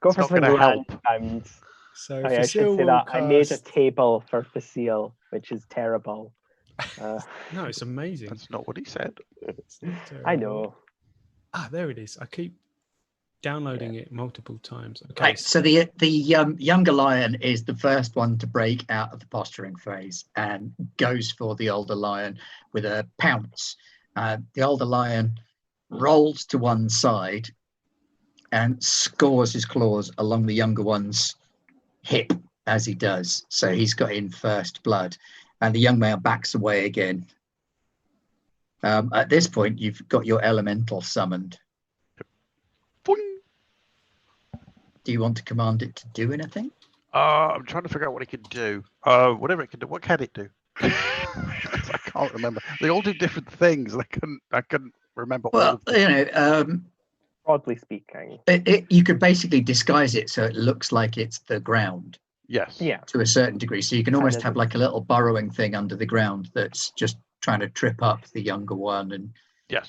Go for something random. So I should say that I made a table for Facile, which is terrible. No, it's amazing. That's not what he said. I know. There it is. I keep downloading it multiple times. Okay. Right, so the younger lion is the first one to break out of the posturing phase and goes for the older lion with a pounce. The older lion rolls to one side and scores his claws along the younger one's hip as he does. So he's got in first blood, and the young male backs away again. At this point, you've got your elemental summoned. Do you want to command it to do anything? I'm trying to figure out what it can do. Whatever it can do. What can it do? I can't remember. They all do different things. I couldn't remember. Well, broadly speaking, you could basically disguise it so it looks like it's the ground. Yes. Yeah. To a certain degree, so you can almost have like a little burrowing thing under the ground that's just trying to trip up the younger one and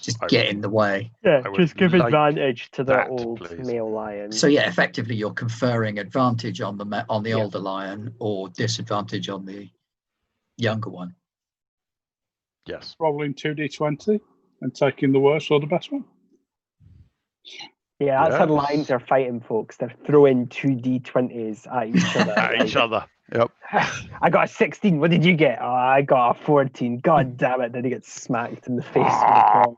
just get in the way. Yeah, just give advantage to the old male lion. So yeah, effectively you're conferring advantage on the older lion or disadvantage on the younger one. Yes. Rolling 2d20 and taking the worst or the best one. Yeah, that's how lions are fighting, folks. They're throwing 2d20s at each other. At each other. Yep. I got a 16. What did you get? Oh, I got a 14. God damn it. Then he gets smacked in the face with a ball.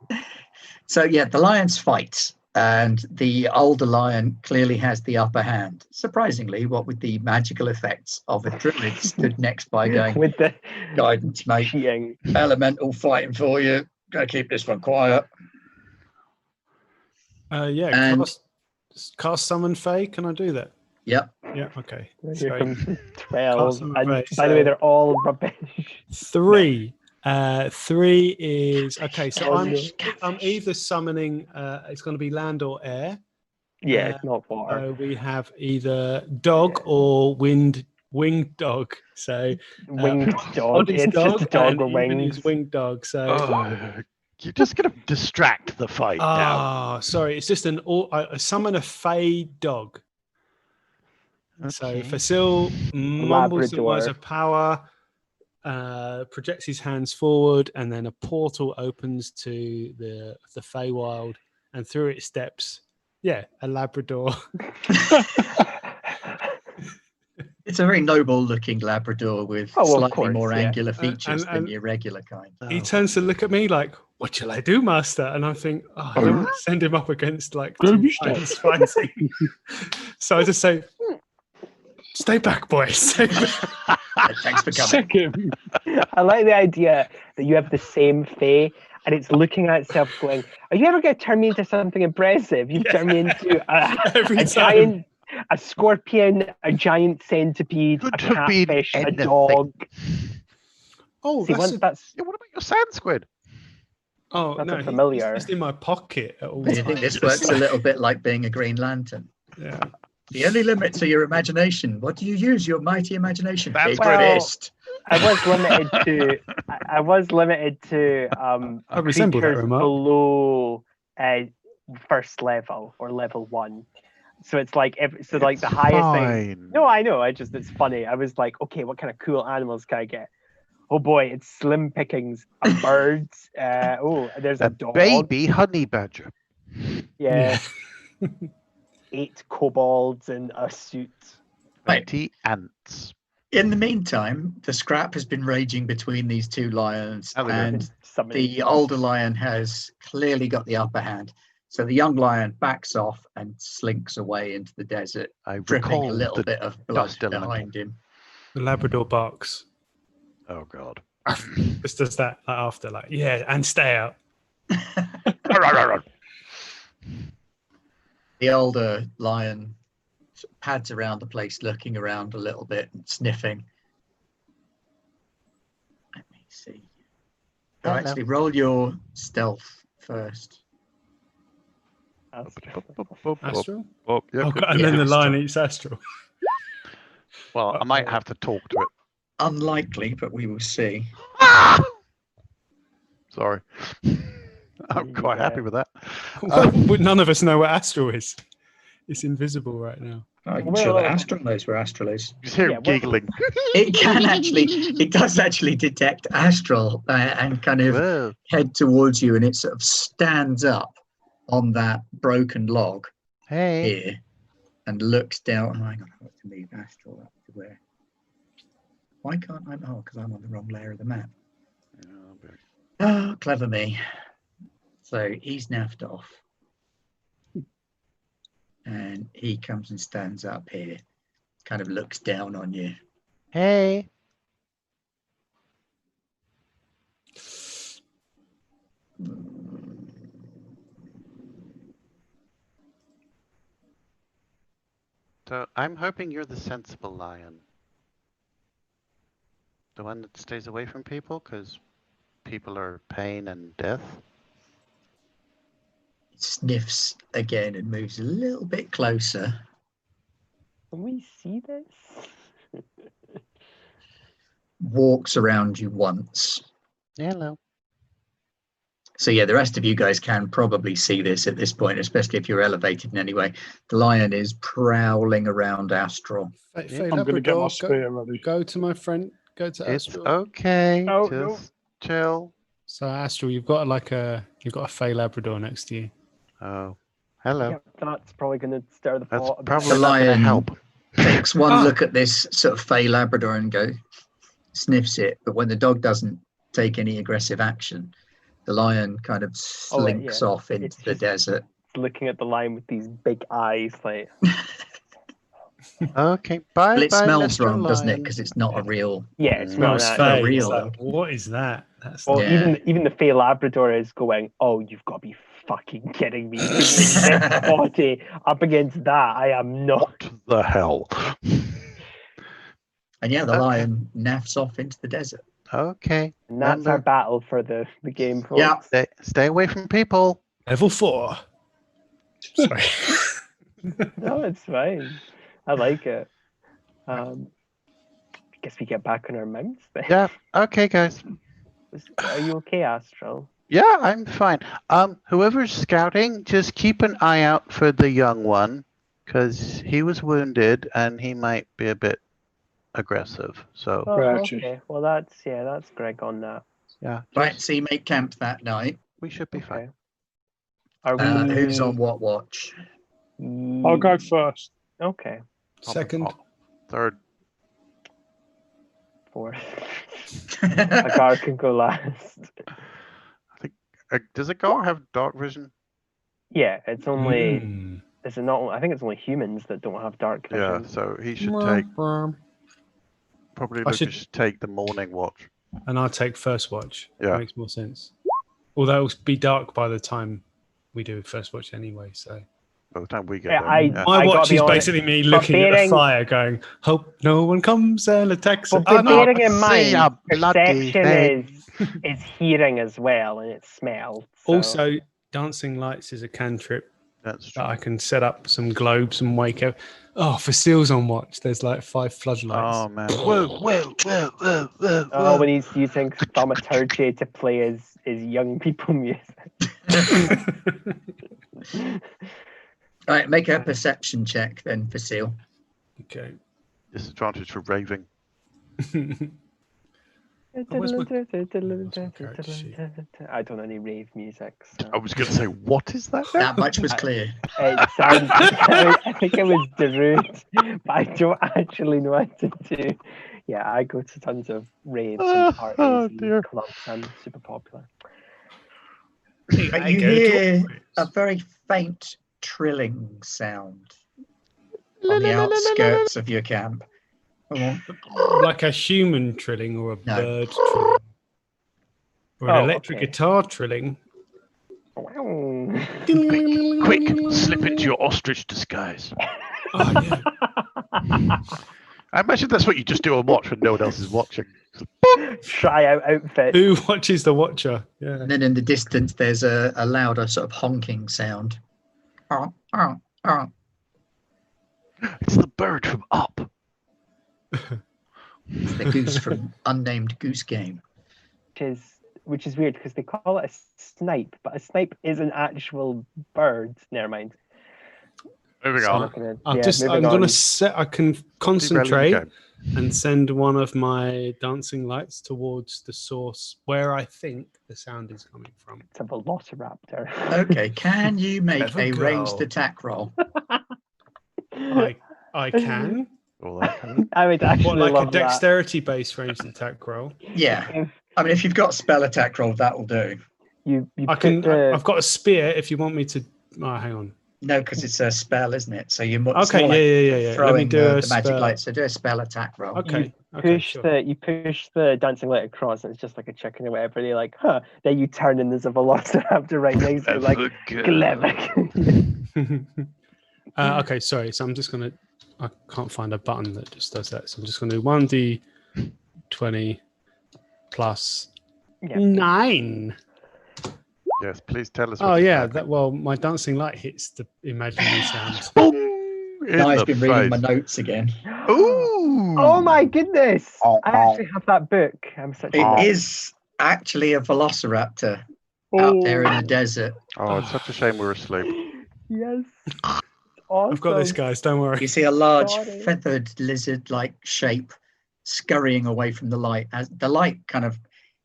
So yeah, the lions fight, and the older lion clearly has the upper hand. Surprisingly, what with the magical effects of a druid stood next by going, with the guidance, mate. Cheating. Elemental fighting for you. Gotta keep this one quiet. Cast summon Fae. Can I do that? Yep. Yeah. Okay. Here comes 12. And by the way, they're all rubbish. 3. 3 is okay. So I'm either summoning. It's going to be land or air. Yeah, it's not water. We have either dog or winged dog. So winged dog. It's just a dog or wings. Winged dog. So. You're just going to distract the fight now. Sorry. It's just I summon a Fae dog. Okay. So Facile mumbles the words of power, projects his hands forward, and then a portal opens to the Feywild, and through it steps, a Labrador. It's a very noble-looking Labrador with slightly more angular features than your regular kind. He turns to look at me like, "What shall I do, Master?" And I think, "Oh, I don't want to send him up against like two giants fighting." So I just say, "Stay back, boys." Stay back. Thanks for coming. I like the idea that you have the same fae and it's looking at itself going, are you ever going to turn me into something impressive? You've turned me into a giant, a scorpion, a giant centipede, a catfish, a dog. Oh, see, what about your sand squid? Oh, that's no, familiar. He's just in my pocket at all Do you times. think this works a little bit like being a Green Lantern? Yeah. The only limits are your imagination. What do you use your mighty imagination? That's fist. I was limited to I resemble that creatures remark. below first level or level 1. So it's like like the highest thing. No, I know. It's funny. I was like, okay, what kind of cool animals can I get? Oh boy, it's slim pickings. A bird. There's a dog. Baby honey badger. Yeah. 8 kobolds in a suit. 20 ants. In the meantime, the scrap has been raging between these two lions, and the older lion has clearly got the upper hand. So the young lion backs off and slinks away into the desert, dripping a little bit of blood behind him. The Labrador barks. Oh God! Just does that after, and stay out. The older lion pads around the place, looking around a little bit and sniffing. Let me see. So actually, roll your stealth first. Astral? And then the lion eats Astral. Well, I might have to talk to it. Unlikely, but we will see. Sorry. I'm quite happy with that. None of us know what Astral is. It's invisible right now. I'm sure that Astral knows where Astral is. You hear him giggling. It does actually detect Astral and kind of head towards you, and it sort of stands up on that broken log here and looks down. Oh, hang on, I have to move Astral up to where. Why can't I? Oh, because I'm on the wrong layer of the map. Oh, clever me. So he's naffed off. And he comes and stands up here, kind of looks down on you. Hey. So I'm hoping you're the sensible lion. The one that stays away from people because people are pain and death. Sniffs again and moves a little bit closer. Can we see this? Walks around you once. Hello. So yeah, the rest of you guys can probably see this at this point, especially if you're elevated in any way. The lion is prowling around Astral. I'm going to get my spear ready. Go to my friend. Go to It's Astral. okay. Just chill. So Astral, you've got a Fey Labrador next to you. Oh, hello. Yeah, that's probably going to stir the pot. That's probably not going to help. Takes one look at this sort of Fey Labrador and sniffs it. But when the dog doesn't take any aggressive action, the lion kind of slinks off into the desert. Looking at the lion with these big eyes, like. Okay, bye. Well, it bye, smells Mr. wrong, doesn't it? Lion. Because it's not a real. Yeah, it smells real. Like, what is that? Even the Fey Labrador is going, oh, you've got to be fucking kidding me. This body up against that, I am not. What the hell? And yeah, the lion naffs off into the desert. Okay. And that's our battle for the game, folks. Yeah. Stay away from people. Level 4. Sorry. No, it's fine. I like it. Guess we get back on our mounts then. Yeah. Okay, guys. Are you okay, Astral? Yeah, I'm fine. Whoever's scouting, just keep an eye out for the young one, because he was wounded and he might be a bit aggressive. So. Oh, okay. Well, that's Greg on that. Yeah. Right. So you make camp that night. We should be fine. Who's on what watch? I'll go first. Okay. Second. Third. fourth. Agar can go last. I think. Does Agar have dark vision? Yeah, it's only. Is it not? I think it's only humans that don't have dark vision. Yeah, so he should take. Probably Lucas should take the morning watch. And I'll take first watch. Yeah. Makes more sense. Although it'll be dark by the time we do first watch anyway, so. By the time we get there. My watch is basically me looking at the fire going, hope no one comes and attacks us. But bearing in mind, perception is hearing as well, and it's smell. So. Also, dancing lights is a cantrip. That's true. That I can set up some globes and wake up. Oh, for Seal's on watch, there's like 5 floodlights. Oh, man. Whoa. Oh, when he's using thaumaturgy to play his young people music. All right, make a perception check then for Seal. Okay. Disadvantage for raving. I don't know any rave music. So. I was going to say, what is that? That much was clear. It sounds, I think it was Darude, but I don't actually know what to do. Yeah, I go to tons of raves and parties and clubs. I'm super popular. But you hear a very faint trilling sound on the outskirts of your camp. Like a human trilling or a bird trilling? Or an electric guitar trilling? Quick, slip into your ostrich disguise. Oh, yeah. I imagine that's what you just do on watch when no one else is watching. Try out outfit. Who watches the watcher? Yeah. And then in the distance, there's a louder sort of honking sound. It's the bird from Up. It's the goose from Unnamed Goose Game. Which is weird because they call it a snipe, but a snipe is an actual bird. Never mind. Moving on. I'm gonna set. I can concentrate and send one of my dancing lights towards the source where I think the sound is coming from. It's a velociraptor. Okay, can you make a ranged attack roll? I can. I would actually love a dexterity-based ranged attack roll. Yeah, I mean, if you've got a spell attack roll, that will do. I've got a spear. If you want me to, hang on. No, because it's a spell, isn't it? So you're okay. Yeah. Throwing Let me do the magic light. So do a spell attack roll. Okay. You push the dancing light across, and it's just like a chicken or whatever. And you're like, huh? Then you turn, and there's a velociraptor right next to you, like clever. Okay, sorry. So I'm just gonna. I can't find a button that just does that. So I'm just gonna do 1d20 plus 9. Yes, please tell us. Oh yeah, my dancing light hits the imaginary sound. I've been reading my notes again. Ooh! Oh my goodness! I actually have that book. It is actually a velociraptor out there in the desert. Oh, it's such a shame we're asleep. Yes. Awesome. I've got this, guys. Don't worry. You see a large feathered lizard-like shape scurrying away from the light as the light kind of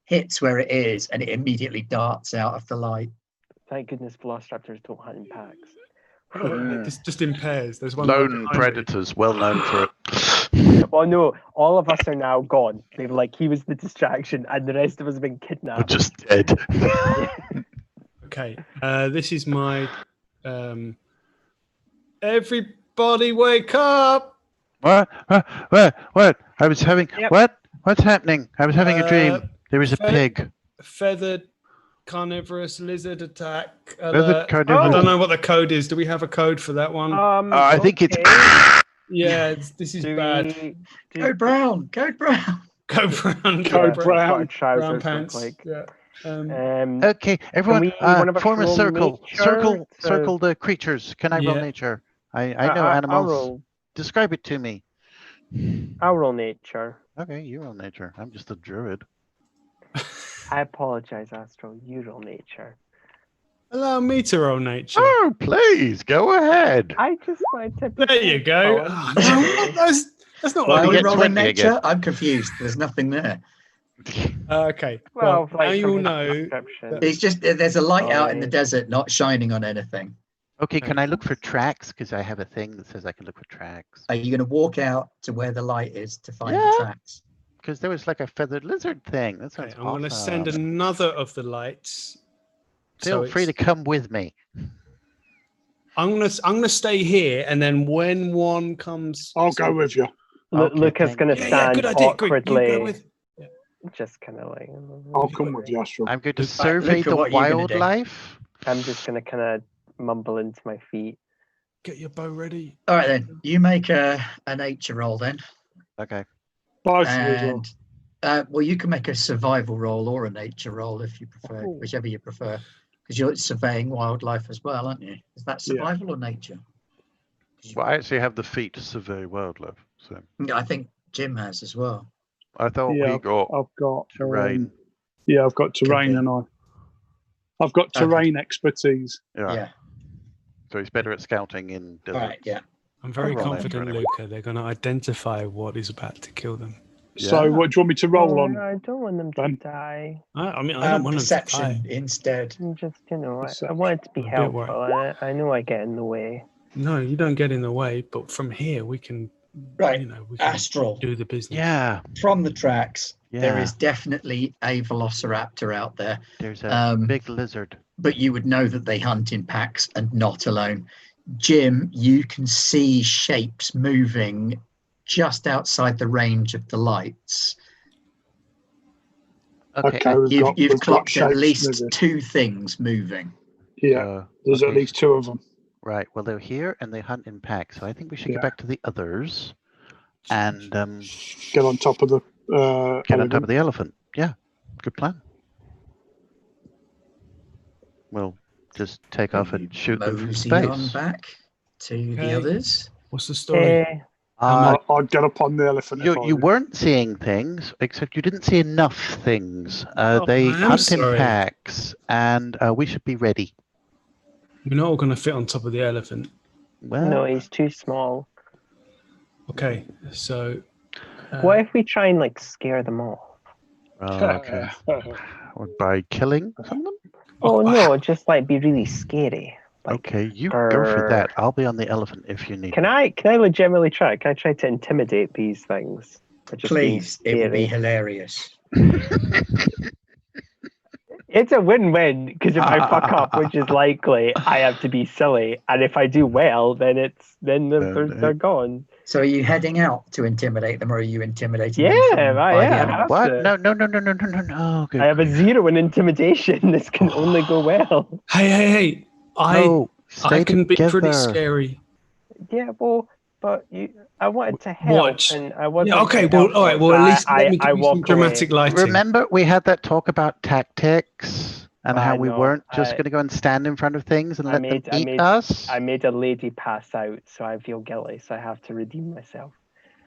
hits where it is, and it immediately darts out of the light. Thank goodness velociraptors don't hunt in packs. It's just in pairs. There's one lone predators, well known for it. Well, no, all of us are now gone. He was the distraction, and the rest of us have been kidnapped. We're just dead. Okay, this is my. Everybody, wake up! What? I was having what? What's happening? I was having a dream. There is a pig. Feathered carnivorous lizard attack. I don't know what the code is. Do we have a code for that one? I think it's. Yeah, this is bad. Code brown. Code brown. Brown pants. Okay, everyone, form a circle. Circle the creatures. Can I roll nature? I know animals. Describe it to me. I'll roll nature. Okay, you roll nature. I'm just a druid. I apologize, Astro. You roll nature. Allow me to roll nature. Oh, please, go ahead. I just wanted to... There you go. That's not why are we rolling nature? Again. I'm confused. There's nothing there. Okay. Well, now you all know. It's just, there's a light out in the desert not shining on anything. Okay, can I look for tracks? Because I have a thing that says I can look for tracks. Are you going to walk out to where the light is to find the tracks? because there was like a feathered lizard thing. That sounds I'm going to send awesome. another of the lights. Feel free to come with me. I'm gonna stay here, and then when one comes, I'll go with you. Lucas going to stand awkwardly. You go with. Just kind of like. I'll come with you, Astral. I'm going to survey the wildlife. I'm just going to kind of mumble into my feet. Get your bow ready. All right, then. You make a nature roll then. Okay. And well, you can make a survival roll or a nature roll if you prefer, whichever you prefer, because you're surveying wildlife as well, aren't you? Is that survival or nature? Well, I actually have the feat to survey wildlife, so I think Jim has as well. I thought I've got terrain. I've got terrain, and I've got terrain expertise. Yeah. So he's better at scouting in deserts. Right, yeah. I'm very confident, Luca. They're going to identify what is about to kill them. So, what do you want me to roll on? I don't want them to die. I mean, I don't want them to die. Instead. I'm just, I want it to be helpful. I know I get in the way. No, you don't get in the way. But from here, we can. Right, we can Astral. Do the business. Yeah. From the tracks, there is definitely a velociraptor out there. There's a big lizard. But you would know that they hunt in packs and not alone. Jim, you can see shapes moving just outside the range of the lights. Okay. You've clocked at least two things moving. Yeah, there's at least two of them. Right. Well, they're here and they hunt in packs, so I think we should get back to the others and get on top of the elephant. Yeah, good plan. We'll just take off and shoot them from space. On back to the others. What's the story? I'd get up on the elephant. You weren't seeing things, except you didn't see enough things. They hunt in packs, and we should be ready. We're not all going to fit on top of the elephant. Well, no, he's too small. Okay, so... what if we try and, scare them off? Okay. By killing some of them? Oh, no, just, be really scary. Okay, you go for that. I'll be on the elephant if you need. Can I legitimately try? Can I try to intimidate these things? Please, it would be hilarious. It's a win-win, because if I fuck up, which is likely, I have to be silly, and if I do well, then they're gone. So are you heading out to intimidate them, or are you intimidating them? Yeah. What? No. Oh, good. I have a 0 in intimidation. This can only go well. Hey! I can be pretty scary. Yeah, well, but I wanted to help, and I wasn't. Yeah, okay, well, all right. Well, at least let me give you some dramatic lighting. Remember, we had that talk about tactics and how we weren't just going to go and stand in front of things and let them eat us. I made a lady pass out, so I feel guilty. So I have to redeem myself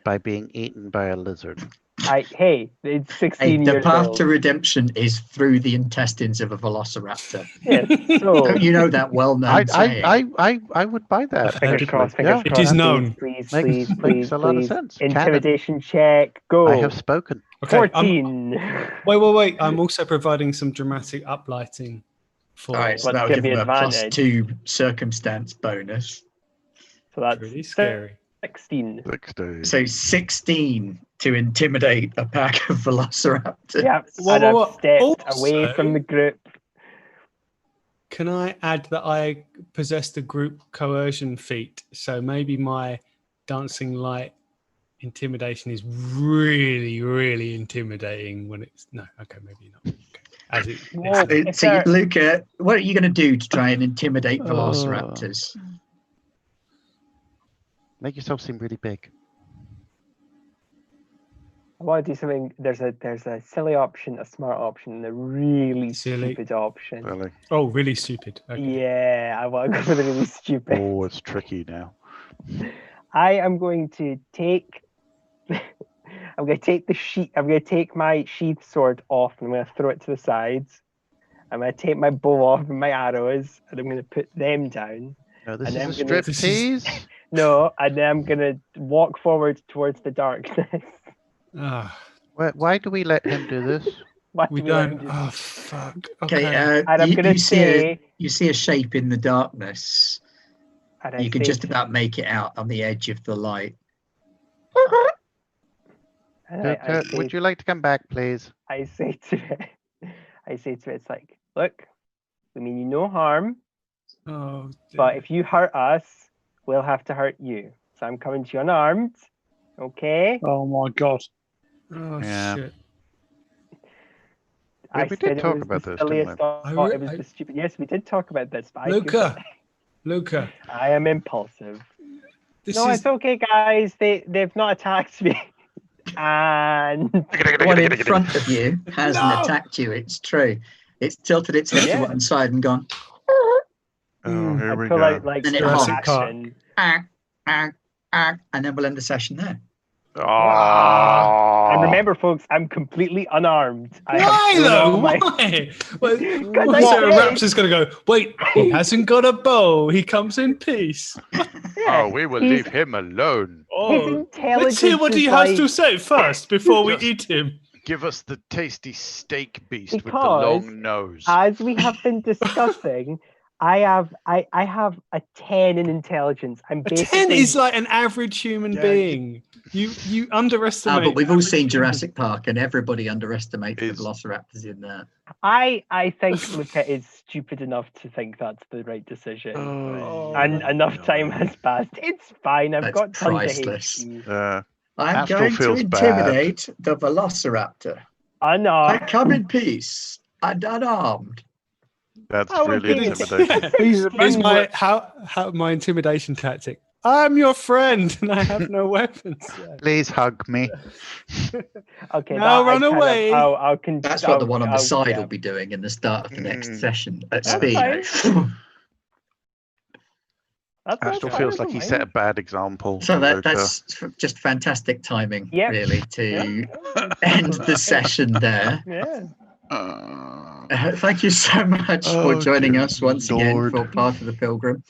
by being eaten by a lizard. It's 16 years old. The path to redemption is through the intestines of a velociraptor. Yes, so you know that well-known saying. I would buy that. Fingers crossed. It is known. Please, makes a lot of sense. Intimidation check. Go. I have spoken. Okay, 14. Wait. I'm also providing some dramatic uplighting for. All right, so that'll give them a +2 circumstance bonus. So that's really scary. 16. So 16 to intimidate a pack of velociraptors. Yeah, and I've stepped away from the group. Can I add that I possess the group coercion feat? So maybe my dancing light intimidation is really, really intimidating when it's... No, okay, maybe not. Okay. So Luca, what are you going to do to try and intimidate velociraptors? Make yourself seem really big. I want to do something. There's a silly option, a smart option, and a really stupid option. Really? Oh, really stupid. Okay. Yeah, I want to go for the really stupid. Oh, it's tricky now. I am going to take. I'm going to take the sheath. I'm going to take my sheath sword off, and I'm going to throw it to the sides. I'm going to take my bow off and my arrows, and I'm going to put them down. No, this is a striptease. No, and then I'm going to walk forward towards the darkness. Why do we let him do this? We don't. Oh, fuck. Okay, and I'm going to say... You see a shape in the darkness. You can just about make it out on the edge of the light. Luca, would you like to come back, please? I say to it, it's like, look, we mean you no harm. Oh, but if you hurt us, we'll have to hurt you. So I'm coming to you unarmed. Okay? Oh my God. Oh, Yeah. shit. We did talk about this, didn't we? It was the stupid. Yes, we did talk about this. But Luca. I am impulsive. No, it's okay, guys. They've not attacked me. And the one in front of you hasn't attacked you. It's true. It's tilted its head to one side and gone. Oh, here we pull go. out, like, Then it Jurassic action. Park. And then we'll end the session there. Oh. And remember, folks, I'm completely unarmed. Why though? Why? Well, Raptor's going to go, wait, he hasn't got a bow. He comes in peace. Oh, we will leave him alone. His intelligence Let's hear what he has to say first before we eat him. Give us the tasty steak beast with the long nose. As we have been discussing, I have a 10 in intelligence. I'm basically 10 is like an average human being. You underestimate. But we've all seen Jurassic Park, and everybody underestimates the velociraptors in there. I think Luca is stupid enough to think that's the right decision. And enough time has passed. It's fine. I've got priceless. tons of HP. I'm going to intimidate the velociraptor. I come in peace and unarmed. That's really intimidating. Here's my intimidation tactic. I'm your friend and I have no weapons. Please hug me. Okay, now run away. That's what the one on the side will be doing in the start of the next session at speed. That still feels like he set a bad example. So that's just fantastic timing, really, to end the session there. Thank you so much for joining us once again for Path of the Pilgrim.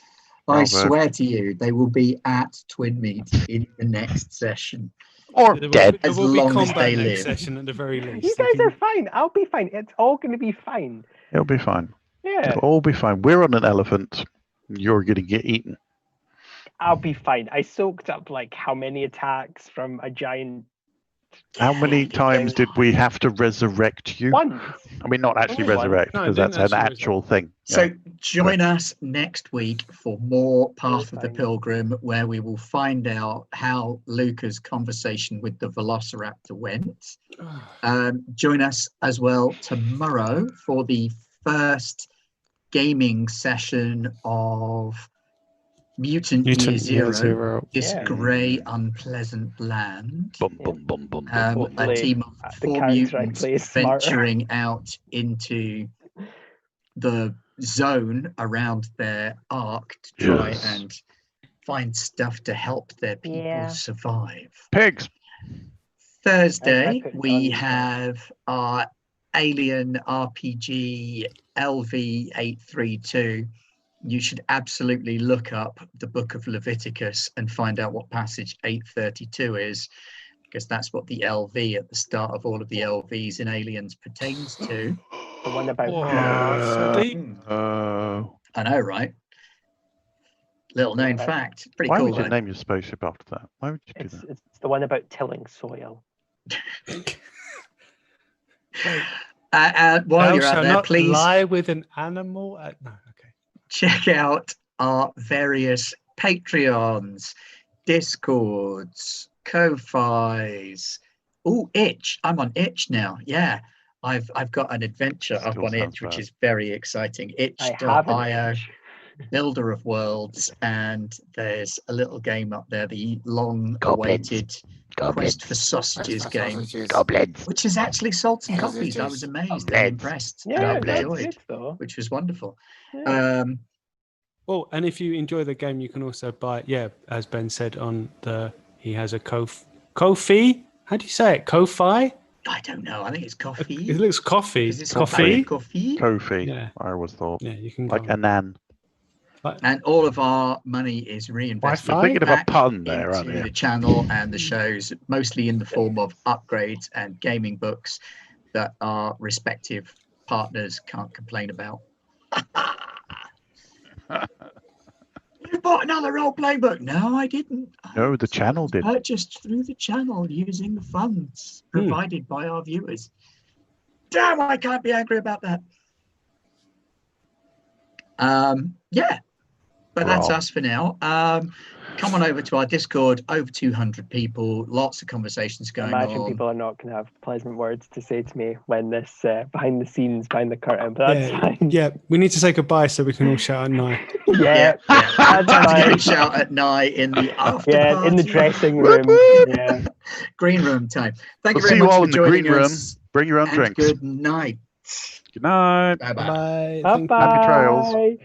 I swear to you, they will be at Twin Meet in the next session. Or dead. As long as they live. Session at the very least. You guys are fine. I'll be fine. It's all going to be fine. It'll be fine. Yeah. It'll all be fine. We're on an elephant. You're going to get eaten. I'll be fine. I soaked up like how many attacks from a giant. How many times did we have to resurrect you? Once. I mean, not actually resurrect, because that's an actual thing. So join us next week for more Path of the Pilgrim, where we will find out how Luca's conversation with the Velociraptor went. Join us as well tomorrow for the first gaming session of Mutant Year Zero, this grey, unpleasant land. A team of 4 mutants venturing out into the zone around their ark to try and find stuff to help their people survive. Pigs! Thursday, we have our Alien RPG LV832. You should absolutely look up the book of Leviticus and find out what passage 832 is, because that's what the LV at the start of all of the LVs in Aliens pertains to. The one about I know, right? Little known fact. Pretty cool. Why would you name your spaceship after that? Why would you do that? It's the one about tilling soil. While you're out there, please lie with an animal. No, okay. Check out our various Patreons, Discords, Ko-Fis. Oh, Itch! I'm on Itch now. Yeah, I've got an adventure up on Itch, which is very exciting. Itch.io, Builder of Worlds, and there's a little game up there, the long-awaited Quest for Sausages game, which has actually sold some copies. I was amazed and impressed. Yeah, and enjoyed, which was wonderful. Yeah. And if you enjoy the game, you can also buy. Yeah, as Ben said he has a Ko-fi. How do you say it? Ko-fi? I don't know. I think it's coffee. It looks coffee. It's coffee. Ko-fi. Yeah. I always thought. Yeah, you can like a nan. And all of our money is reinvested. You're thinking of a pun there, aren't you? The channel and the shows, mostly in the form of upgrades and gaming books that our respective partners can't complain about. You bought another role-playing book. No, I didn't. No, the channel did. Purchased through the channel using the funds provided by our viewers. Damn, I can't be angry about that. Yeah, but that's us for now. Come on over to our Discord, over 200 people, lots of conversations going on. Imagine people are not going to have pleasant words to say to me when this behind the scenes, behind the curtain, but that's fine. Yeah, we need to say goodbye so we can all shout at night. That's time to go and shout at night in the after party. In the dressing room. Yeah. Green room time. Thank you very see much you all for in the joining green room. us. Bring your own And drinks. good night. Good night. Bye-bye. Bye. Bye-bye. Happy trails.